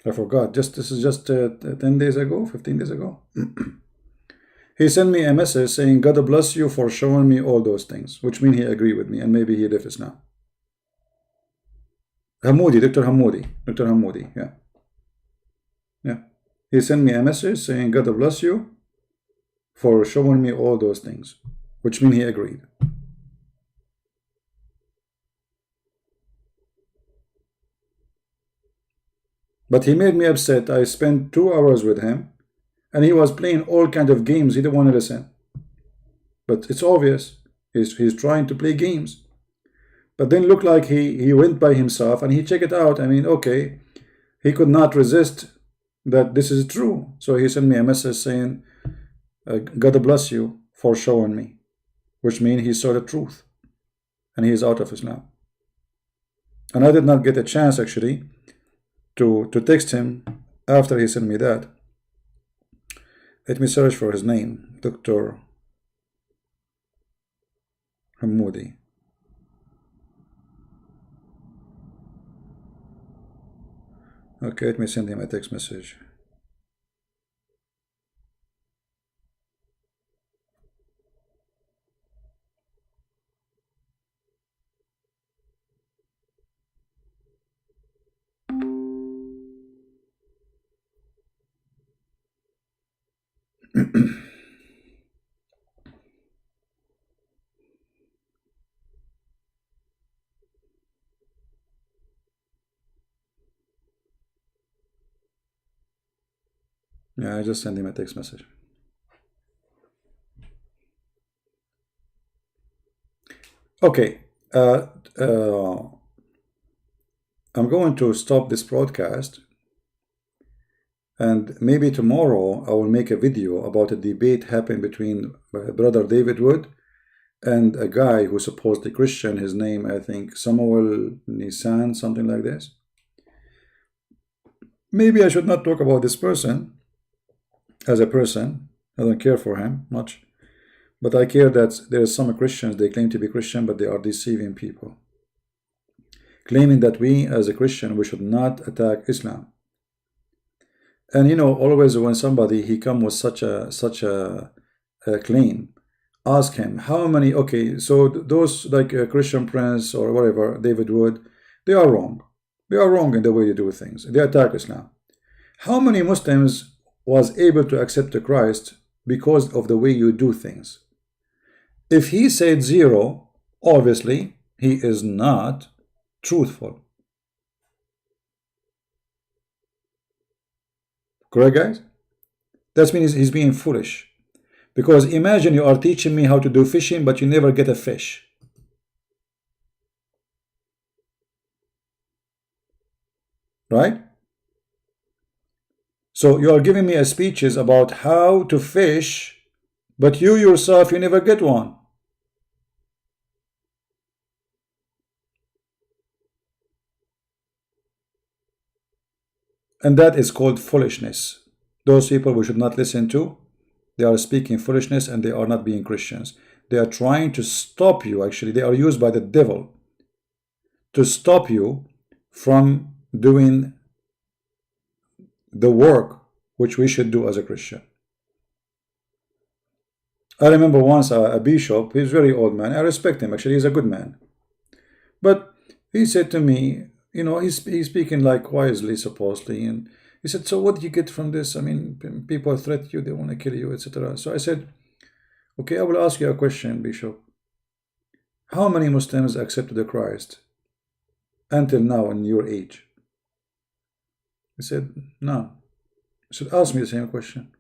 I forgot. This is just 10 days ago, 15 days ago. He sent me a message saying, God bless you for showing me all those things, which means he agreed with me and maybe he left Islam. Hamoudi, Dr. Hamoudi. Dr. Hamoudi, yeah. Yeah. He sent me a message saying, God bless you for showing me all those things, which means he agreed. But he made me upset. I spent 2 hours with him and he was playing all kinds of games. He didn't want to listen. But it's obvious. He's trying to play games. But then looked like he went by himself and he checked it out. I mean, okay, he could not resist that this is true. So he sent me a message saying, God bless you for showing me, which means he saw the truth and he is out of Islam. And I did not get a chance actually to text him after he sent me that. Let me search for his name, Dr. Hamoudi. Okay, let me send him a text message. Yeah, I just sent him a text message. Okay, I'm going to stop this broadcast and maybe tomorrow I will make a video about a debate happened between brother David Wood and a guy who's supposedly Christian. His name, I think, Samuel Nisan, something like this. Maybe I should not talk about this person as a person. I don't care for him much. But I care that there are some Christians, they claim to be Christian, but they are deceiving people. Claiming that we, as a Christian, we should not attack Islam. And you know, always when somebody, he come with such a claim, ask him, how many, okay, so those like Christian Prince or whatever, David Wood, they are wrong. They are wrong in the way they do things. They attack Islam. How many Muslims was able to accept Christ because of the way you do things? If he said 0, obviously he is not truthful. Correct, guys? That means he's being foolish. Because imagine you are teaching me how to do fishing, but you never get a fish. Right? So you are giving me a speeches about how to fish, but you yourself, you never get one. And that is called foolishness. Those people we should not listen to. They are speaking foolishness and they are not being Christians. They are trying to stop you, actually. They are used by the devil to stop you from doing the work which we should do as a Christian. I remember once a bishop, he's a very old man. I respect him, actually. He's a good man. But he said to me, you know, he's speaking like wisely, supposedly, and he said, so what do you get from this? I mean, people threaten you, they want to kill you, etc. So I said, okay, I will ask you a question, Bishop. How many Muslims accepted the Christ until now in your age? He said, no. I said, ask me the same question.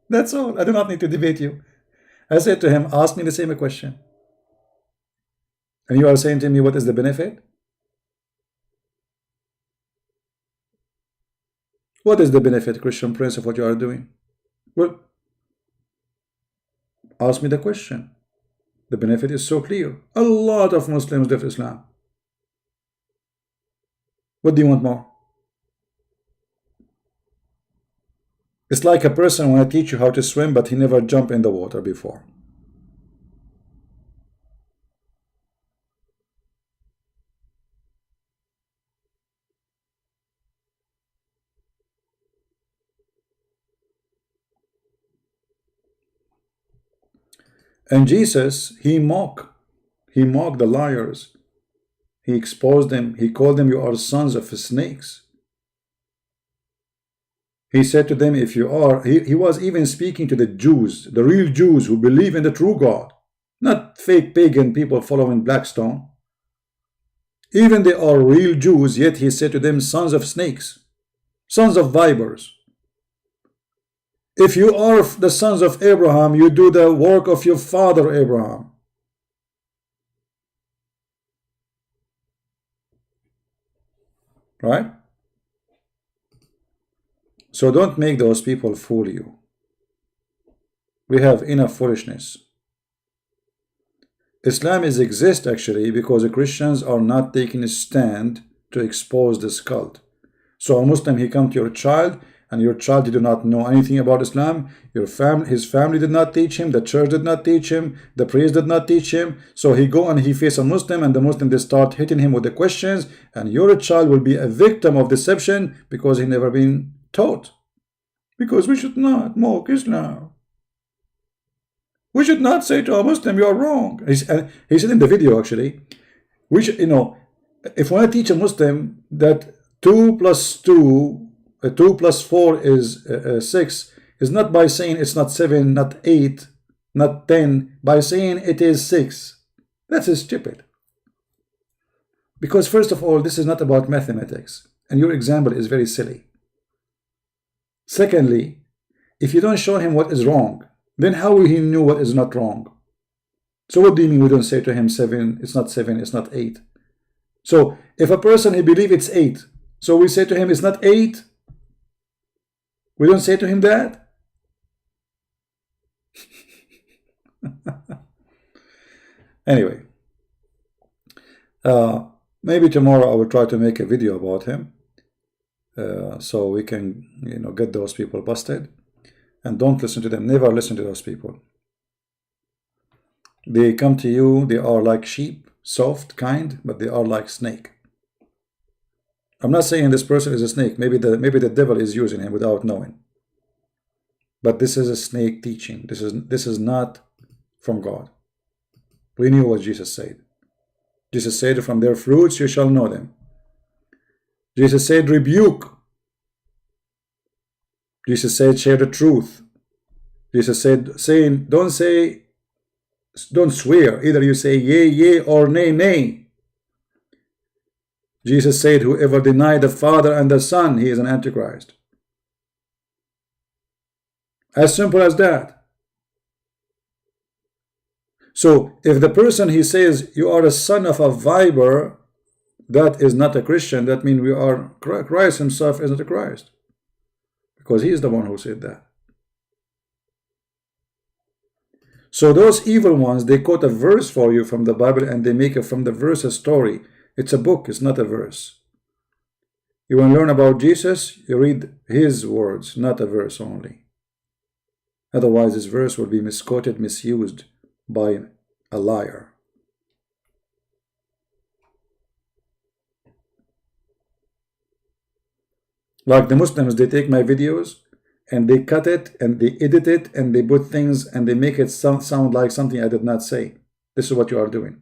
That's all. I do not need to debate you. I said to him, ask me the same question. And you are saying to me, what is the benefit? What is the benefit, Christian Prince, of what you are doing? Well, ask me the question. The benefit is so clear. A lot of Muslims left Islam. What do you want more? It's like a person want to teach you how to swim, but he never jumped in the water before. And Jesus, he mocked the liars. He exposed them. He called them, you are sons of snakes. He said to them, if you are, he was even speaking to the Jews, the real Jews who believe in the true God, not fake pagan people following Blackstone. Even they are real Jews, yet he said to them, sons of snakes, sons of vipers. If you are the sons of Abraham, you do the work of your father Abraham. Right? So don't make those people fool you. We have enough foolishness. Islam exists actually because the Christians are not taking a stand to expose this cult. So a Muslim, he come to your child, and your child did not know anything about Islam. His family did not teach him. The church did not teach him. The priest did not teach him. So he go and he face a Muslim, and the Muslim, they start hitting him with the questions, and your child will be a victim of deception because he never been taught. Because we should not mock Islam. We should not say to a Muslim, you are wrong. He said in the video actually, we should, if we want to teach a Muslim that 2 plus 2 plus 4 is 6, is not by saying it's not 7, not 8, not 10, by saying it is 6. That's stupid. Because first of all, this is not about mathematics, and your example is very silly. Secondly, if you don't show him what is wrong, then how will he know what is not wrong? So what do you mean we don't say to him 7, it's not 7, it's not 8? So if a person, he believes it's 8, so we say to him it's not 8? We don't say to him that? Anyway, maybe tomorrow I will try to make a video about him, so we can, get those people busted. And don't listen to them. Never listen to those people. They come to you, they are like sheep, soft, kind, but they are like snake. I'm not saying this person is a snake. Maybe the devil is using him without knowing. But this is a snake teaching. This is not from God. We knew what Jesus said. Jesus said, from their fruits you shall know them. Jesus said, rebuke. Jesus said, share the truth. Jesus said, don't swear. Either you say yea, yea, or nay, nay. Jesus said, whoever denied the Father and the Son, he is an Antichrist. As simple as that. So if the person, he says, you are a son of a viper, that is not a Christian. That means Christ himself is not a Christ. Because he is the one who said that. So those evil ones, they quote a verse for you from the Bible, and they make it from the verse a story. It's a book, it's not a verse. You want to learn about Jesus, you read his words, not a verse only. Otherwise, this verse will be misquoted, misused by a liar. Like the Muslims, they take my videos and they cut it and they edit it and they put things and they make it sound like something I did not say. This is what you are doing.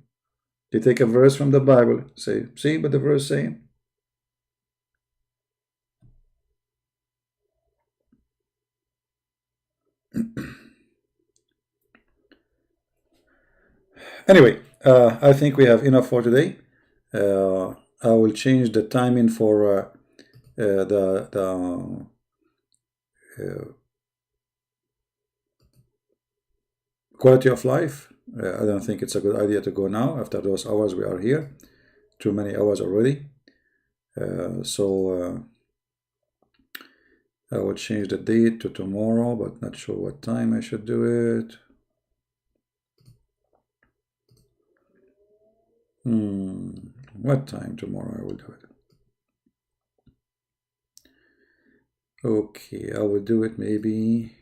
They take a verse from the Bible, say, see what the verse is saying? Anyway, I think we have enough for today. I will change the timing for the quality of life. I don't think it's a good idea to go now after those hours we are here. Too many hours already. I will change the date to tomorrow, but not sure what time I should do it. What time tomorrow I will do it? Okay, I will do it maybe.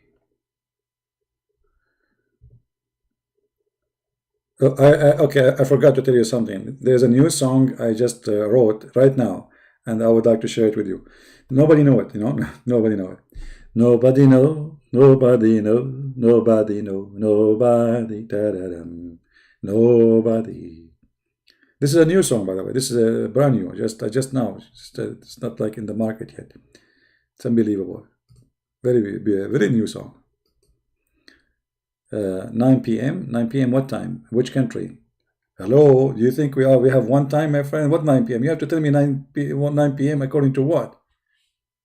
Okay, I forgot to tell you something. There's a new song I just wrote right now, and I would like to share it with you. Nobody know it, you know? Nobody know it. Nobody know, nobody know, nobody know, nobody, da-da-dum, nobody. This is a new song, by the way. This is a brand new, just now. It's not like in the market yet. It's unbelievable. Very new song. 9 p.m. 9 p.m. What time? Which country? Hello? Do you think we have one time, my friend? What 9 p.m.? You have to tell me 9 p.m. according to what?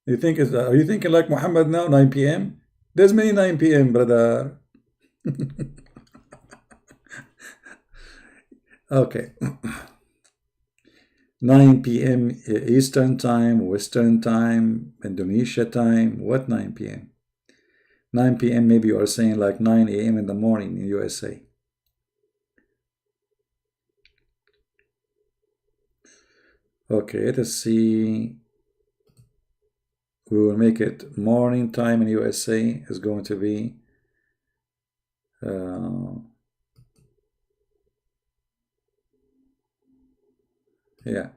Are you thinking like Muhammad now? 9 p.m. There's many 9 p.m. brother. Okay. 9 p.m. Eastern time, Western time, Indonesia time. What 9 p.m.? 9 p.m. maybe you are saying like 9 a.m. in the morning in USA. Okay, let's see. We will make it morning time in USA is going to be yeah.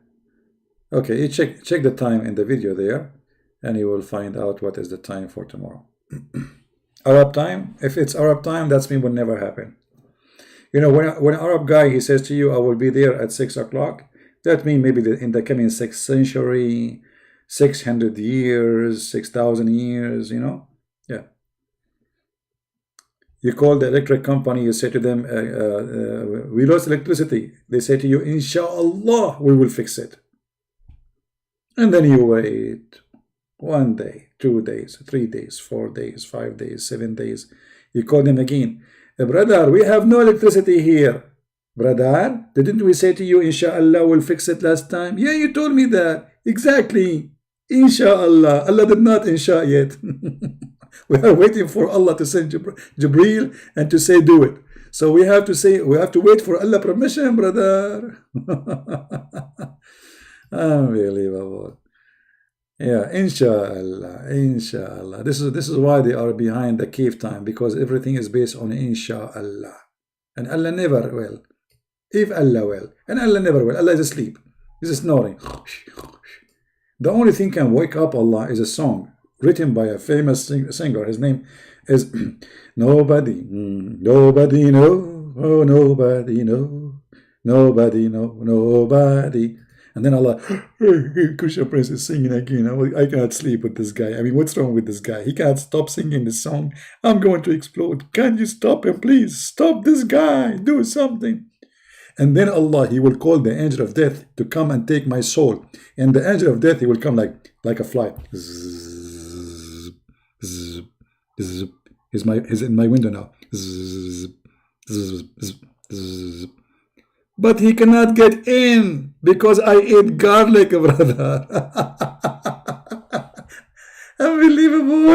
Okay, you check the time in the video there, and you will find out what is the time for tomorrow. Arab time. If it's Arab time, that's mean will never happen. You know, when an Arab guy he says to you, "I will be there at 6 o'clock," that means maybe in the coming 6th century, 600 years, 6,000 years. You know, yeah. You call the electric company, you say to them, we lost electricity. They say to you, Inshallah, we will fix it. And then you wait 1 day, 2 days, 3 days, 4 days, 5 days, 7 days. You call them again. Brother, we have no electricity here. Brother, didn't we say to you, Inshallah, we'll fix it last time? Yeah, you told me that. Exactly. Inshallah. Allah did not insha yet. We are waiting for Allah to send Jibreel and to say do it. So we have to wait for Allah permission, brother. Unbelievable. Yeah, inshallah, inshallah. This is why they are behind the cave time, because everything is based on inshallah. And Allah never will. If Allah will. And Allah never will. Allah is asleep. He's snoring. The only thing can wake up Allah is a song written by a famous singer. His name is Nobody, Nobody know, oh nobody know, Nobody know, nobody. And then Allah, Kusha Prince is singing again. I cannot sleep with this guy. I mean, what's wrong with this guy? He can't stop singing this song. I'm going to explode. Can you stop him, please? Stop this guy. Do something. And then Allah, He will call the angel of death to come and take my soul. And the angel of death, he will come like a fly. Zzz, zzz, zzz. He's in my window now. Zzz, zzz, zzz, zzz. But he cannot get in because I ate garlic, brother. Unbelievable.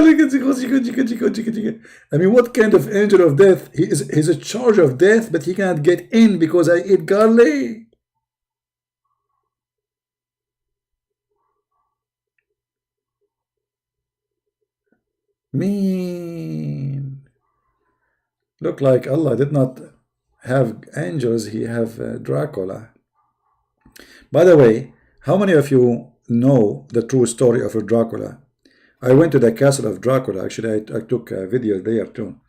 I mean, what kind of angel of death? He's a charge of death, but he cannot get in because I ate garlic. Mean. Look like Allah did not have angels, He have Dracula. By the way, how many of you know the true story of Dracula? I went to the castle of Dracula. Actually, I took a video there too.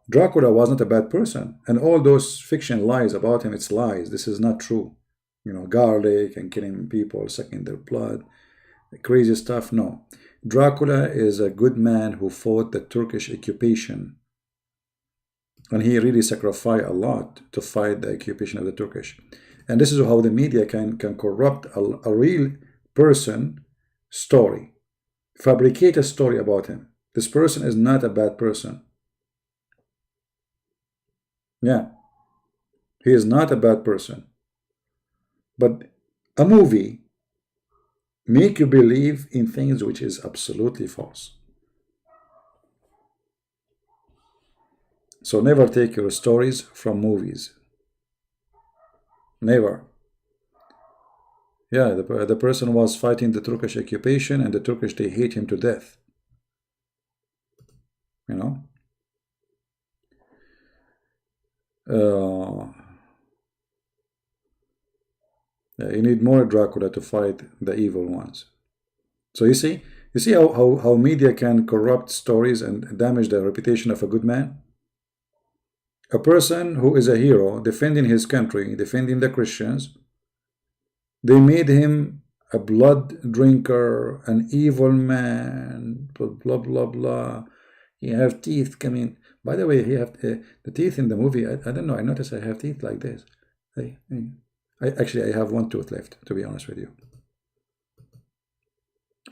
Dracula was not a bad person, and all those fiction lies about him, it's lies. This is not true. You know, garlic and killing people, sucking their blood, crazy stuff. No. Dracula is a good man who fought the Turkish occupation. And he really sacrificed a lot to fight the occupation of the Turkish. And this is how the media can corrupt a real person story. Fabricate a story about him. This person is not a bad person. Yeah. He is not a bad person. But a movie make you believe in things which is absolutely false. So never take your stories from movies. Never. Yeah, the person was fighting the Turkish occupation, and the Turkish, they hate him to death. You know? You need more Dracula to fight the evil ones. So you see how media can corrupt stories and damage the reputation of a good man? A person who is a hero, defending his country, defending the Christians, they made him a blood drinker, an evil man, blah, blah, blah, blah. He have teeth coming. By the way, he have the teeth in the movie. I don't know. I noticed I have teeth like this. I have one tooth left, to be honest with you.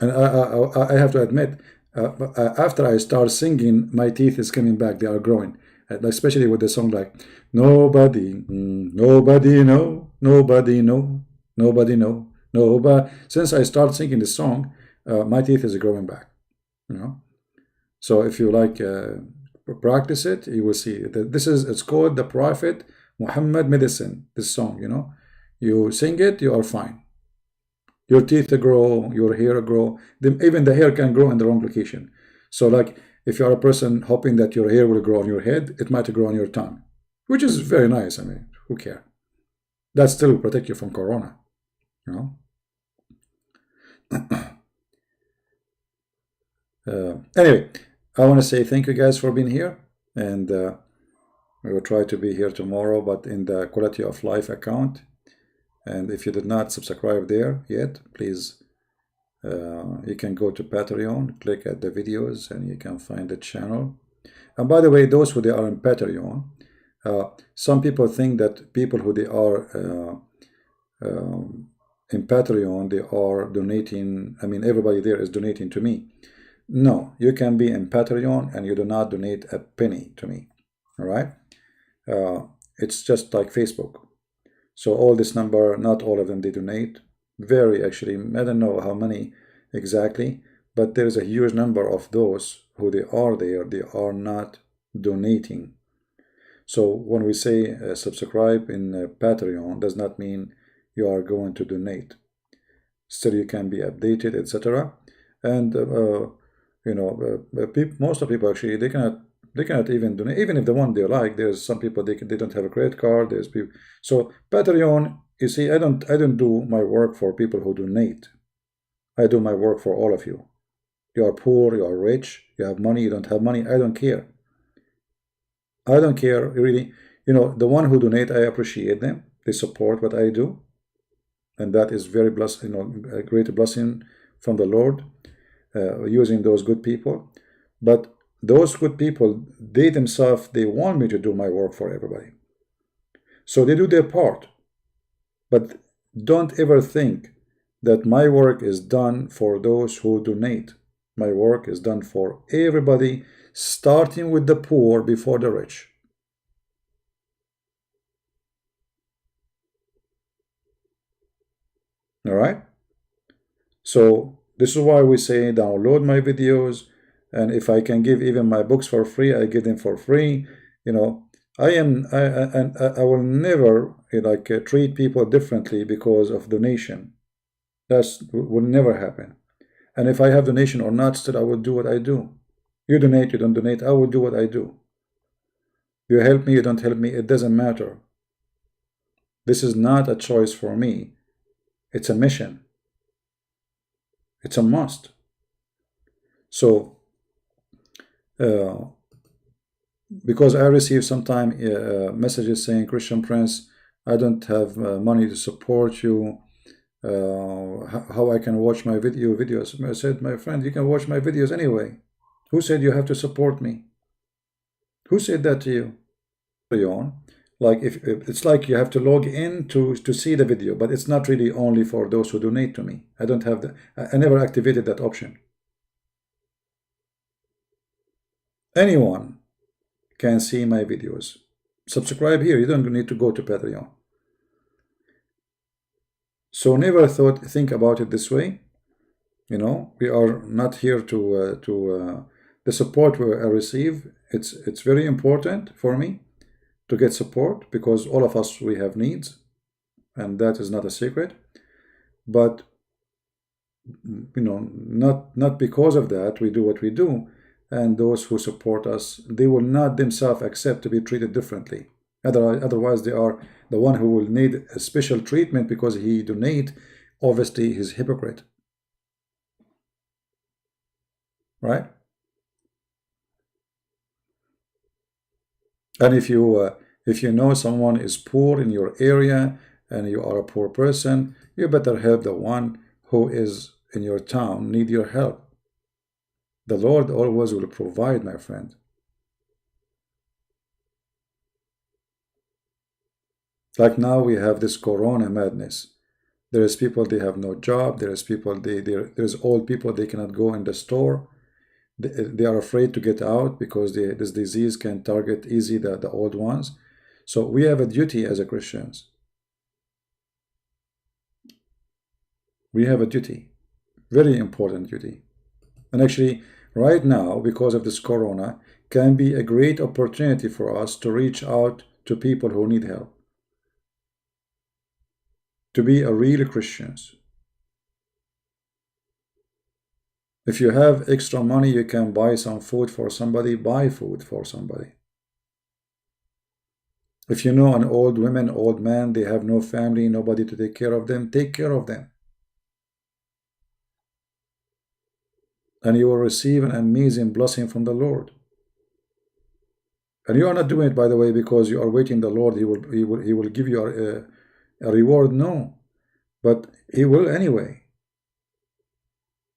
And I have to admit, after I start singing, my teeth is coming back. They are growing, especially with the song like "Nobody, nobody know, nobody know, nobody know, nobody." Since I start singing this song, my teeth is growing back. You know, so if you like practice it, you will see that it's called the Prophet Muhammad medicine. This song, you know, you sing it, you are fine. Your teeth grow, your hair grow. Even the hair can grow in the wrong location. So like if you are a person hoping that your hair will grow on your head, it might grow on your tongue, which is very nice. I mean, who cares? That still will protect you from corona, you know. Anyway, I want to say thank you guys for being here, and we will try to be here tomorrow, but in the quality of life account. And if you did not subscribe there yet, please, you can go to Patreon, click at the videos, and you can find the channel. And by the way, those who they are in Patreon, some people think that people who they are in Patreon, they are donating. I mean, everybody there is donating to me. No, you can be in Patreon and you do not donate a penny to me. All right? It's just like Facebook. So all this number, not all of them, they donate. Very actually, I don't know how many exactly, but there is a huge number of those who they are there, they are not donating. So when we say subscribe in Patreon, does not mean you are going to donate. Still, you can be updated, etc. And you know, most of people actually they cannot even donate. Even if the one they like, there's some people they don't have a credit card. There's people. So Patreon, you see, I don't do my work for people who donate. I do my work for all of you. You are poor, you are rich, you have money, you don't have money. I don't care. I don't care really. You know, the one who donate, I appreciate them. They support what I do, and that is very blessed. You know, a great blessing from the Lord, using those good people. But those good people, they themselves, they want me to do my work for everybody. So they do their part. But don't ever think that my work is done for those who donate. My work is done for everybody, starting with the poor before the rich. All right? So this is why we say download my videos, and if I can give even my books for free, I give them for free. You know, I will never like treat people differently because of donation. That will never happen. And if I have donation or not, still I will do what I do. You donate, you don't donate, I will do what I do. You help me, you don't help me, it doesn't matter. This is not a choice for me. It's a mission. It's a must. So, because I receive sometimes messages saying, Christian Prince, I don't have money to support you. How I can watch my videos? I said, my friend, you can watch my videos anyway. Who said you have to support me? Who said that to you? Like if it's like you have to log in to see the video, but it's not really only for those who donate to me. I don't have I never activated that option. Anyone can see my videos. Subscribe here. You don't need to go to Patreon. So never think about it this way. We are not here to the support we receive. It's very important for me to get support, because all of us, we have needs, and that is not a secret. But not because of that we do what we do. And those who support us, they will not themselves accept to be treated differently. Otherwise they are the one who will need a special treatment because he donate. Obviously he's hypocrite, right? And if you know someone is poor in your area and you are a poor person, you better help the one who is in your town need your help. The Lord always will provide, my friend. Like now we have this corona madness. There is people, they have no job. There is people, there's old people, they cannot go in the store. They are afraid to get out because this disease can target easy the old ones. So we have a duty as a Christians. We have a duty, very important duty. And actually, right now, because of this corona, can be a great opportunity for us to reach out to people who need help. To be a real Christians. If you have extra money, you can buy some food for somebody, buy food for somebody. If you know an old woman, old man, they have no family, nobody to take care of them, take care of them. And you will receive an amazing blessing from the Lord. And you are not doing it, by the way, because you are waiting the Lord, he will give you a reward. No, but he will anyway.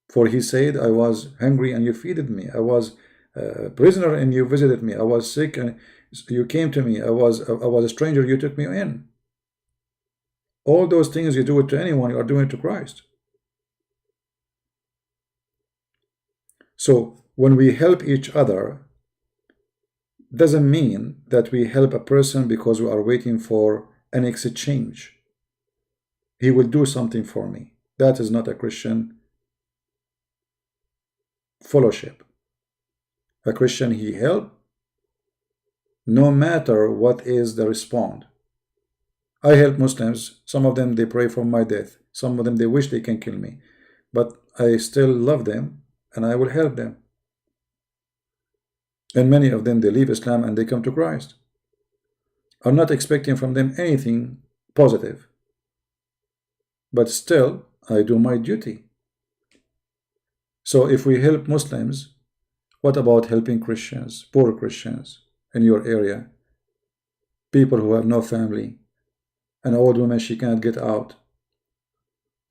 For he said, I was hungry and you feeded me. I was a prisoner and you visited me. I was sick and you came to me. I was a stranger, you took me in. All those things you do it to anyone, you are doing it to Christ. So when we help each other, doesn't mean that we help a person because we are waiting for an exchange. He will do something for me. That is not a Christian fellowship. A Christian, he help no matter what is the response. I help Muslims. Some of them, they pray for my death. Some of them, they wish they can kill me. But I still love them and I will help them. And many of them, they leave Islam and they come to Christ. I'm not expecting from them anything positive. But still, I do my duty. So if we help Muslims, what about helping Christians, poor Christians in your area? People who have no family. An old woman, she cannot get out.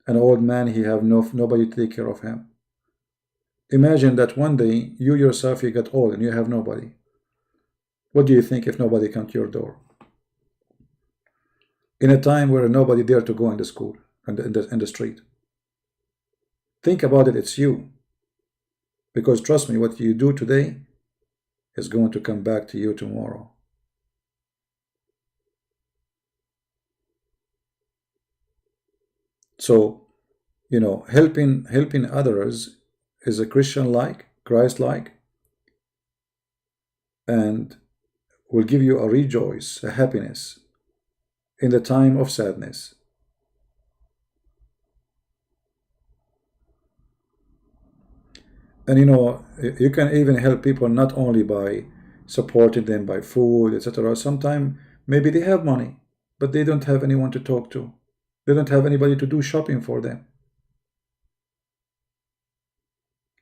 An old man, he have nobody to take care of him. Imagine that one day, you yourself, you get old and you have nobody. What do you think if nobody comes to your door? In a time where nobody dare to go in the school and in the street. Think about it, it's you. Because trust me, what you do today is going to come back to you tomorrow. So, helping others is a Christian-like, Christ-like, and will give you a rejoice, a happiness in the time of sadness. And you can even help people not only by supporting them by food, etc. Sometimes maybe they have money, but they don't have anyone to talk to. They don't have anybody to do shopping for them.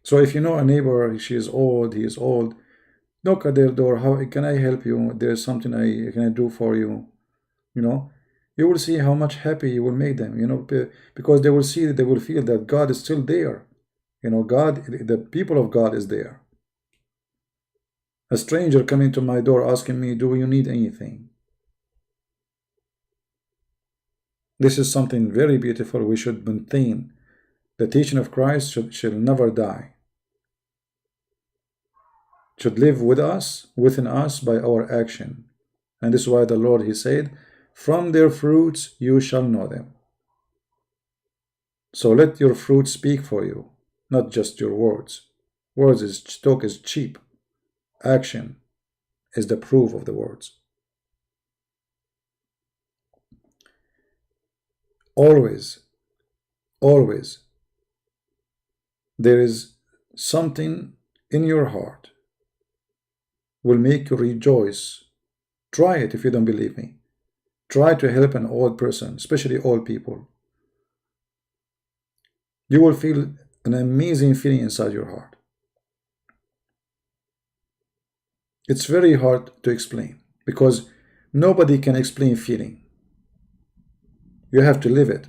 So if you know a neighbor, she is old, he is old, knock at their door. How can I help you? There's something I can do for you. You will see how much happy you will make them. Because they will see, they will feel that God is still there. God, the people of God is there. A stranger coming to my door asking me, do you need anything? This is something very beautiful. We should maintain. The teaching of Christ shall never die. Should live with us, within us, by our action. And this is why the Lord, he said, from their fruits you shall know them. So let your fruit speak for you. not just your words. Talk is cheap. Action is the proof of the words. Always, always, there is something in your heart will make you rejoice. Try it if you don't believe me. Try to help an old person, especially old people. You will feel an amazing feeling inside your heart. It's very hard to explain because nobody can explain feeling. You have to live it.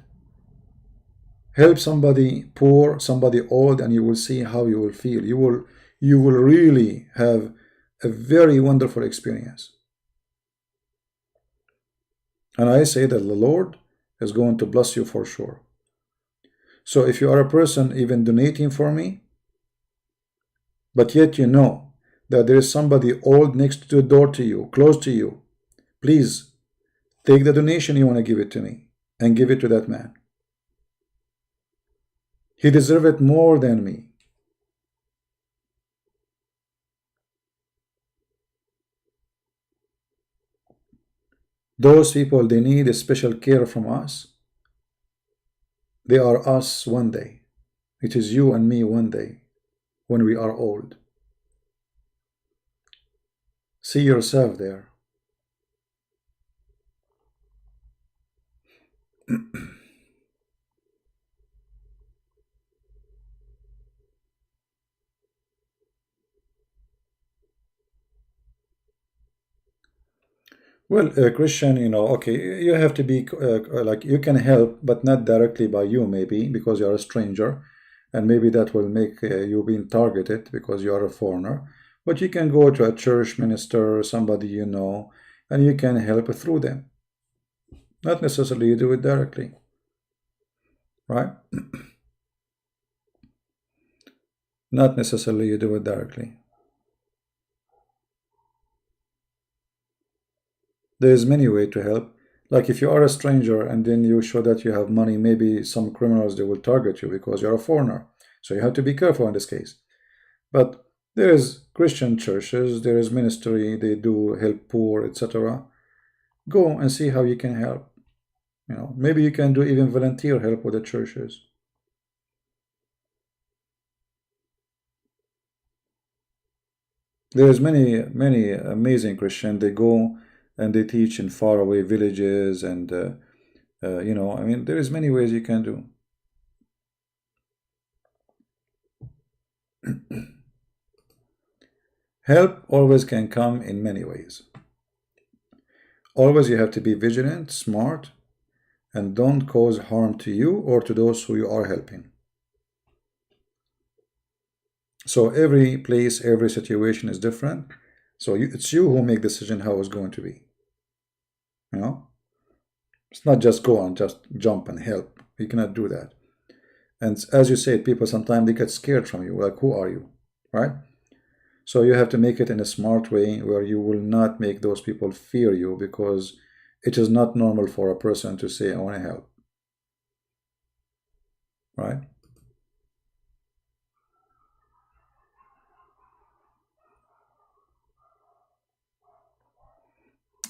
Help somebody poor, somebody old, and you will see how you will feel. You will really have a very wonderful experience. And I say that the Lord is going to bless you for sure. So if you are a person even donating for me, but yet you know that there is somebody old next to the door to you, close to you, please take the donation you want to give it to me and give it to that man. He deserves it more than me. Those people, they need a special care from us. They are us one day. It is you and me one day when we are old. See yourself there. Well, Christian, okay, you have to be like you can help, but not directly by you, maybe because you're a stranger, and maybe that will make you being targeted because you are a foreigner. But you can go to a church minister, somebody you know, and you can help through them. Not necessarily you do it directly, right? Not necessarily you do it directly. There's many ways to help. Like if you are a stranger and then you show that you have money, maybe some criminals, they will target you because you're a foreigner. So you have to be careful in this case. But there is Christian churches, there is ministry, they do help poor, etc. Go and see how you can help. Maybe you can do even volunteer help with the churches. There's many amazing Christians. They go and they teach in faraway villages, and there is many ways you can do. Help always can come in many ways. Always you have to be vigilant, smart, and don't cause harm to you or to those who you are helping. So every place, every situation is different. So it's you who make the decision how it's going to be. It's not just go and just jump and help. You cannot do that. And as you said, people sometimes they get scared from you. Like, who are you? Right? So you have to make it in a smart way where you will not make those people fear you, because it is not normal for a person to say, I want to help. Right?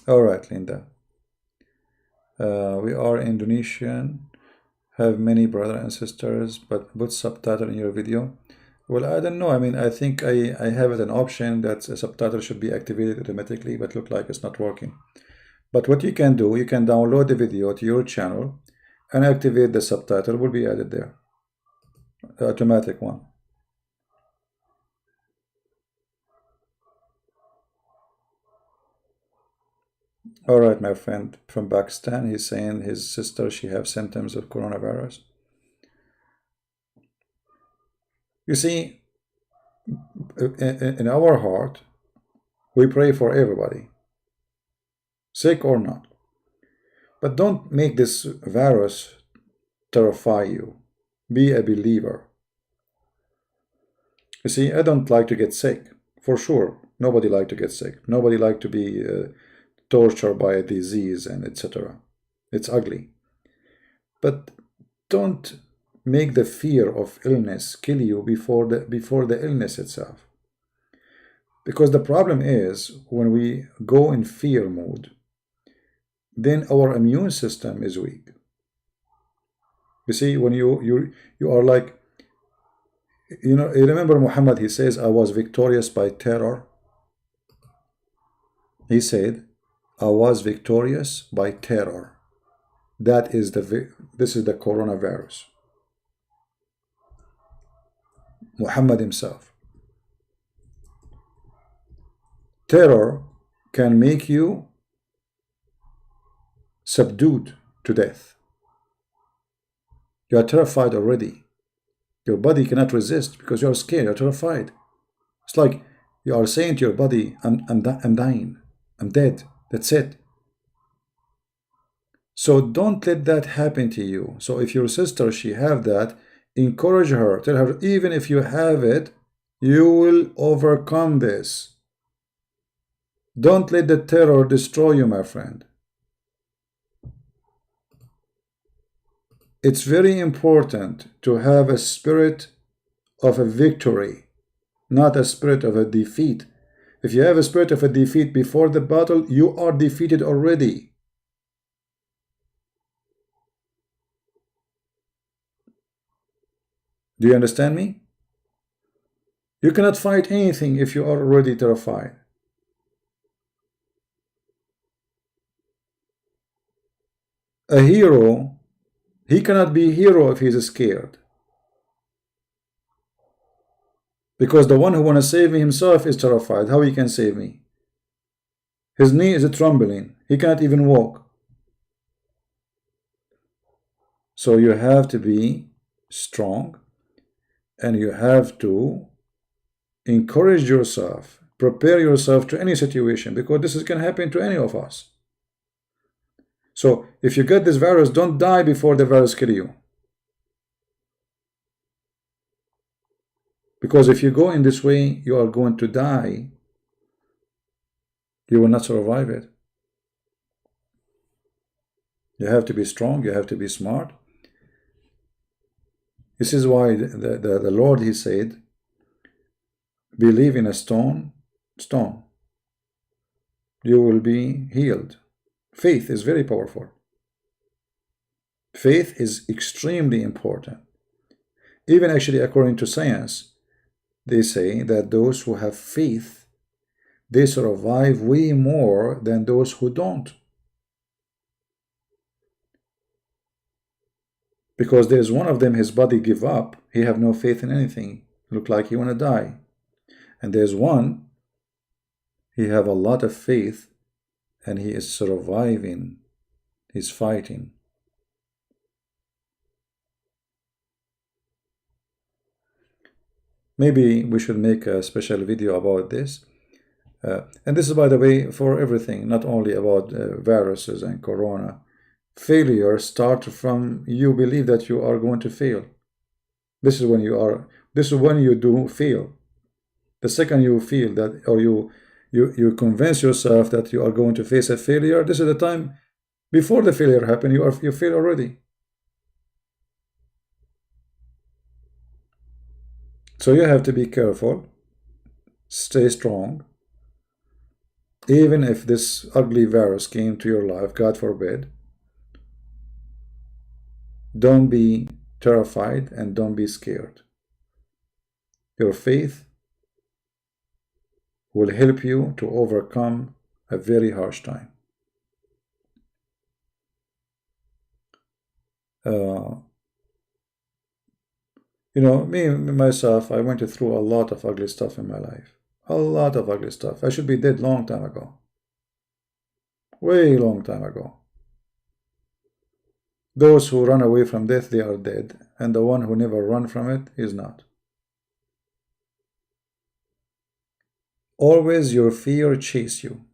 All right, Linda. We are Indonesian, have many brothers and sisters, but put subtitle in your video. Well, I don't know. I think I have it an option that a subtitle should be activated automatically, but look like it's not working. But what you can do, you can download the video to your channel and activate the subtitle. Will be added there. The automatic one. All right, my friend from Pakistan, he's saying his sister, she have symptoms of coronavirus. You see, in our heart, we pray for everybody, sick or not. But don't make this virus terrify you. Be a believer. You see, I don't like to get sick, for sure. Nobody like to get sick. Nobody like to be tortured by a disease and etc. It's ugly. But don't make the fear of illness kill you before the illness itself. Because the problem is, when we go in fear mode, then our immune system is weak. You see, when you are like, you remember Muhammad, he says, I was victorious by terror. He said, I was victorious by terror. This is the coronavirus. Muhammad himself. Terror can make you subdued to death. You are terrified already. Your body cannot resist because you are scared, you're terrified. It's like you are saying to your body, I'm dying, I'm dead, that's it. So don't let that happen to you. So if your sister, she have that, encourage her, tell her, even if you have it, you will overcome this. Don't let the terror destroy you, my friend. It's very important to have a spirit of a victory, not a spirit of a defeat. If you have a spirit of a defeat before the battle, you are defeated already. Do you understand me? You cannot fight anything if you are already terrified. A hero, he cannot be a hero if he is scared. Because the one who wants to save me himself is terrified. How he can save me? His knee is trembling. He can't even walk. So you have to be strong, and you have to encourage yourself, prepare yourself to any situation, because this can happen to any of us. So if you get this virus, don't die before the virus kills you. Because if you go in this way, you are going to die. You will not survive it. You have to be strong, you have to be smart. This is why the Lord, he said, believe in a stone, you will be healed. Faith is very powerful. Faith is extremely important. Even actually, according to science, they say that those who have faith, they survive way more than those who don't. Because there's one of them, his body give up, he have no faith in anything, look like he want to die. And there's one, he have a lot of faith, and he is surviving, he's fighting. Maybe we should make a special video about this. And this is, by the way, for everything, not only about viruses and corona. Failure starts from you believe that you are going to fail. This is when you do fail. The second you feel that, or you convince yourself that you are going to face a failure, this is the time before the failure happens, you fail already. So you have to be careful, stay strong. Even if this ugly virus came to your life, God forbid, don't be terrified and don't be scared. Your faith will help you to overcome a very harsh time. Me myself, I went through a lot of ugly stuff in my life. A lot of ugly stuff. I should be dead long time ago. Way long time ago. Those who run away from death, they are dead. And the one who never run from it is not. Always your fear chase you.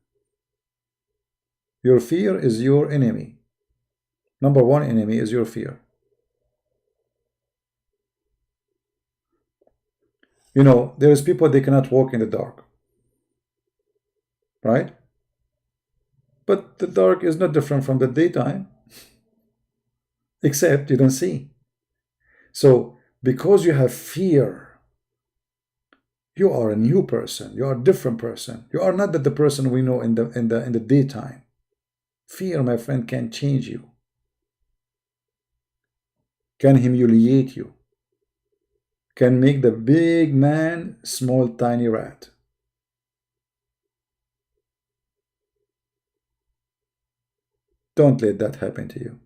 Your fear is your enemy. Number one enemy is your fear. There is people, they cannot walk in the dark. Right? But the dark is not different from the daytime. Except you don't see. So because you have fear, you are a new person. You are a different person. You are not the person we know in the daytime. Fear, my friend, can change you, can humiliate you, can make the big man small tiny rat. Don't let that happen to you.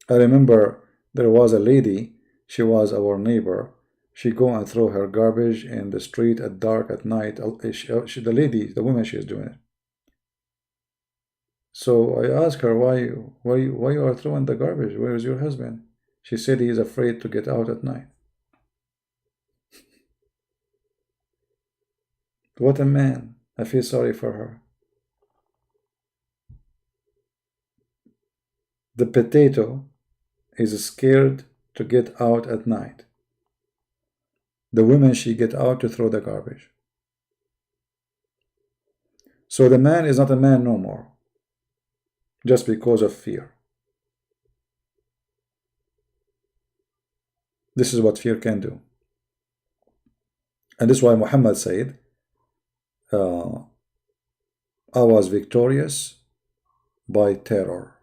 I remember there was a lady, she was our neighbor. She go and throw her garbage in the street at dark at night. The lady, the woman, she is doing it. So I asked her, why you are throwing the garbage? Where is your husband? She said he is afraid to get out at night. What a man. I feel sorry for her. The potato is scared to get out at night. The woman, she get out to throw the garbage. So the man is not a man no more, just because of fear. This is what fear can do. And this is why Muhammad said, I was victorious by terror.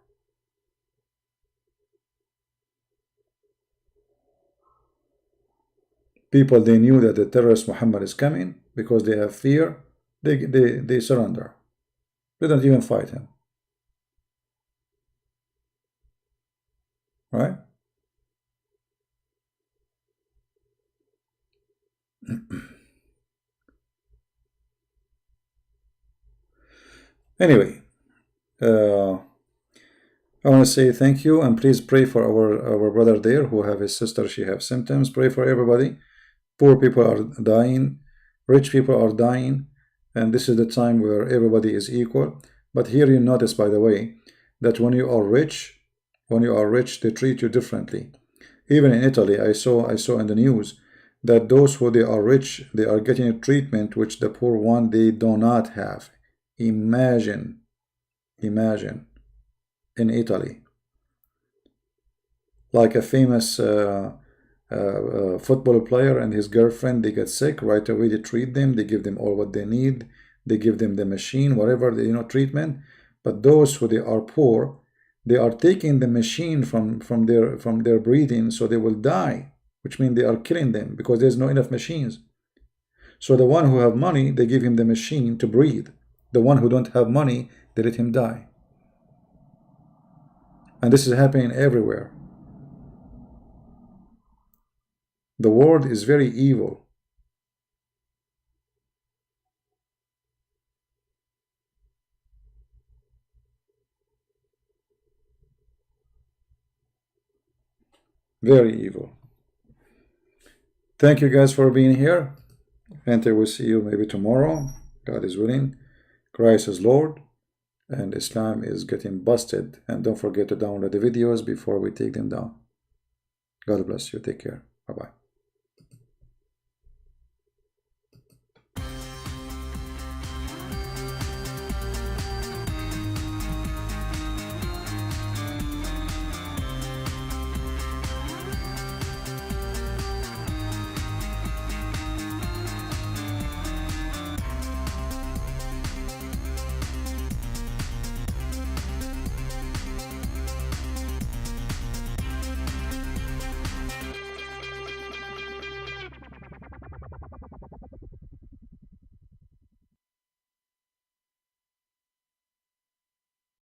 People, they knew that the terrorist Muhammad is coming. Because they have fear, they surrender. They don't even fight him. Right? Anyway, I want to say thank you, and please pray for our brother there who have his sister, she have symptoms. Pray for everybody. Poor people are dying, rich people are dying, and this is the time where everybody is equal. But here you notice, by the way, that when you are rich, they treat you differently. Even in Italy, I saw in the news that those who they are rich, they are getting a treatment which the poor one, they do not have. Imagine in Italy, like a famous football player and his girlfriend, they get sick, right away they treat them, they give them all what they need, they give them the machine, whatever, treatment. But those who they are poor, they are taking the machine from their breathing, so they will die, which means they are killing them because there's not enough machines. So the one who have money, they give him the machine to breathe. The one who don't have money, they let him die. And this is happening everywhere. The world is very evil. Very evil. Thank you guys for being here. And I will see you maybe tomorrow. God is willing. Christ is Lord. And Islam is getting busted. And don't forget to download the videos before we take them down. God bless you. Take care. Bye-bye.